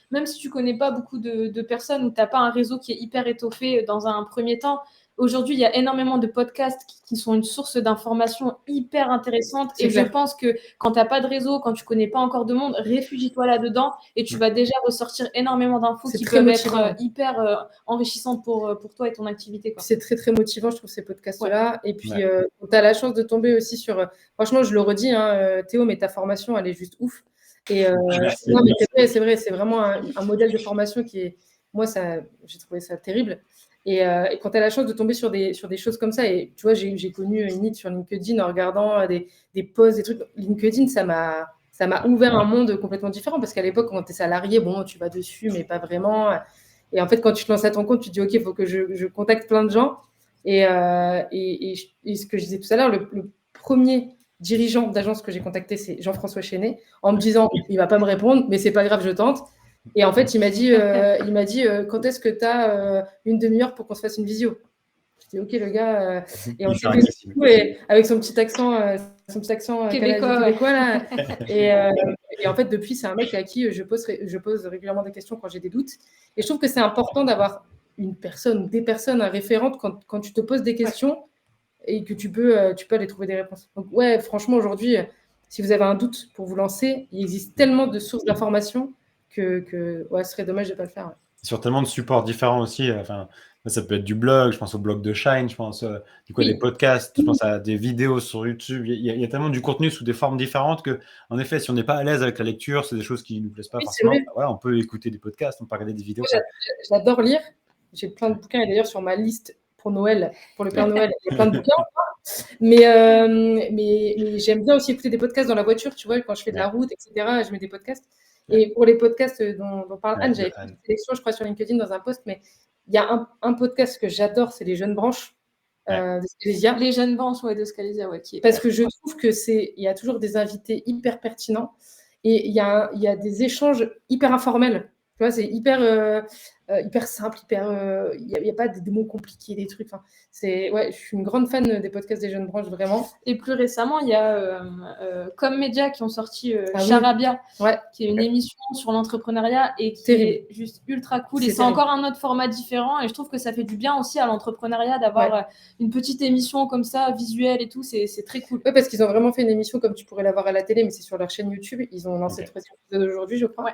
C: même si tu connais pas beaucoup de personnes, ou tu n'as pas un réseau qui est hyper étoffé dans un premier temps, aujourd'hui, il y a énormément de podcasts qui sont une source d'information hyper intéressante. Et je pense que quand tu n'as pas de réseau, quand tu connais pas encore de monde, réfugie-toi là-dedans et tu vas déjà ressortir énormément d'infos qui peuvent être hyper enrichissantes pour toi et ton activité, quoi.
A: C'est très, très motivant, je trouve, ces podcasts-là. Et puis, tu as la chance de tomber aussi sur... Franchement, je le redis, hein, Théo, mais ta formation, elle est juste ouf. Et non, mais c'est vrai, c'est vraiment un modèle de formation qui est... Moi, j'ai trouvé ça terrible. Et quand tu as la chance de tomber sur des choses comme ça, et tu vois, j'ai connu Init sur LinkedIn en regardant des posts, des trucs. LinkedIn, ça m'a ouvert un monde complètement différent, parce qu'à l'époque, quand tu es salarié, bon, tu vas dessus, mais pas vraiment. Et en fait, quand tu te lances à ton compte, tu te dis, OK, il faut que je contacte plein de gens. Et ce que je disais tout à l'heure, le premier dirigeant d'agence que j'ai contacté, c'est Jean-François Chenet, en me disant il va pas me répondre, mais c'est pas grave, je tente. Et en fait, il m'a dit quand est-ce que tu as une demi-heure pour qu'on se fasse une visio? Je dis ok le gars, et on s'est fait et avec son petit accent
C: Québécois
A: là. Et en fait, depuis, c'est un mec à qui je pose régulièrement des questions quand j'ai des doutes. Et je trouve que c'est important d'avoir une personne, des personnes référentes quand tu te poses des questions et que tu peux aller trouver des réponses. Donc ouais, franchement, aujourd'hui, si vous avez un doute pour vous lancer, il existe tellement de sources d'informations que ouais, ce serait dommage de ne pas le faire. Ouais.
B: Sur tellement de supports différents aussi. Enfin, ça peut être du blog, je pense au blog de Shine, je pense du coup à des podcasts, je pense à des vidéos sur YouTube. Il y a tellement du contenu sous des formes différentes que, en effet, si on n'est pas à l'aise avec la lecture, c'est des choses qui ne nous plaisent pas forcément. Voilà, on peut écouter des podcasts, on peut regarder des vidéos.
A: J'adore lire. J'ai plein de bouquins et d'ailleurs sur ma liste pour Noël, pour le Père Noël, il y a plein de bouquins. Mais j'aime bien aussi écouter des podcasts dans la voiture, tu vois, quand je fais de la route, etc. Je mets des podcasts. Et pour les podcasts dont parle Anne, j'avais fait une sélection, je crois, sur LinkedIn dans un post, mais il y a un podcast que j'adore, c'est Les Jeunes Branches de Scalesia.
C: Les Jeunes Branches de Scalesia,
A: Parce que je trouve il y a toujours des invités hyper pertinents et il y a des échanges hyper informels. Tu vois, c'est hyper simple, il n'y a pas des mots compliqués, des trucs. Enfin, je suis une grande fan des podcasts des Jeunes Branches, vraiment.
C: Et plus récemment, il y a Comme Média qui ont sorti Charabia, qui est une émission sur l'entrepreneuriat et qui est juste ultra cool. Et c'est encore un autre format différent. Et je trouve que ça fait du bien aussi à l'entrepreneuriat d'avoir une petite émission comme ça, visuelle et tout. C'est très cool.
A: Oui, parce qu'ils ont vraiment fait une émission comme tu pourrais l'avoir à la télé, mais c'est sur leur chaîne YouTube. Ils ont lancé le troisième épisode aujourd'hui, je crois. Ouais.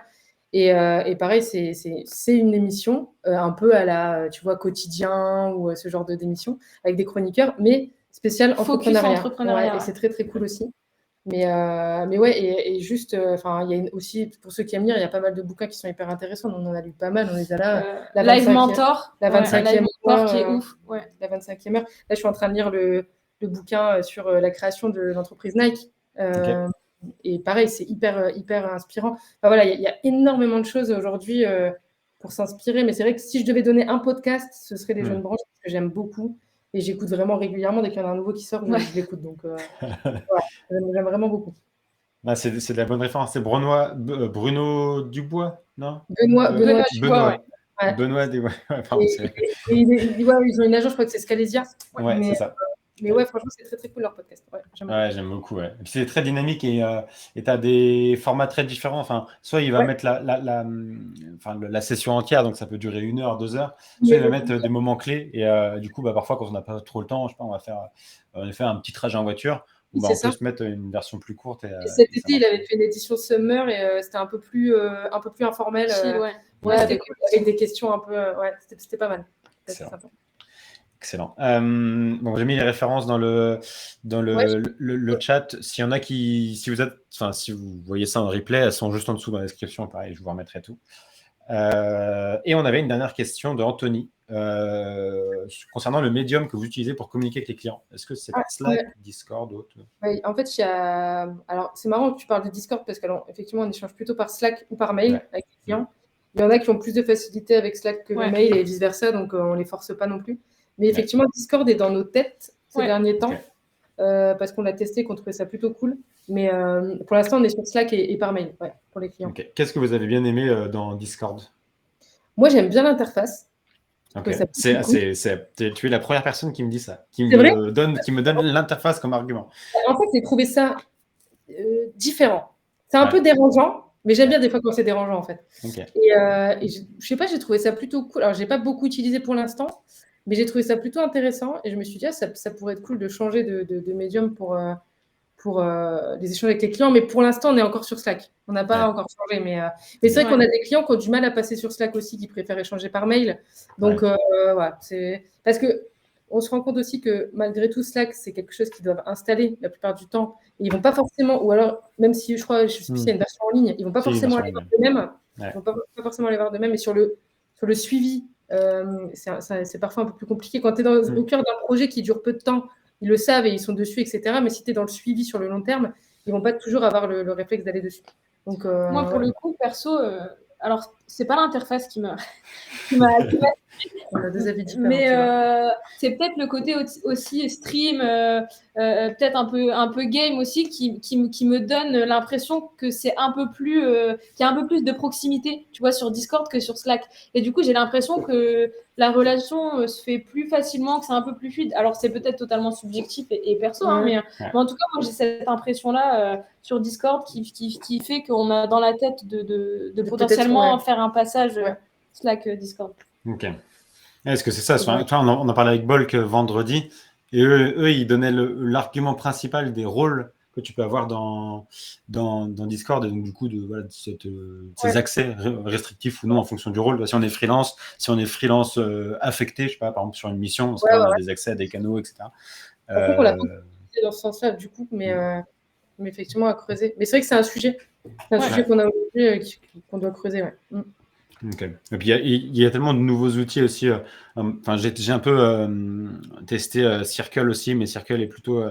A: Et pareil, c'est une émission un peu à la, tu vois, quotidien ou ce genre d'émission avec des chroniqueurs, mais spécial entrepreneuriat. Et c'est très très cool aussi. Mais ouais, et juste, il y a aussi, pour ceux qui aiment lire, il y a pas mal de bouquins qui sont hyper intéressants. On en a lu pas mal, on les a là.
C: Live Mentor,
A: la 25e
C: heure qui est ouf.
A: La 25e heure. Là, je suis en train de lire le bouquin sur la création de l'entreprise Nike. Et pareil, c'est hyper inspirant. Enfin, voilà, il y a énormément de choses aujourd'hui pour s'inspirer. Mais c'est vrai que si je devais donner un podcast, ce serait Les Jeunes Branches, parce que j'aime beaucoup. Et j'écoute vraiment régulièrement. Dès qu'il y en a un nouveau qui sort, je l'écoute. Donc, j'aime vraiment beaucoup.
B: C'est de la bonne référence. C'est Bruno Dubois, non?
A: Benoît Dubois.
B: Benoît Dubois.
A: Ils ont une agence, je crois que c'est Scalesia.
B: Ouais, c'est ça.
A: Mais ouais, franchement, c'est très très cool leur podcast.
B: J'aime beaucoup. Ouais. Et puis c'est très dynamique et tu as des formats très différents. Enfin, soit il va mettre la session entière, donc ça peut durer 1 heure, 2 heures. Soit il va mettre des moments clés. Et du coup, parfois, quand on n'a pas trop le temps, je sais pas, on va faire un petit trajet en voiture. On peut se mettre une version plus courte. Et
A: cet été, il avait fait une édition Summer et c'était un peu plus informel. Avec des questions un peu. C'était pas mal. C'était sympa.
B: Excellent. J'ai mis les références dans le chat. S'il y en a si vous voyez ça en replay, elles sont juste en dessous dans la description. Pareil, je vous remettrai tout. Et on avait une dernière question de Anthony concernant le médium que vous utilisez pour communiquer avec les clients. Est-ce que c'est Slack, Discord, autre?
A: En fait, alors c'est marrant que tu parles de Discord parce qu'effectivement, on échange plutôt par Slack ou par mail avec les clients. Il y en a qui ont plus de facilité avec Slack que le mail et vice versa, donc on les force pas non plus. Mais effectivement, Discord est dans nos têtes ces derniers temps parce qu'on l'a testé, qu'on trouvait ça plutôt cool. Mais pour l'instant, on est sur Slack et par mail pour les clients.
B: Qu'est-ce que vous avez bien aimé dans Discord?
A: Moi, j'aime bien l'interface.
B: Tu es la première personne qui me dit ça, qui me donne l'interface comme argument.
A: En fait, j'ai trouvé ça différent. C'est un peu dérangeant. Mais j'aime bien des fois quand c'est dérangeant, en fait. Et je sais pas, j'ai trouvé ça plutôt cool. Alors, j'ai pas beaucoup utilisé pour l'instant, mais j'ai trouvé ça plutôt intéressant. Et je me suis dit, ça pourrait être cool de changer de médium pour les échanges avec les clients. Mais pour l'instant, on est encore sur Slack. On n'a pas encore changé. Mais c'est vrai qu'on a des clients qui ont du mal à passer sur Slack aussi, qui préfèrent échanger par mail. Donc, c'est parce que on se rend compte aussi que malgré tout, Slack, c'est quelque chose qu'ils doivent installer la plupart du temps. Et ils vont pas forcément, ou alors, même si je sais plus s'il y a une version en ligne, ils vont pas forcément aller voir d'eux-mêmes. Ils vont pas forcément aller voir d'eux-mêmes. Et sur le suivi, c'est parfois un peu plus compliqué. Quand tu es au cœur d'un projet qui dure peu de temps, ils le savent et ils sont dessus, etc. Mais si tu es dans le suivi sur le long terme, ils vont pas toujours avoir le réflexe d'aller dessus. Donc,
C: moi, pour le coup, perso, alors, c'est pas l'interface qui m'a
A: On a des avis différents.
C: Mais
A: tu vois.
C: c'est peut-être le côté aussi stream, peut-être un peu game aussi, qui me donne l'impression que c'est un peu plus, qu'il y a un peu plus de proximité, tu vois, sur Discord que sur Slack. Et du coup, j'ai l'impression que la relation se fait plus facilement, que c'est un peu plus fluide. Alors, c'est peut-être totalement subjectif et perso, hein,
A: Ouais.
C: mais en tout cas, moi, j'ai cette impression-là sur Discord qui fait qu'on a dans la tête de potentiellement
A: ouais.
C: faire un passage
A: Ouais.
C: Slack-Discord.
B: Ok. Est-ce que c'est ça? Tu vois, on en parlait avec Bolk vendredi, et eux ils donnaient l'argument principal des rôles que tu peux avoir dans Discord, et donc du coup voilà, de ces accès restrictifs ou non en fonction du rôle. Si on est freelance affecté, je sais pas, par exemple sur une mission, on a des accès à des canaux, etc.
A: Après, on l'a pas fait dans ce sens-là, du coup, mais effectivement, à creuser. Mais c'est vrai que c'est un sujet qu'on a aujourd'hui, qu'on doit creuser. Ouais.
B: Okay. Et puis il y a tellement de nouveaux outils aussi. Enfin, j'ai un peu testé Circle aussi, mais Circle est plutôt,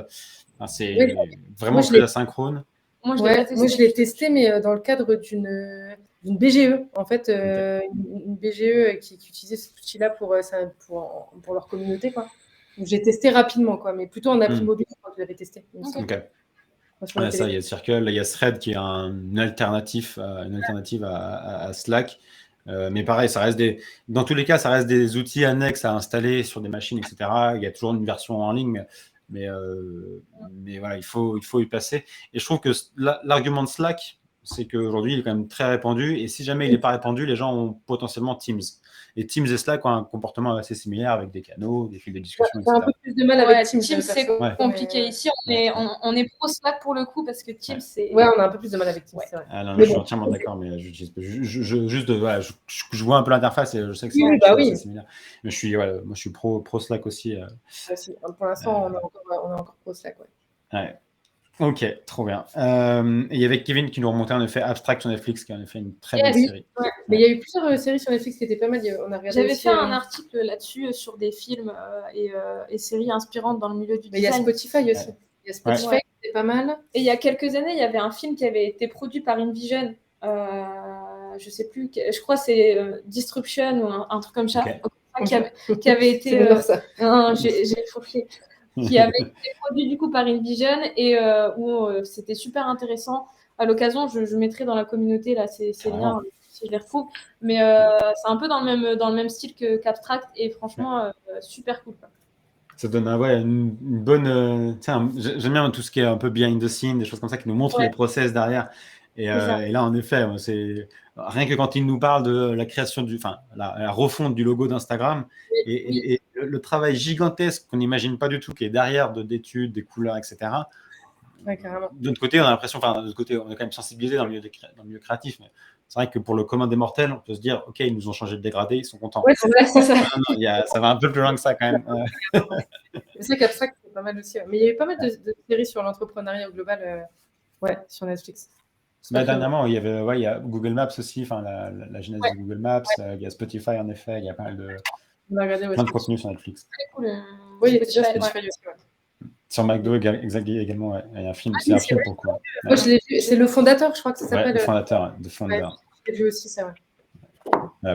B: c'est vraiment très asynchrone.
C: Moi, je
A: l'ai testé, mais dans le cadre d'une BGE, en fait, une BGE qui utilisait cet outil-là pour leur communauté, quoi. J'ai testé rapidement, quoi, mais plutôt en appli mobile quand je l'avais testé.
B: Ça, il y a Circle, il y a Thread qui est une alternative à Slack. Mais pareil, dans tous les cas, ça reste des outils annexes à installer sur des machines, etc. Il y a toujours une version en ligne, mais voilà, il faut y passer. Et je trouve que l'argument de Slack, c'est qu'aujourd'hui, il est quand même très répandu. Et si jamais il n'est pas répandu, les gens ont potentiellement Teams. Et Teams et Slack ont un comportement assez similaire avec des canaux, des fils de discussion, etc.
A: Un peu plus de mal avec Teams.
C: Teams, c'est compliqué. Ici, on est pro Slack pour le coup, parce que Teams, c'est...
A: Ouais, on a un peu plus de mal avec Teams, c'est vrai.
B: Ah non, je suis entièrement d'accord, mais je vois un peu l'interface et je sais que c'est assez similaire. Mais moi, je suis pro Slack aussi.
A: Pour l'instant, on est encore pro Slack,
B: ouais. Ok, trop bien. Et il y avait Kevin qui nous remontait en effet Abstract sur Netflix, qui en effet une très belle série.
A: Ouais. Mais il y a eu plusieurs séries sur Netflix qui étaient pas mal.
C: J'avais fait un article là-dessus sur des films et séries inspirantes dans le milieu du design.
A: Mais il y a Spotify aussi. Il y a Spotify, c'est pas mal.
C: Et il y a quelques années, il y avait un film qui avait été produit par InVision. Je sais plus, je crois que c'est Disruption ou un truc comme ça. Qui avait été. J'ai fourché. Qui avait été produit du coup par InVision et où c'était super intéressant. À l'occasion, je mettrai dans la communauté là ces liens si je les retrouve. Mais c'est un peu dans le même style qu'Abstract et franchement super cool.
B: Ça donne une bonne. J'aime bien tout ce qui est un peu behind the scene, des choses comme ça qui nous montrent les process derrière. Et là, en effet, c'est rien que quand il nous parle de la création la refonte du logo d'Instagram et le travail gigantesque qu'on n'imagine pas du tout, qui est derrière d'études, des couleurs, etc. De notre côté, on a l'impression, on est quand même sensibilisé dans le milieu créatif, mais c'est vrai que pour le commun des mortels, on peut se dire, ok, ils nous ont changé de dégradé, ils sont contents.
A: Ouais, c'est ça.
B: Ça va un peu plus loin que ça quand même.
A: C'est vrai qu'Abstract, c'est pas mal aussi. Mais il y a eu pas mal de séries sur l'entrepreneuriat au global, sur Netflix.
B: Dernièrement, il y a Google Maps aussi, la genèse de Google Maps, il y a Spotify en effet, il y a pas mal de plein de contenu sur Netflix.
C: Très cool.
A: Oui, il y a déjà Spotify aussi.
B: Sur McDo également, il y a un film, c'est un film pour le coup.
A: Moi, je l'ai vu, c'est le fondateur, je crois que ça s'appelle.
B: Le fondateur, The Founder.
A: J'ai vu aussi, c'est vrai.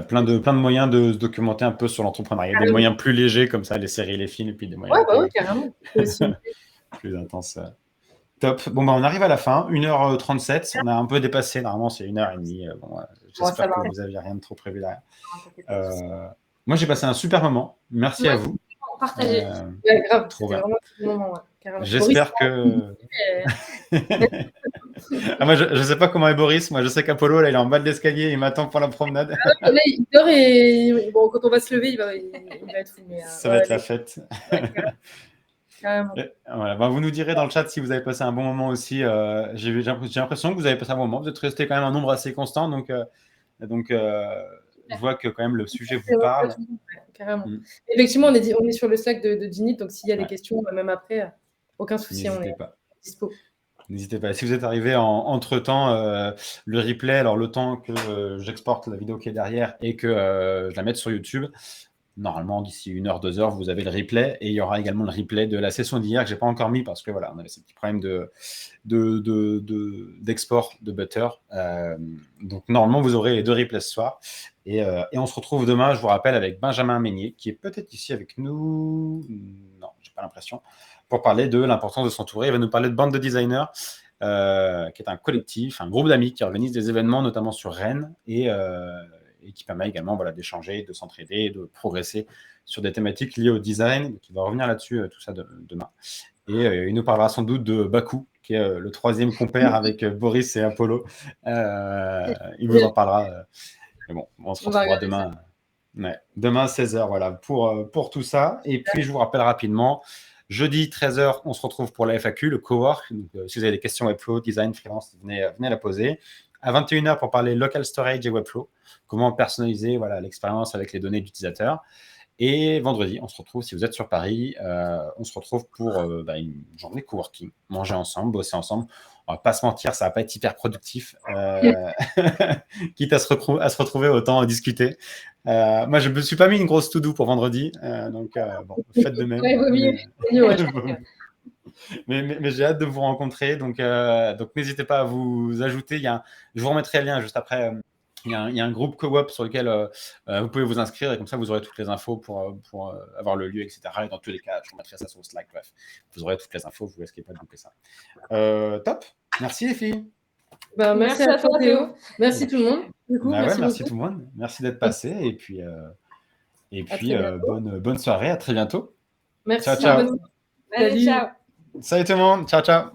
B: Plein de moyens de se documenter un peu sur l'entrepreneuriat. Il y a des moyens plus légers comme ça, les séries, les films, et puis des moyens
A: carrément.
B: plus intenses. Top. Bon, on arrive à la fin, 1h37. On a un peu dépassé. Normalement, c'est 1h30. J'espère que vous n'aviez rien de trop prévu derrière. Moi, j'ai passé un super moment. Merci à vous.
C: Partagé.
A: Grave. Trop bien. Vraiment un moment.
B: J'espère que. Moi, je ne sais pas comment est Boris. Moi, je sais qu'Apollo, là, il est en bas de l'escalier. Il m'attend pour la promenade.
A: Là, il dort et quand on va se lever, il va être fou.
B: Ça va être la fête. Vous nous direz dans le chat si vous avez passé un bon moment aussi. J'ai l'impression que vous avez passé un bon moment. Vous êtes resté quand même un nombre assez constant. Donc je vois que quand même le sujet vous parle.
A: Carrément. Effectivement, on est sur le Slack de Ginit. Donc s'il y a des questions, même après, aucun souci. On est dispo.
B: N'hésitez pas. Si vous êtes arrivé entre-temps, le replay, alors le temps que j'exporte la vidéo qui est derrière et que je la mette sur YouTube, normalement, d'ici 1 heure, 2 heures, vous avez le replay. Et il y aura également le replay de la session d'hier que je n'ai pas encore mis parce que voilà, on avait ces petits problèmes d'export de Butter. Donc, normalement, vous aurez les 2 replays ce soir. Et on se retrouve demain, je vous rappelle, avec Benjamin Meignier, qui est peut-être ici avec nous. Non, je n'ai pas l'impression. Pour parler de l'importance de s'entourer. Il va nous parler de Bande de Designers, qui est un collectif, un groupe d'amis qui organise des événements, notamment sur Rennes, et qui permet également d'échanger, de s'entraider, de progresser sur des thématiques liées au design. Donc, il va revenir là-dessus, tout ça demain. Et il nous parlera sans doute de Bakou, qui est le 3e compère avec Boris et Apollo. Il vous en parlera. Mais bon, on se retrouvera demain. Ouais, demain 16h, voilà, pour tout ça. Et puis, je vous rappelle rapidement, jeudi 13h, on se retrouve pour la FAQ, le cowork. Donc, si vous avez des questions Webflow, design, freelance, venez la poser. À 21h, pour parler local storage et Webflow, comment personnaliser l'expérience avec les données d'utilisateurs. Et vendredi, on se retrouve, si vous êtes sur Paris, on se retrouve pour une journée coworking, manger ensemble, bosser ensemble. On va pas se mentir, ça va pas être hyper productif, quitte à se retrouver, autant discuter. Moi, je me suis pas mis une grosse to-do pour vendredi, donc bon, faites de même.
A: Ouais,
B: mais j'ai hâte de vous rencontrer, donc n'hésitez pas à vous ajouter. Je vous remettrai le lien juste après. Il y a un groupe co-op sur lequel vous pouvez vous inscrire et comme ça, vous aurez toutes les infos pour avoir le lieu, etc. Et dans tous les cas, je vous mettrai ça sur Slack. Bref, vous aurez toutes les infos, vous ne risquez pas de louper ça. Top. Merci les filles.
A: Merci à toi, Théo. Merci tout le monde. Du coup,
B: merci tout le monde. Merci d'être passé. Et puis bonne soirée. À très bientôt.
A: Merci.
B: Ciao, ciao.
C: Allez, ciao.
B: Salut tout le monde. Ciao, ciao.